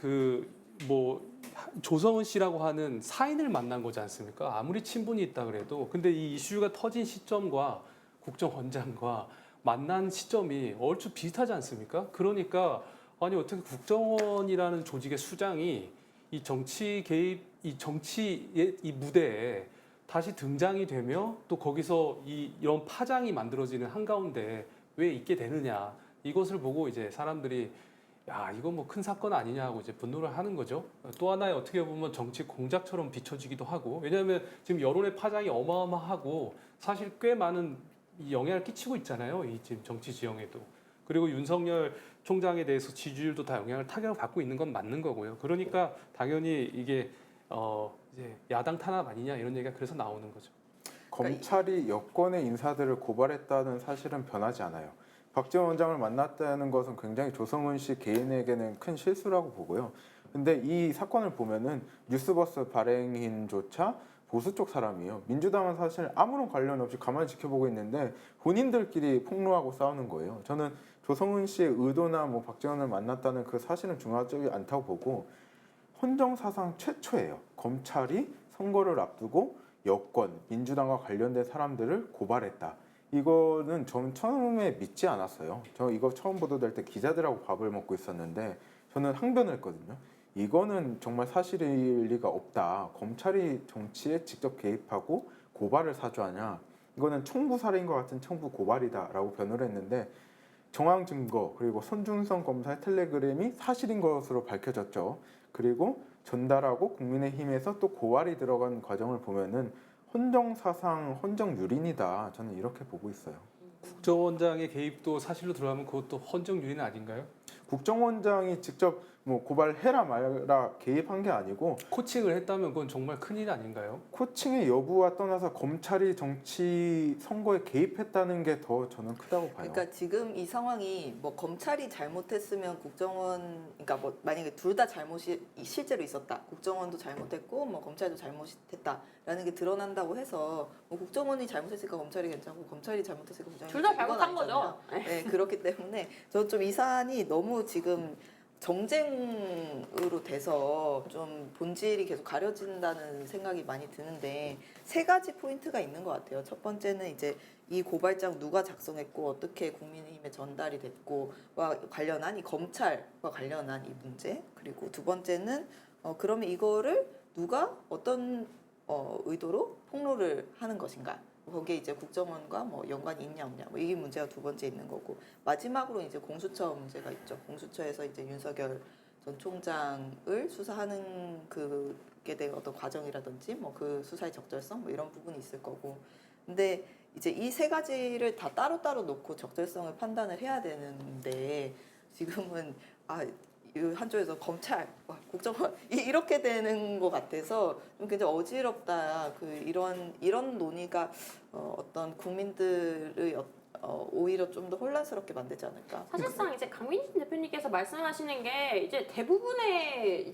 조성은 씨라고 하는 사인을 만난 거지 않습니까? 아무리 친분이 있다 그래도. 근데 이 이슈가 터진 시점과 국정원장과 만난 시점이 얼추 비슷하지 않습니까? 그러니까 아니 어떻게 국정원이라는 조직의 수장이 이 정치 개입, 이 정치의 이 무대에 다시 등장이 되며 또 거기서 이런 파장이 만들어지는 한가운데 왜 있게 되느냐. 이것을 보고 이제 사람들이 야, 이거 뭐 큰 사건 아니냐고 이제 분노를 하는 거죠. 또 하나의 어떻게 보면 정치 공작처럼 비춰지기도 하고, 왜냐하면 지금 여론의 파장이 어마어마하고 사실 꽤 많은 영향을 끼치고 있잖아요. 이 지금 정치 지형에도. 그리고 윤석열 총장에 대해서 지지율도 다 타격을 받고 있는 건 맞는 거고요. 그러니까 당연히 이게 이제 야당 탄압 아니냐 이런 얘기가 그래서 나오는 거죠. 검찰이 여권의 인사들을 고발했다는 사실은 변하지 않아요. 박지원 원장을 만났다는 것은 굉장히 조성은 씨 개인에게는 큰 실수라고 보고요. 근데 이 사건을 보면은 뉴스버스 발행인조차 보수 쪽 사람이에요. 민주당은 사실 아무런 관련 없이 가만히 지켜보고 있는데 본인들끼리 폭로하고 싸우는 거예요. 저는 조성은 씨의 의도나 뭐 박지원을 만났다는 그 사실은 중요하지 않다고 보고 헌정사상 최초예요. 검찰이 선거를 앞두고 여권, 민주당과 관련된 사람들을 고발했다. 이거는 전 처음에 믿지 않았어요. 저 이거 처음 보도될 때 기자들하고 밥을 먹고 있었는데 저는 항변을 했거든요. 이거는 정말 사실일 리가 없다. 검찰이 정치에 직접 개입하고 고발을 사주하냐. 이거는 청부살인과 같은 청부 고발이다라고 변호를 했는데 정황 증거 그리고 손준성 검사의 텔레그램이 사실인 것으로 밝혀졌죠. 그리고 전달하고 국민의힘에서 또 고발이 들어간 과정을 보면은 헌정사상 헌정유린이다. 저는 이렇게 보고 있어요. 국정원장의 개입도 사실로 들어가면 그것도 헌정유린 아닌가요? 국정원장이 직접 뭐 고발해라 말라 개입한 게 아니고 코칭을 했다면 그건 정말 큰일 아닌가요? 코칭의 여부와 떠나서 검찰이 정치 선거에 개입했다는 게 더 저는 크다고 봐요. 그러니까 지금 이 상황이 뭐 검찰이 잘못했으면 국정원, 그러니까 뭐 만약에 둘 다 잘못이 실제로 있었다, 국정원도 잘못했고 뭐 검찰도 잘못했다라는 게 드러난다고 해서 뭐 국정원이 잘못했으니까 검찰이 괜찮고 검찰이 잘못했으니까 국정원이 둘 다 괜찮고 잘못한 이건 거죠. 아니잖아요. 네, 그렇기 때문에 저는 좀 이 사안이 너무 지금 정쟁으로 돼서 좀 본질이 계속 가려진다는 생각이 많이 드는데 세 가지 포인트가 있는 것 같아요. 첫 번째는 이제 이 고발장 누가 작성했고 어떻게 국민의힘에 전달이 됐고와 관련한 이 검찰과 관련한 이 문제, 그리고 두 번째는 그러면 이거를 누가 어떤 의도로 폭로를 하는 것인가, 거기에 이제 국정원과 뭐 연관이 있냐 없냐, 뭐 이게 문제가 두 번째 있는 거고, 마지막으로 이제 공수처 문제가 있죠. 공수처에서 이제 윤석열 전 총장을 수사하는 그게 대한 어떤 과정이라든지 뭐 그 수사의 적절성 뭐 이런 부분이 있을 거고, 근데 이제 이 세 가지를 다 따로따로 놓고 적절성을 판단을 해야 되는데 지금은 이 한쪽에서 검찰, 국정원 이렇게 되는 것 같아서 좀 굉장히 어지럽다. 그 이런 논의가 어떤 국민들의 오히려 좀 더 혼란스럽게 만들지 않을까. 사실상 이제 강민진 대표님께서 말씀하시는 게 이제 대부분의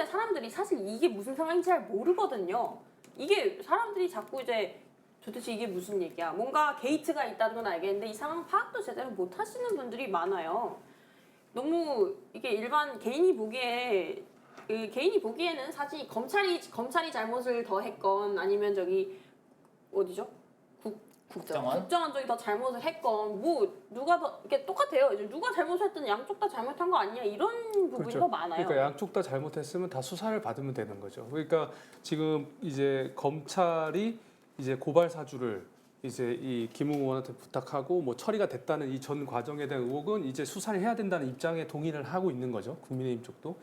사람들이 사실 이게 무슨 상황인지 잘 모르거든요. 이게 사람들이 자꾸 이제 도대체 이게 무슨 얘기야? 뭔가 게이트가 있다는 건 알겠는데 이 상황 파악도 제대로 못 하시는 분들이 많아요. 너무 이게 일반 개인이 보기에는 사실 검찰이 잘못을 더 했건 아니면 저기 어디죠? 국정원? 국정원 쪽이 더 잘못을 했건 뭐 누가 더 이게 똑같아요. 이제 누가 잘못했든 양쪽 다 잘못한 거 아니냐 이런 부분이 더 많아요. 그러니까 양쪽 다 잘못했으면 다 수사를 받으면 되는 거죠. 그러니까 지금 이제 검찰이 이제 고발 사주를 이제 이 김웅 의원한테 부탁하고 뭐 처리가 됐다는 이 전 과정에 대한 의혹은 이제 수사를 해야 된다는 입장에 동의를 하고 있는 거죠. 국민의힘 쪽도.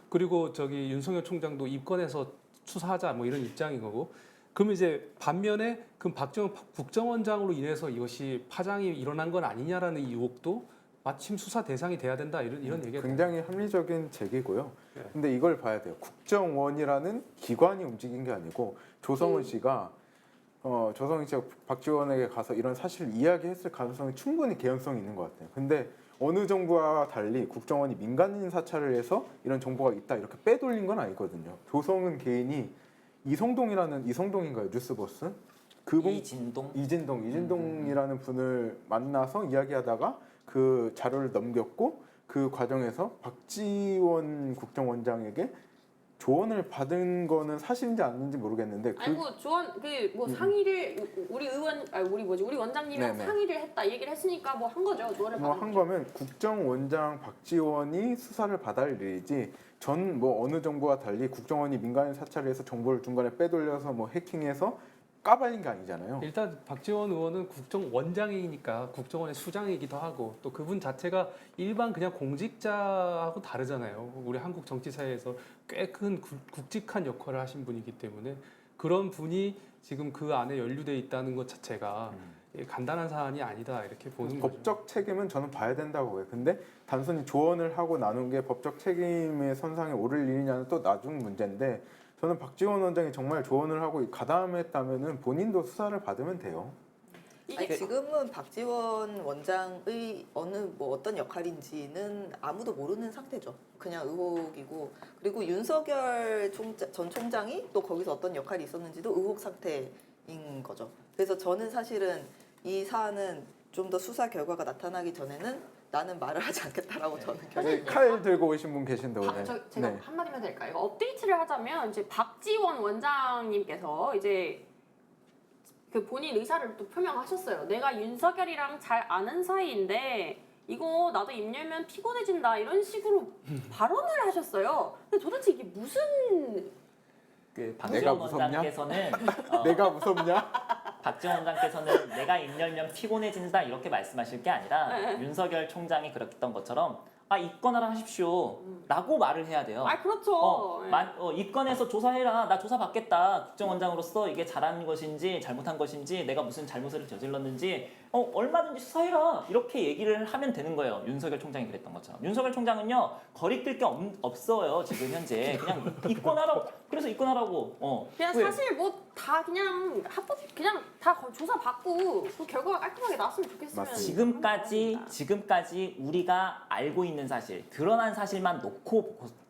그리고 저기 윤석열 총장도 입건해서 수사하자 뭐 이런 입장인 거고. 그럼 이제 반면에 그럼 박지원 국정원장으로 인해서 이것이 파장이 일어난 건 아니냐라는 이 의혹도 마침 수사 대상이 돼야 된다 이런 얘기가 굉장히 합리적인 제기고요. 네. 근데 이걸 봐야 돼요. 국정원이라는 기관이 움직인 게 아니고 조성은 씨가 조성은 씨가 박지원에게 가서 이런 사실을 이야기했을 가능성이 충분히 개연성이 있는 것 같아요. 근데 어느 정부와 달리 국정원이 민간인 사찰을 해서 이런 정보가 있다 이렇게 빼돌린 건 아니거든요. 조성은 개인이 이성동인가요? 뉴스버스? 그분 이진동이라는 분을 만나서 이야기하다가 그 자료를 넘겼고 그 과정에서 박지원 국정원장에게 조언을 받은 거는 사실인지 아닌지 모르겠는데 아니 뭐 조언 뭐 상의를 우리 원장님이랑 네네. 상의를 했다 얘기를 했으니까 뭐 한 거죠. 조언을 뭐 받은 한 거죠. 거면 국정원장 박지원이 수사를 받아야 할 일이지 전 뭐 어느 정부와 달리 국정원이 민간인 사찰을 해서 정보를 중간에 빼돌려서 뭐 해킹해서 까발린 게 아니잖아요. 일단 박지원 의원은 국정원장이니까 국정원의 수장이기도 하고 또 그분 자체가 일반 그냥 공직자하고 다르잖아요. 우리 한국 정치사회에서 꽤 큰 굵직한 역할을 하신 분이기 때문에 그런 분이 지금 그 안에 연루돼 있다는 것 자체가 간단한 사안이 아니다 이렇게 보는 거죠. 법적 책임은 저는 봐야 된다고 해요. 근데 단순히 조언을 하고 나눈 게 법적 책임의 선상에 오를 일이냐는 또 나중 문제인데 저는 박지원 원장이 정말 조언을 하고 가담했다면은 본인도 수사를 받으면 돼요. 아니, 지금은 박지원 원장의 어떤 역할인지는 아무도 모르는 상태죠. 그냥 의혹이고, 그리고 윤석열 전 총장이 또 거기서 어떤 역할이 있었는지도 의혹 상태인 거죠. 그래서 저는 사실은 이 사안은 좀 더 수사 결과가 나타나기 전에는 나는 말을 하지 않겠다라고 저는 여기 칼 들고 오신 분 계신데 오늘. 제가 네. 한마디만 될까요? 이거 업데이트를 하자면 이제 박지원 원장님께서 이제 그 본인 의사를 또 표명하셨어요. 내가 윤석열이랑 잘 아는 사이인데 이거 나도 입 열면 피곤해진다 이런 식으로 발언을 하셨어요. 근데 도대체 이게 무슨 그 내가 박지원 무섭냐? 원장께서는 내가 무섭냐? 박지원 원장께서는 내가 입 열면 피곤해진다 이렇게 말씀하실 게 아니라 네. 윤석열 총장이 그랬던 것처럼 입건하라 하십시오 라고 말을 해야 돼요. 그렇죠. 입건해서 조사해라. 나 조사 받겠다. 국정원장으로서 이게 잘한 것인지 잘못한 것인지 내가 무슨 잘못을 저질렀는지 얼마든지 수사해라 이렇게 얘기를 하면 되는 거예요. 윤석열 총장이 그랬던 것처럼. 윤석열 총장은요 거리낄 게 없어요 지금 현재. 그냥 입건하라고. 그래서 입건하라고. 그냥 왜? 사실 뭐 다 그냥 합법 그냥 다 조사 받고 그 결과가 깔끔하게 나왔으면 좋겠으면 맞습니다. 지금까지 우리가 알고 있는 사실, 드러난 사실만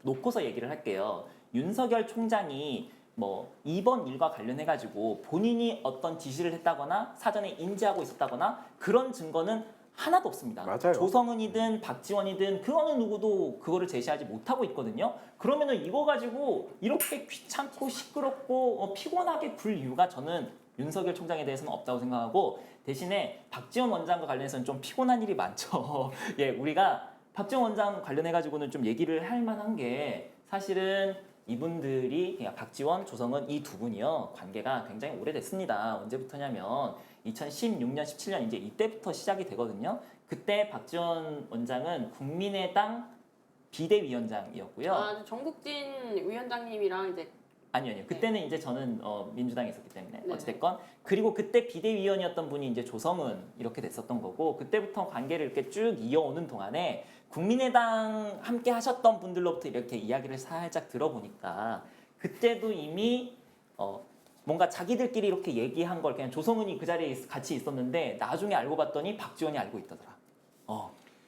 놓고서 얘기를 할게요. 윤석열 총장이 뭐 이번 일과 관련해 가지고 본인이 어떤 지시를 했다거나 사전에 인지하고 있었다거나 그런 증거는 하나도 없습니다. 맞아요. 조성은이든 박지원이든 그 어느 누구도 그거를 제시하지 못하고 있거든요. 그러면은 이거 가지고 이렇게 귀찮고 시끄럽고 피곤하게 굴 이유가 저는 윤석열 총장에 대해서는 없다고 생각하고, 대신에 박지원 원장과 관련해서는 좀 피곤한 일이 많죠. 예, 우리가 박지원 원장 관련해 가지고는 좀 얘기를 할 만한 게, 사실은 이분들이 그냥 박지원, 조성은 이 두 분이요 관계가 굉장히 오래됐습니다. 언제부터냐면 2016년, 17년 이제 이때부터 시작이 되거든요. 그때 박지원 원장은 국민의당 비대위원장이었고요. 아, 정국진 위원장님이랑 이제 아니요. 그때는 이제 저는 민주당에 있었기 때문에 네. 어찌됐건. 그리고 그때 비대위원이었던 분이 이제 조성은 이렇게 됐었던 거고, 그때부터 관계를 이렇게 쭉 이어오는 동안에 국민의당 함께 하셨던 분들로부터 이렇게 이야기를 살짝 들어보니까 그때도 이미 뭔가 자기들끼리 이렇게 얘기한 걸 그냥 조성은이 그 자리에 같이 있었는데 나중에 알고 봤더니 박지원이 알고 있더라.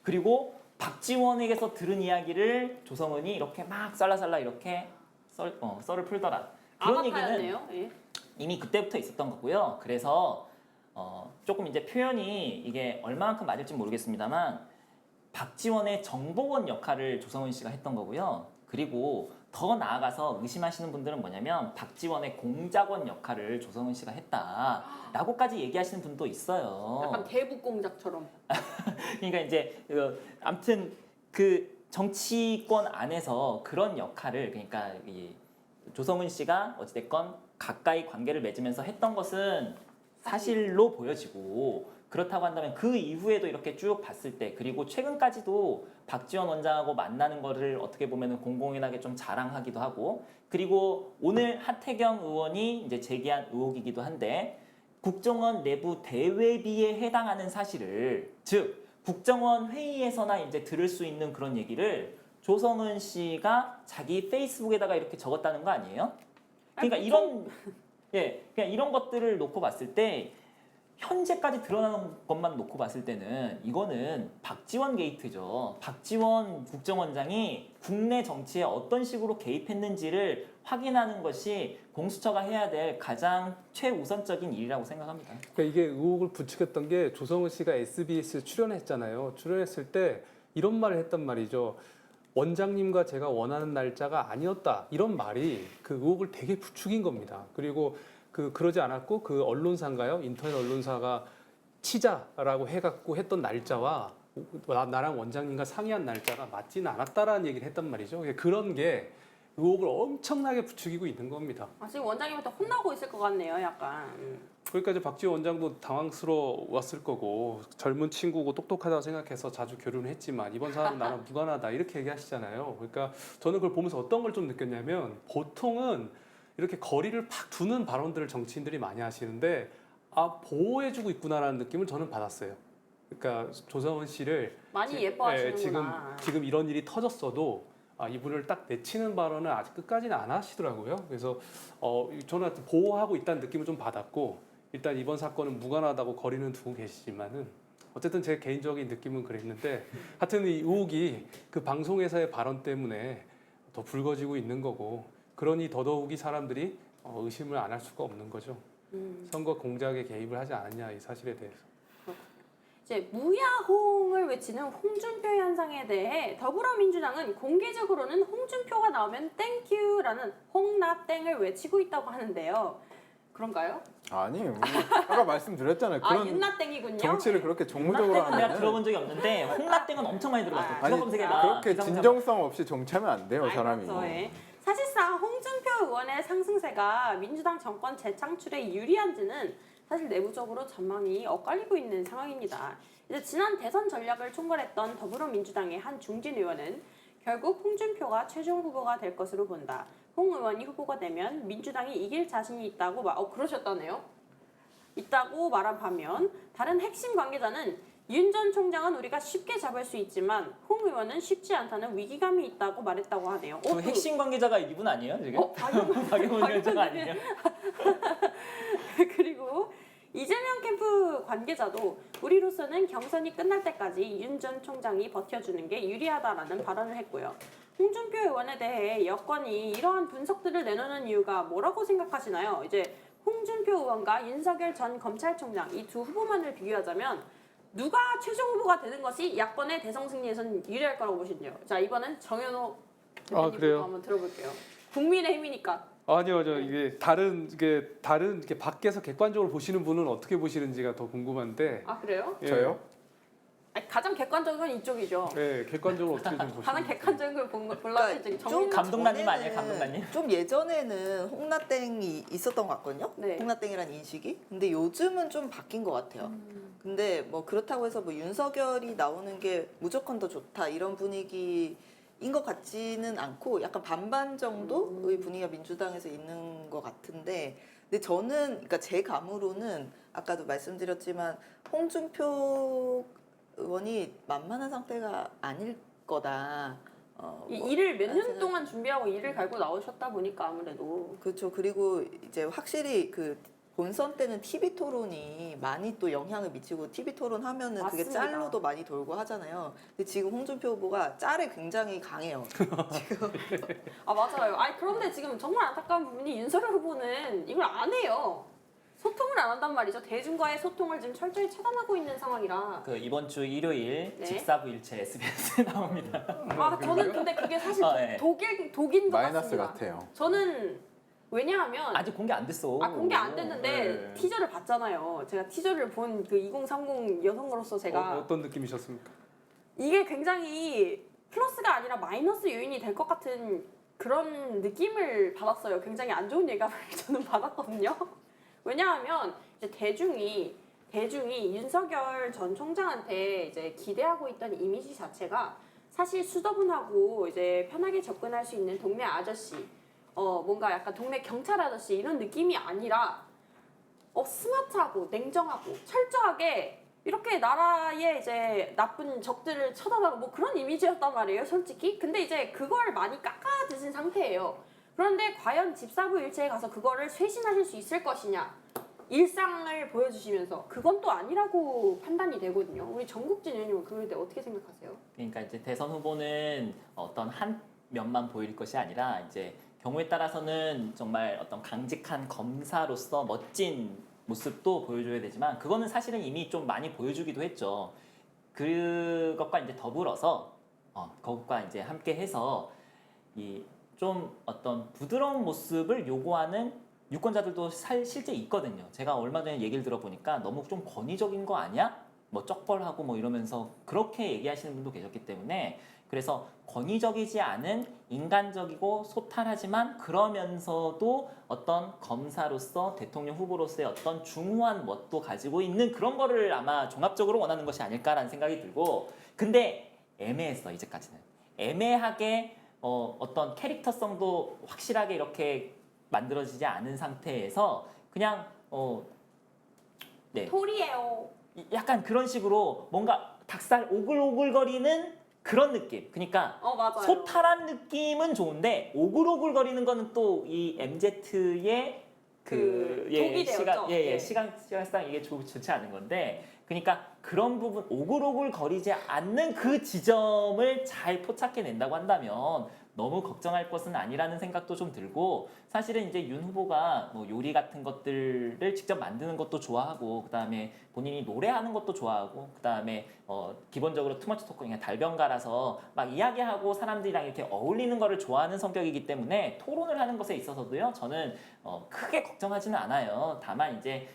그리고 박지원에게서 들은 이야기를 조성은이 이렇게 막 쌀라쌀라 이렇게 썰을 풀더라. 그런 얘기는 아바타였네요. 예. 이미 그때부터 있었던 거고요. 그래서 조금 이제 표현이 이게 얼마만큼 맞을지 모르겠습니다만, 박지원의 정보원 역할을 조성은 씨가 했던 거고요. 그리고 더 나아가서 의심하시는 분들은 뭐냐면 박지원의 공작원 역할을 조성은 씨가 했다라고까지 얘기하시는 분도 있어요. 약간 대북 공작처럼. 그러니까 이제 아무튼 그 정치권 안에서 그런 역할을, 그러니까 이 조성은 씨가 어찌됐건 가까이 관계를 맺으면서 했던 것은 사실로 보여지고, 그렇다고 한다면 그 이후에도 이렇게 쭉 봤을 때, 그리고 최근까지도 박지원 원장하고 만나는 거를 어떻게 보면 공공연하게 좀 자랑하기도 하고, 그리고 오늘 하태경 의원이 이제 제기한 의혹이기도 한데, 국정원 내부 대외비에 해당하는 사실을, 즉 국정원 회의에서나 이제 들을 수 있는 그런 얘기를 조성은 씨가 자기 페이스북에다가 이렇게 적었다는 거 아니에요? 그러니까 그냥 이런 것들을 놓고 봤을 때, 현재까지 드러나는 것만 놓고 봤을 때는 이거는 박지원 게이트죠. 박지원 국정원장이 국내 정치에 어떤 식으로 개입했는지를 확인하는 것이 공수처가 해야 될 가장 최우선적인 일이라고 생각합니다. 그러니까 이게 의혹을 부추겼던 게, 조성은 씨가 SBS 출연했잖아요. 출연했을 때 이런 말을 했단 말이죠. 원장님과 제가 원하는 날짜가 아니었다, 이런 말이 그 의혹을 되게 부추긴 겁니다. 그리고 그러지 않았고, 그 언론사인가요? 인터넷 언론사가 치자라고 해갖고 했던 날짜와 나랑 원장님과 상의한 날짜가 맞지는 않았다라는 얘기를 했단 말이죠. 그런 게 의혹을 엄청나게 부추기고 있는 겁니다. 지금 원장님한테 혼나고 있을 것 같네요, 약간. 그러니까 이제 박지원 원장도 당황스러웠을 거고, 젊은 친구고 똑똑하다고 생각해서 자주 교류는 했지만 이번 사람은 나랑 무관하다 이렇게 얘기하시잖아요. 그러니까 저는 그걸 보면서 어떤 걸 좀 느꼈냐면, 보통은 이렇게 거리를 팍 두는 발언들을 정치인들이 많이 하시는데, 보호해주고 있구나라는 느낌을 저는 받았어요. 그러니까 조성은 씨를 많이 예뻐하시는구나. 지금 이런 일이 터졌어도 이분을 딱 내치는 발언을 아직 끝까지는 안 하시더라고요. 그래서 저는 보호하고 있다는 느낌을 좀 받았고, 일단 이번 사건은 무관하다고 거리는 두고 계시지만은 어쨌든 제 개인적인 느낌은 그랬는데, 하여튼 이 의혹이 그 방송에서의 발언 때문에 더 불거지고 있는 거고, 그러니 더더욱이 사람들이 의심을 안 할 수가 없는 거죠. 선거 공작에 개입을 하지 않았냐, 이 사실에 대해서. 이제 무야홍을 외치는 홍준표 현상에 대해 더불어민주당은 공개적으로는 홍준표가 나오면 땡큐라는 홍나땡을 외치고 있다고 하는데요. 그런가요? 아니, 아까 말씀드렸잖아요. 그런 윤나땡이군요. 정치를 그렇게 정무적으로 홍라땡은 내가 하면 들어본 적이 없는데 홍라땡은 엄청 많이 들어봤어요. 아니, 검색해봐. 그렇게 기사검색. 진정성 없이 정치하면 안 돼요, 사람이. 그렇죠, 예. 사실상 홍준표 의원의 상승세가 민주당 정권 재창출에 유리한지는 사실 내부적으로 전망이 엇갈리고 있는 상황입니다. 이제 지난 대선 전략을 총괄했던 더불어민주당의 한 중진 의원은 결국 홍준표가 최종 후보가 될 것으로 본다. 홍 의원이 후보가 되면 민주당이 이길 자신이 있다고 그러셨다네요. 있다고 말한 반면 다른 핵심 관계자는 윤 전 총장은 우리가 쉽게 잡을 수 있지만 홍 의원은 쉽지 않다는 위기감이 있다고 말했다고 하네요. 그 핵심 관계자가 이분 아니에요 지금? 박영훈 위원장 아니에요? 그리고 이재명 캠프 관계자도 우리로서는 경선이 끝날 때까지 윤 전 총장이 버텨주는 게 유리하다라는 발언을 했고요. 홍준표 의원에 대해 여권이 이러한 분석들을 내놓는 이유가 뭐라고 생각하시나요? 이제 홍준표 의원과 윤석열 전 검찰총장 이 두 후보만을 비교하자면 누가 최종 후보가 되는 것이 야권의 대선 승리에선 유리할 거라고 보시나요? 자, 이번엔 정현호 대표님부터 그래요? 한번 들어볼게요. 국민의힘이니까. 아니요, 이게 다른 이렇게 밖에서 객관적으로 보시는 분은 어떻게 보시는지가 더 궁금한데. 아, 그래요? 예. 저요? 아니, 가장 객관적인 건 이쪽이죠. 네, 객관적으로 어떻게 좀 보시는 가장 객관적인 걸 보려면 이제 정윤 감독관님 아니에요, 전에는 감독관님? 좀 예전에는 홍나땡이 있었던 것 같거든요. 네. 홍나땡이라는 인식이. 근데 요즘은 좀 바뀐 것 같아요. 근데 뭐 그렇다고 해서 뭐 윤석열이 나오는 게 무조건 더 좋다 이런 분위기인 것 같지는 않고 약간 반반 정도의 분위기가 민주당에서 있는 것 같은데, 근데 저는 그러니까 제 감으로는 아까도 말씀드렸지만 홍준표 의원이 만만한 상태가 아닐 거다. 이 뭐 일을 몇 년 생각- 동안 준비하고 일을 갈고 나오셨다 보니까 아무래도 그렇죠. 그리고 이제 확실히 그 본선 때는 TV 토론이 많이 또 영향을 미치고 TV 토론 하면은 그게 맞습니다. 짤로도 많이 돌고 하잖아요. 근데 지금 홍준표 후보가 짤에 굉장히 강해요. 지금 아 맞아요. 아니 그런데 지금 정말 안타까운 부분이 윤석열 후보는 이걸 안 해요. 소통을 안 한단 말이죠. 대중과의 소통을 지금 철저히 차단하고 있는 상황이라. 그 이번 주 일요일 네. 직사부일체 SBS에 나옵니다. 아 저는 근데 그게 사실 네. 독인 것 마이너스 같습니다. 같아요. 저는 왜냐하면 아직 공개 안 됐어. 공개 안 됐는데 네. 티저를 봤잖아요. 제가 티저를 본 그 2030 여성으로서 제가 어떤 느낌이셨습니까? 이게 굉장히 플러스가 아니라 마이너스 요인이 될 것 같은 그런 느낌을 받았어요. 굉장히 안 좋은 예감을 저는 받았거든요. 왜냐하면 이제 대중이 윤석열 전 총장한테 이제 기대하고 있던 이미지 자체가 사실 수더분하고 이제 편하게 접근할 수 있는 동네 아저씨, 뭔가 약간 동네 경찰 아저씨 이런 느낌이 아니라 스마트하고 냉정하고 철저하게 이렇게 나라의 이제 나쁜 적들을 쳐다봐고 뭐 그런 이미지였단 말이에요, 솔직히. 근데 이제 그걸 많이 깎아드신 상태예요. 그런데 과연 집사부 일체에 가서 그거를 쇄신하실 수 있을 것이냐? 일상을 보여주시면서 그건 또 아니라고 판단이 되거든요. 우리 정국진 의원님은 그럴 때 어떻게 생각하세요? 그러니까 이제 대선 후보는 어떤 한 면만 보일 것이 아니라 이제 경우에 따라서는 정말 어떤 강직한 검사로서 멋진 모습도 보여줘야 되지만 그거는 사실은 이미 좀 많이 보여주기도 했죠. 그것과 이제 더불어서 그것과 이제 함께 해서 이 좀 어떤 부드러운 모습을 요구하는 유권자들도 실제 있거든요. 제가 얼마 전에 얘기를 들어보니까 너무 좀 권위적인 거 아니야? 뭐 쩍벌하고 뭐 이러면서 그렇게 얘기하시는 분도 계셨기 때문에 그래서 권위적이지 않은 인간적이고 소탈하지만 그러면서도 어떤 검사로서 대통령 후보로서의 어떤 중후한 멋도 가지고 있는 그런 거를 아마 종합적으로 원하는 것이 아닐까라는 생각이 들고, 근데 애매했어 이제까지는. 애매하게 어떤 캐릭터성도 확실하게 이렇게 만들어지지 않은 상태에서 그냥 네. 톨이에요. 약간 그런 식으로 뭔가 닭살 오글오글거리는 그런 느낌. 그러니까 맞아요. 소탈한 느낌은 좋은데 오글오글거리는 거는 또 이 MZ의 독이 되었죠. 네. 시간상 이게 좋지 않은 건데, 그러니까 그런 부분 오글오글거리지 않는 그 지점을 잘 포착해낸다고 한다면 너무 걱정할 것은 아니라는 생각도 좀 들고, 사실은 이제 윤 후보가 뭐 요리 같은 것들을 직접 만드는 것도 좋아하고, 그다음에 본인이 노래하는 것도 좋아하고, 그다음에 기본적으로 투머치 토크, 그냥 달변가라서 막 이야기하고 사람들이랑 이렇게 어울리는 거를 좋아하는 성격이기 때문에 토론을 하는 것에 있어서도요, 저는 크게 걱정하지는 않아요. 다만 이제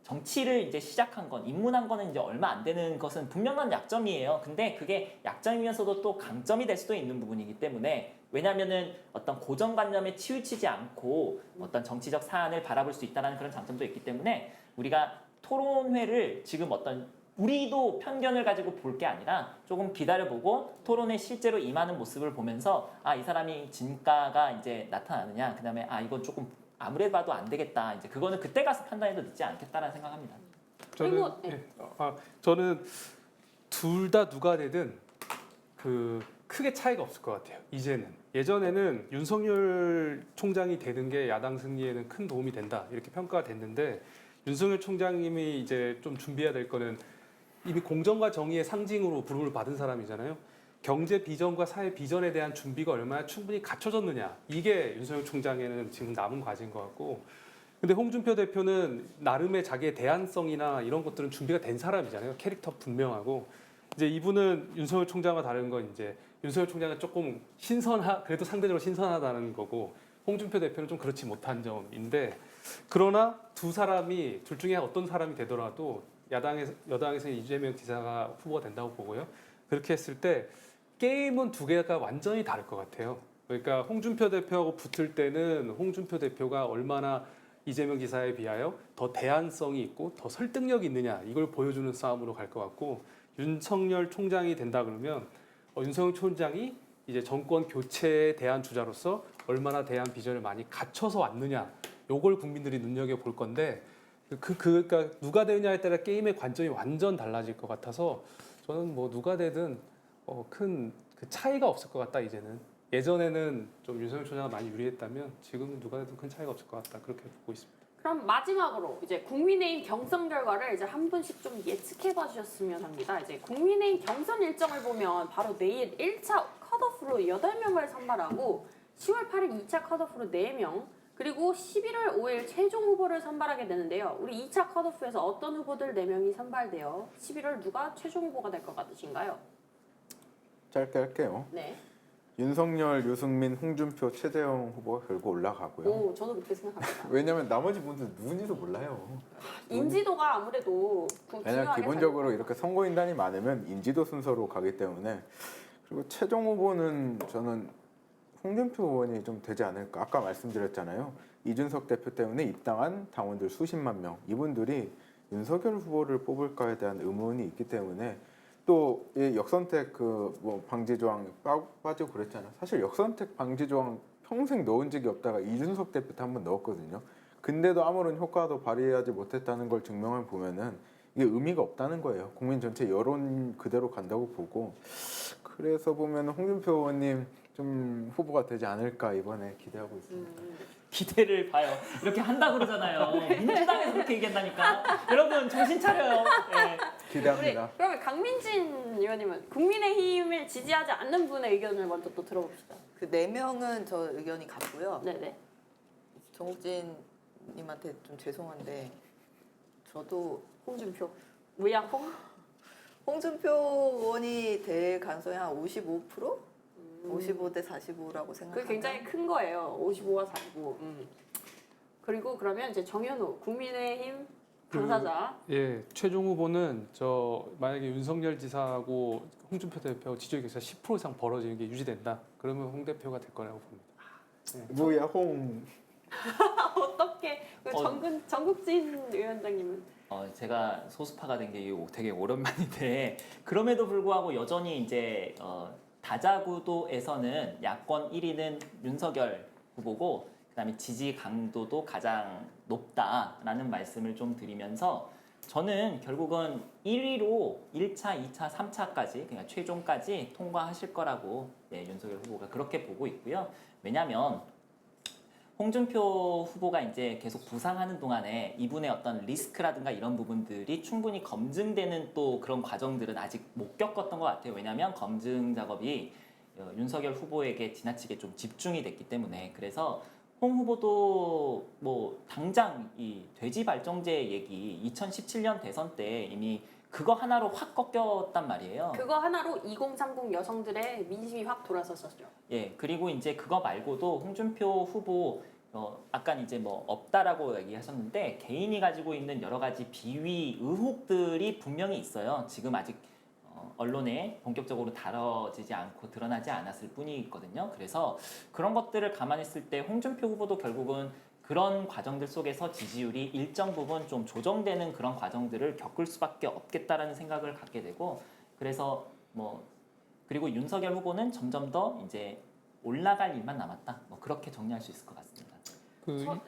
정치를 이제 시작한 건, 입문한 거는 이제 얼마 안 되는 것은 분명한 약점이에요. 근데 그게 약점이면서도 또 강점이 될 수도 있는 부분이기 때문에, 왜냐면은 어떤 고정관념에 치우치지 않고 어떤 정치적 사안을 바라볼 수 있다는 그런 장점도 있기 때문에, 우리가 토론회를 지금 어떤 우리도 편견을 가지고 볼 게 아니라 조금 기다려보고 토론에 실제로 임하는 모습을 보면서 이 사람이 진가가 이제 나타나느냐, 그 다음에 이건 조금 아무래도 봐도 안 되겠다. 이제 그거는 그때 가서 판단해도 늦지 않겠다라는 생각합니다. 그리고, 저는 둘 다 누가 되든 그 크게 차이가 없을 것 같아요. 이제는 예전에는 윤석열 총장이 되는 게 야당 승리에는 큰 도움이 된다 이렇게 평가가 됐는데 윤석열 총장님이 이제 좀 준비해야 될 거는 이미 공정과 정의의 상징으로 부름을 받은 사람이잖아요. 경제 비전과 사회 비전에 대한 준비가 얼마나 충분히 갖춰졌느냐 이게 윤석열 총장에는 지금 남은 과제인 것 같고 근데 홍준표 대표는 나름의 자기의 대안성이나 이런 것들은 준비가 된 사람이잖아요. 캐릭터 분명하고 이제 이분은 윤석열 총장과 다른 건 이제 윤석열 총장은 조금 그래도 상대적으로 신선하다는 거고 홍준표 대표는 좀 그렇지 못한 점인데 그러나 두 사람이 둘 중에 어떤 사람이 되더라도 여당에서 이재명 지사가 후보가 된다고 보고요. 그렇게 했을 때 게임은 두 개가 완전히 다를 것 같아요. 그러니까 홍준표 대표하고 붙을 때는 홍준표 대표가 얼마나 이재명 지사에 비하여 더 대안성이 있고 더 설득력이 있느냐 이걸 보여주는 싸움으로 갈 것 같고 윤석열 총장이 된다 그러면 윤석열 총장이 이제 정권 교체에 대한 주자로서 얼마나 대안 비전을 많이 갖춰서 왔느냐 요걸 국민들이 눈여겨 볼 건데 그러니까 누가 되느냐에 따라 게임의 관점이 완전 달라질 것 같아서 저는 뭐 누가 되든 큰 그 차이가 없을 것 같다 이제는 예전에는 좀 윤석열 총장이 많이 유리했다면 지금은 누가 되든 큰 차이가 없을 것 같다 그렇게 보고 있습니다. 그럼 마지막으로 이제 국민의힘 경선 결과를 이제 한 분씩 좀 예측해 봐 주셨으면 합니다. 이제 국민의힘 경선 일정을 보면 바로 내일 1차 컷오프로 8명을 선발하고 10월 8일 2차 컷오프로 4명 그리고 11월 5일 최종 후보를 선발하게 되는데요. 우리 2차 컷오프에서 어떤 후보들 4명이 선발돼요? 11월 누가 최종 후보가 될 것 같으신가요? 짧게 할게요. 네. 윤석열, 유승민, 홍준표, 최재형 후보가 결국 올라가고요. 오, 저도 그렇게 생각합니다. 왜냐면 나머지 분들 누군지도 몰라요. 인지도가 아무래도 왜냐면 중요하게 기본적으로 이렇게 선거인단이 많으면 인지도 순서로 가기 때문에 그리고 최종 후보는 저는 홍준표 의원이 좀 되지 않을까. 아까 말씀드렸잖아요. 이준석 대표 때문에 입당한 당원들 수십만 명. 이분들이 윤석열 후보를 뽑을까에 대한 의문이 있기 때문에 또 이 역선택 방지 조항 빠지고 그랬잖아요. 사실 역선택 방지 조항 평생 넣은 적이 없다가 이준석 대표 때 한 번 넣었거든요. 근데도 아무런 효과도 발휘하지 못했다는 걸 증명을 보면은 이게 의미가 없다는 거예요. 국민 전체 여론 그대로 간다고 보고 그래서 보면 홍준표 의원님 좀 후보가 되지 않을까 이번에 기대하고 있습니다. 기대를 봐요. 이렇게 한다 그러잖아요. 민주당에서 그렇게 얘기한다니까. 여러분 정신 차려요. 예. 기대합니다. 그러면 강민진 의원님은 국민의힘을 지지하지 않는 분의 의견을 먼저 또 들어봅시다. 그 4명은 저 의견이 같고요. 네네. 정욱진님한테 좀 죄송한데 저도 홍준표. 무양홍? 홍준표 의원이 될 가능성이 한 55%? 55대 45라고 생각합니다. 그게 굉장히 큰 거예요. 55와 45. 그리고 그러면 이제 정현우 국민의힘 당사자. 최종 후보는 만약에 윤석열 지사하고 홍준표 대표 지지율 격차 10% 이상 벌어지는 게 유지된다. 그러면 홍 대표가 될 거라고 봅니다. 뭐야 홍. 어떻게 정국진 위원장님은? 제가 소수파가 된 게 되게 오랜만인데 그럼에도 불구하고 여전히 이제 다자구도에서는 야권 1위는 윤석열 후보고 그다음에 지지 강도도 가장 높다라는 말씀을 좀 드리면서 저는 결국은 1위로 1차, 2차, 3차까지 그러니까 최종까지 통과하실 거라고 윤석열 후보가 그렇게 보고 있고요. 왜냐하면 홍준표 후보가 이제 계속 부상하는 동안에 이분의 어떤 리스크라든가 이런 부분들이 충분히 검증되는 또 그런 과정들은 아직 못 겪었던 것 같아요. 왜냐하면 검증 작업이 윤석열 후보에게 지나치게 좀 집중이 됐기 때문에 그래서 홍 후보도 뭐 당장 이 돼지 발정제 얘기 2017년 대선 때 이미 그거 하나로 확 꺾였단 말이에요. 그거 하나로 2030 여성들의 민심이 확 돌아섰었죠. 예, 그리고 이제 그거 말고도 홍준표 후보 아까 이제 뭐 없다라고 얘기하셨는데 개인이 가지고 있는 여러 가지 비위 의혹들이 분명히 있어요. 지금 아직 언론에 본격적으로 다뤄지지 않고 드러나지 않았을 뿐이거든요. 그래서 그런 것들을 감안했을 때 홍준표 후보도 결국은 그런 과정들 속에서 지지율이 일정 부분 좀 조정되는 그런 과정들을 겪을 수밖에 없겠다라는 생각을 갖게 되고 그래서 그리고 윤석열 후보는 점점 더 이제 올라갈 일만 남았다. 그렇게 정리할 수 있을 것 같습니다.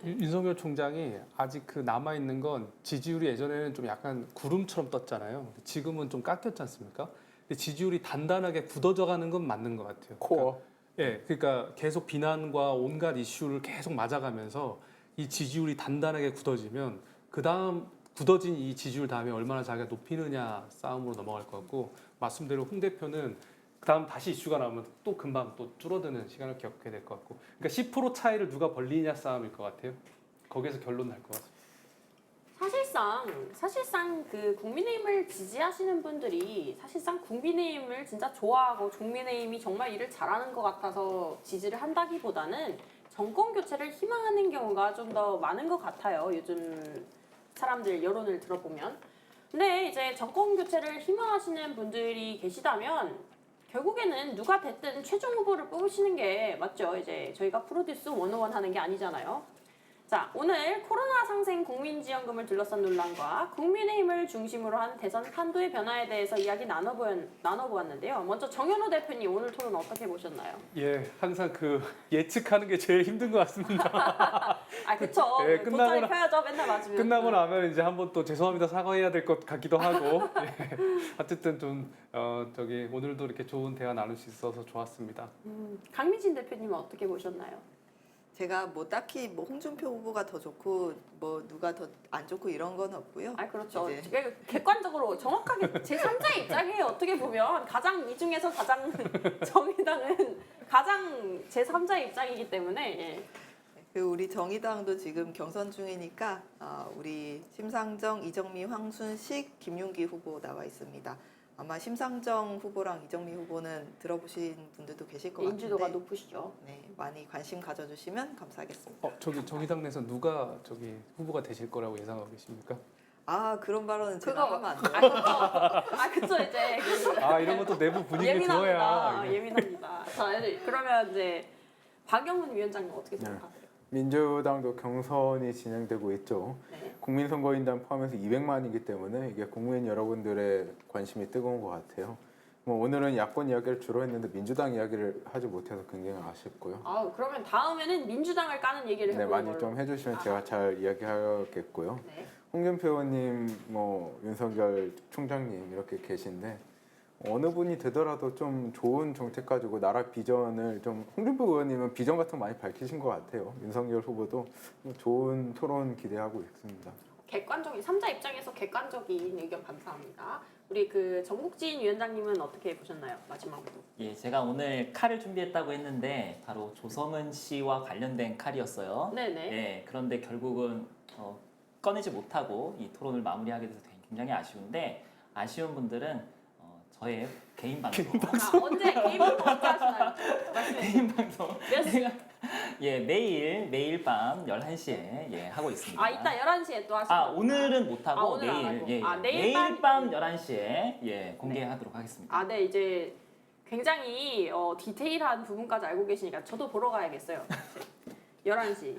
윤석열 총장이 아직 그 남아 있는 건 지지율이 예전에는 좀 약간 구름처럼 떴잖아요. 지금은 좀 깎였지 않습니까? 근데 지지율이 단단하게 굳어져 가는 건 맞는 것 같아요. 코어. 그러니까 계속 비난과 온갖 이슈를 계속 맞아가면서 이 지지율이 단단하게 굳어지면 그 다음 굳어진 이 지지율 다음에 얼마나 자기가 높이느냐 싸움으로 넘어갈 것 같고, 말씀대로 홍 대표는 그다음 다시 이슈가 나오면 또 금방 또 줄어드는 시간을 겪게 될 것 같고, 그러니까 10% 차이를 누가 벌리냐 싸움일 것 같아요. 거기에서 결론 날 것 같습니다. 사실상 그 국민의힘을 지지하시는 분들이 사실상 국민의힘을 진짜 좋아하고 국민의힘이 정말 일을 잘하는 것 같아서 지지를 한다기보다는 정권 교체를 희망하는 경우가 좀 더 많은 것 같아요. 요즘 사람들 여론을 들어보면. 근데 이제 정권 교체를 희망하시는 분들이 계시다면 결국에는 누가 됐든 최종 후보를 뽑으시는 게 맞죠. 이제 저희가 프로듀스 101 하는 게 아니잖아요. 자, 오늘 코로나 상생 국민지원금을 둘러싼 논란과 국민의힘을 중심으로 한 대선 판도의 변화에 대해서 이야기 나눠보았는데요. 먼저 정현호 대표님, 오늘 토론 어떻게 보셨나요? 항상 그 예측하는 게 제일 힘든 것 같습니다. 그쵸. 네, 돗자리 펴야죠. 맨날 맞으면. 끝나고 나면 이제 한번 또 죄송합니다 사과해야 될 것 같기도 하고 어쨌든 좀 오늘도 이렇게 좋은 대화 나눌 수 있어서 좋았습니다. 강민진 대표님은 어떻게 보셨나요? 제가 뭐 딱히 뭐 홍준표 후보가 더 좋고 뭐 누가 더 안 좋고 이런 건 없고요. 그렇죠. 이제 객관적으로 정확하게 제3자의 입장이에요. 어떻게 보면 이 중에서 가장 정의당은 가장 제3자의 입장이기 때문에 우리 정의당도 지금 경선 중이니까 우리 심상정, 이정미, 황순식, 김용기 후보 나와 있습니다. 아마 심상정 후보랑 이정미 후보는 들어보신 분들도 계실 것 같은데 인지도가 높으시죠. 네, 많이 관심 가져주시면 감사하겠습니다. 정의당 내에서 누가 후보가 되실 거라고 예상하고 계십니까? 그런 발언은 제가 하면 안 돼요. 그쵸 이제 이런 것도 내부 분위기를 들어야 예민합니다. 자, 그러면 이제 박영훈 위원장님 어떻게 생각하세요? 민주당도 경선이 진행되고 있죠. 네. 국민선거인단 포함해서 200만이기 때문에 이게 국민 여러분들의 관심이 뜨거운 것 같아요. 오늘은 야권 이야기를 주로 했는데 민주당 이야기를 하지 못해서 굉장히 아쉽고요. 그러면 다음에는 민주당을 까는 얘기를 해보는 많이 걸로. 좀 해주시면 제가 잘 이야기하겠고요. 네. 홍준표 의원님, 윤석열 총장님 이렇게 계신데 어느 분이 되더라도 좀 좋은 정책 가지고 나라 비전을 홍준표 의원님은 비전 같은 거 많이 밝히신 것 같아요. 윤석열 후보도 좋은 토론 기대하고 있습니다. 3자 입장에서 객관적인 의견 감사합니다. 우리 그 정국진 위원장님은 어떻게 보셨나요? 마지막으로. 제가 오늘 칼을 준비했다고 했는데 바로 조성은 씨와 관련된 칼이었어요. 네네. 그런데 결국은 꺼내지 못하고 이 토론을 마무리하게 돼서 굉장히 아쉬운데, 아쉬운 분들은 저의 개인 방송. 언제 개인 방송 언제 하시나요? 개인 방송. 몇 매일 밤 11시에 하고 있습니다. 이따 11시에 또 하시나요? 오늘은 못 하고 오늘 안 하고. 내일 내일 밤 11시에 공개하도록 하겠습니다. 네, 이제 굉장히 디테일한 부분까지 알고 계시니까 저도 보러 가야겠어요. 11시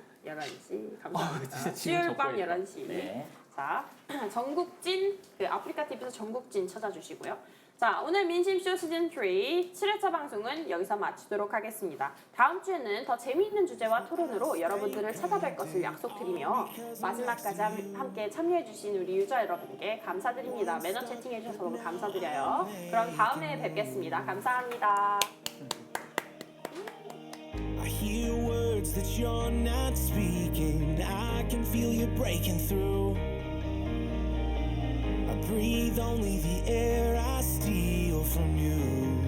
감사합니다. 진짜 지금 수요일 밤 적고요. 11시. 네. 자, 정국진 아프리카 TV에서 정국진 찾아주시고요. 자, 오늘 민심쇼 시즌 3 7회차 방송은 여기서 마치도록 하겠습니다. 다음 주에는 더 재미있는 주제와 토론으로 여러분들을 찾아뵐 것을 약속드리며 마지막까지 함께 참여해주신 우리 유저 여러분께 감사드립니다. 매너 채팅해주셔서 너무 감사드려요. 그럼 다음에 뵙겠습니다. 감사합니다. I hear words that you're not speaking. I can feel you breaking through. I breathe only the air I steal from you.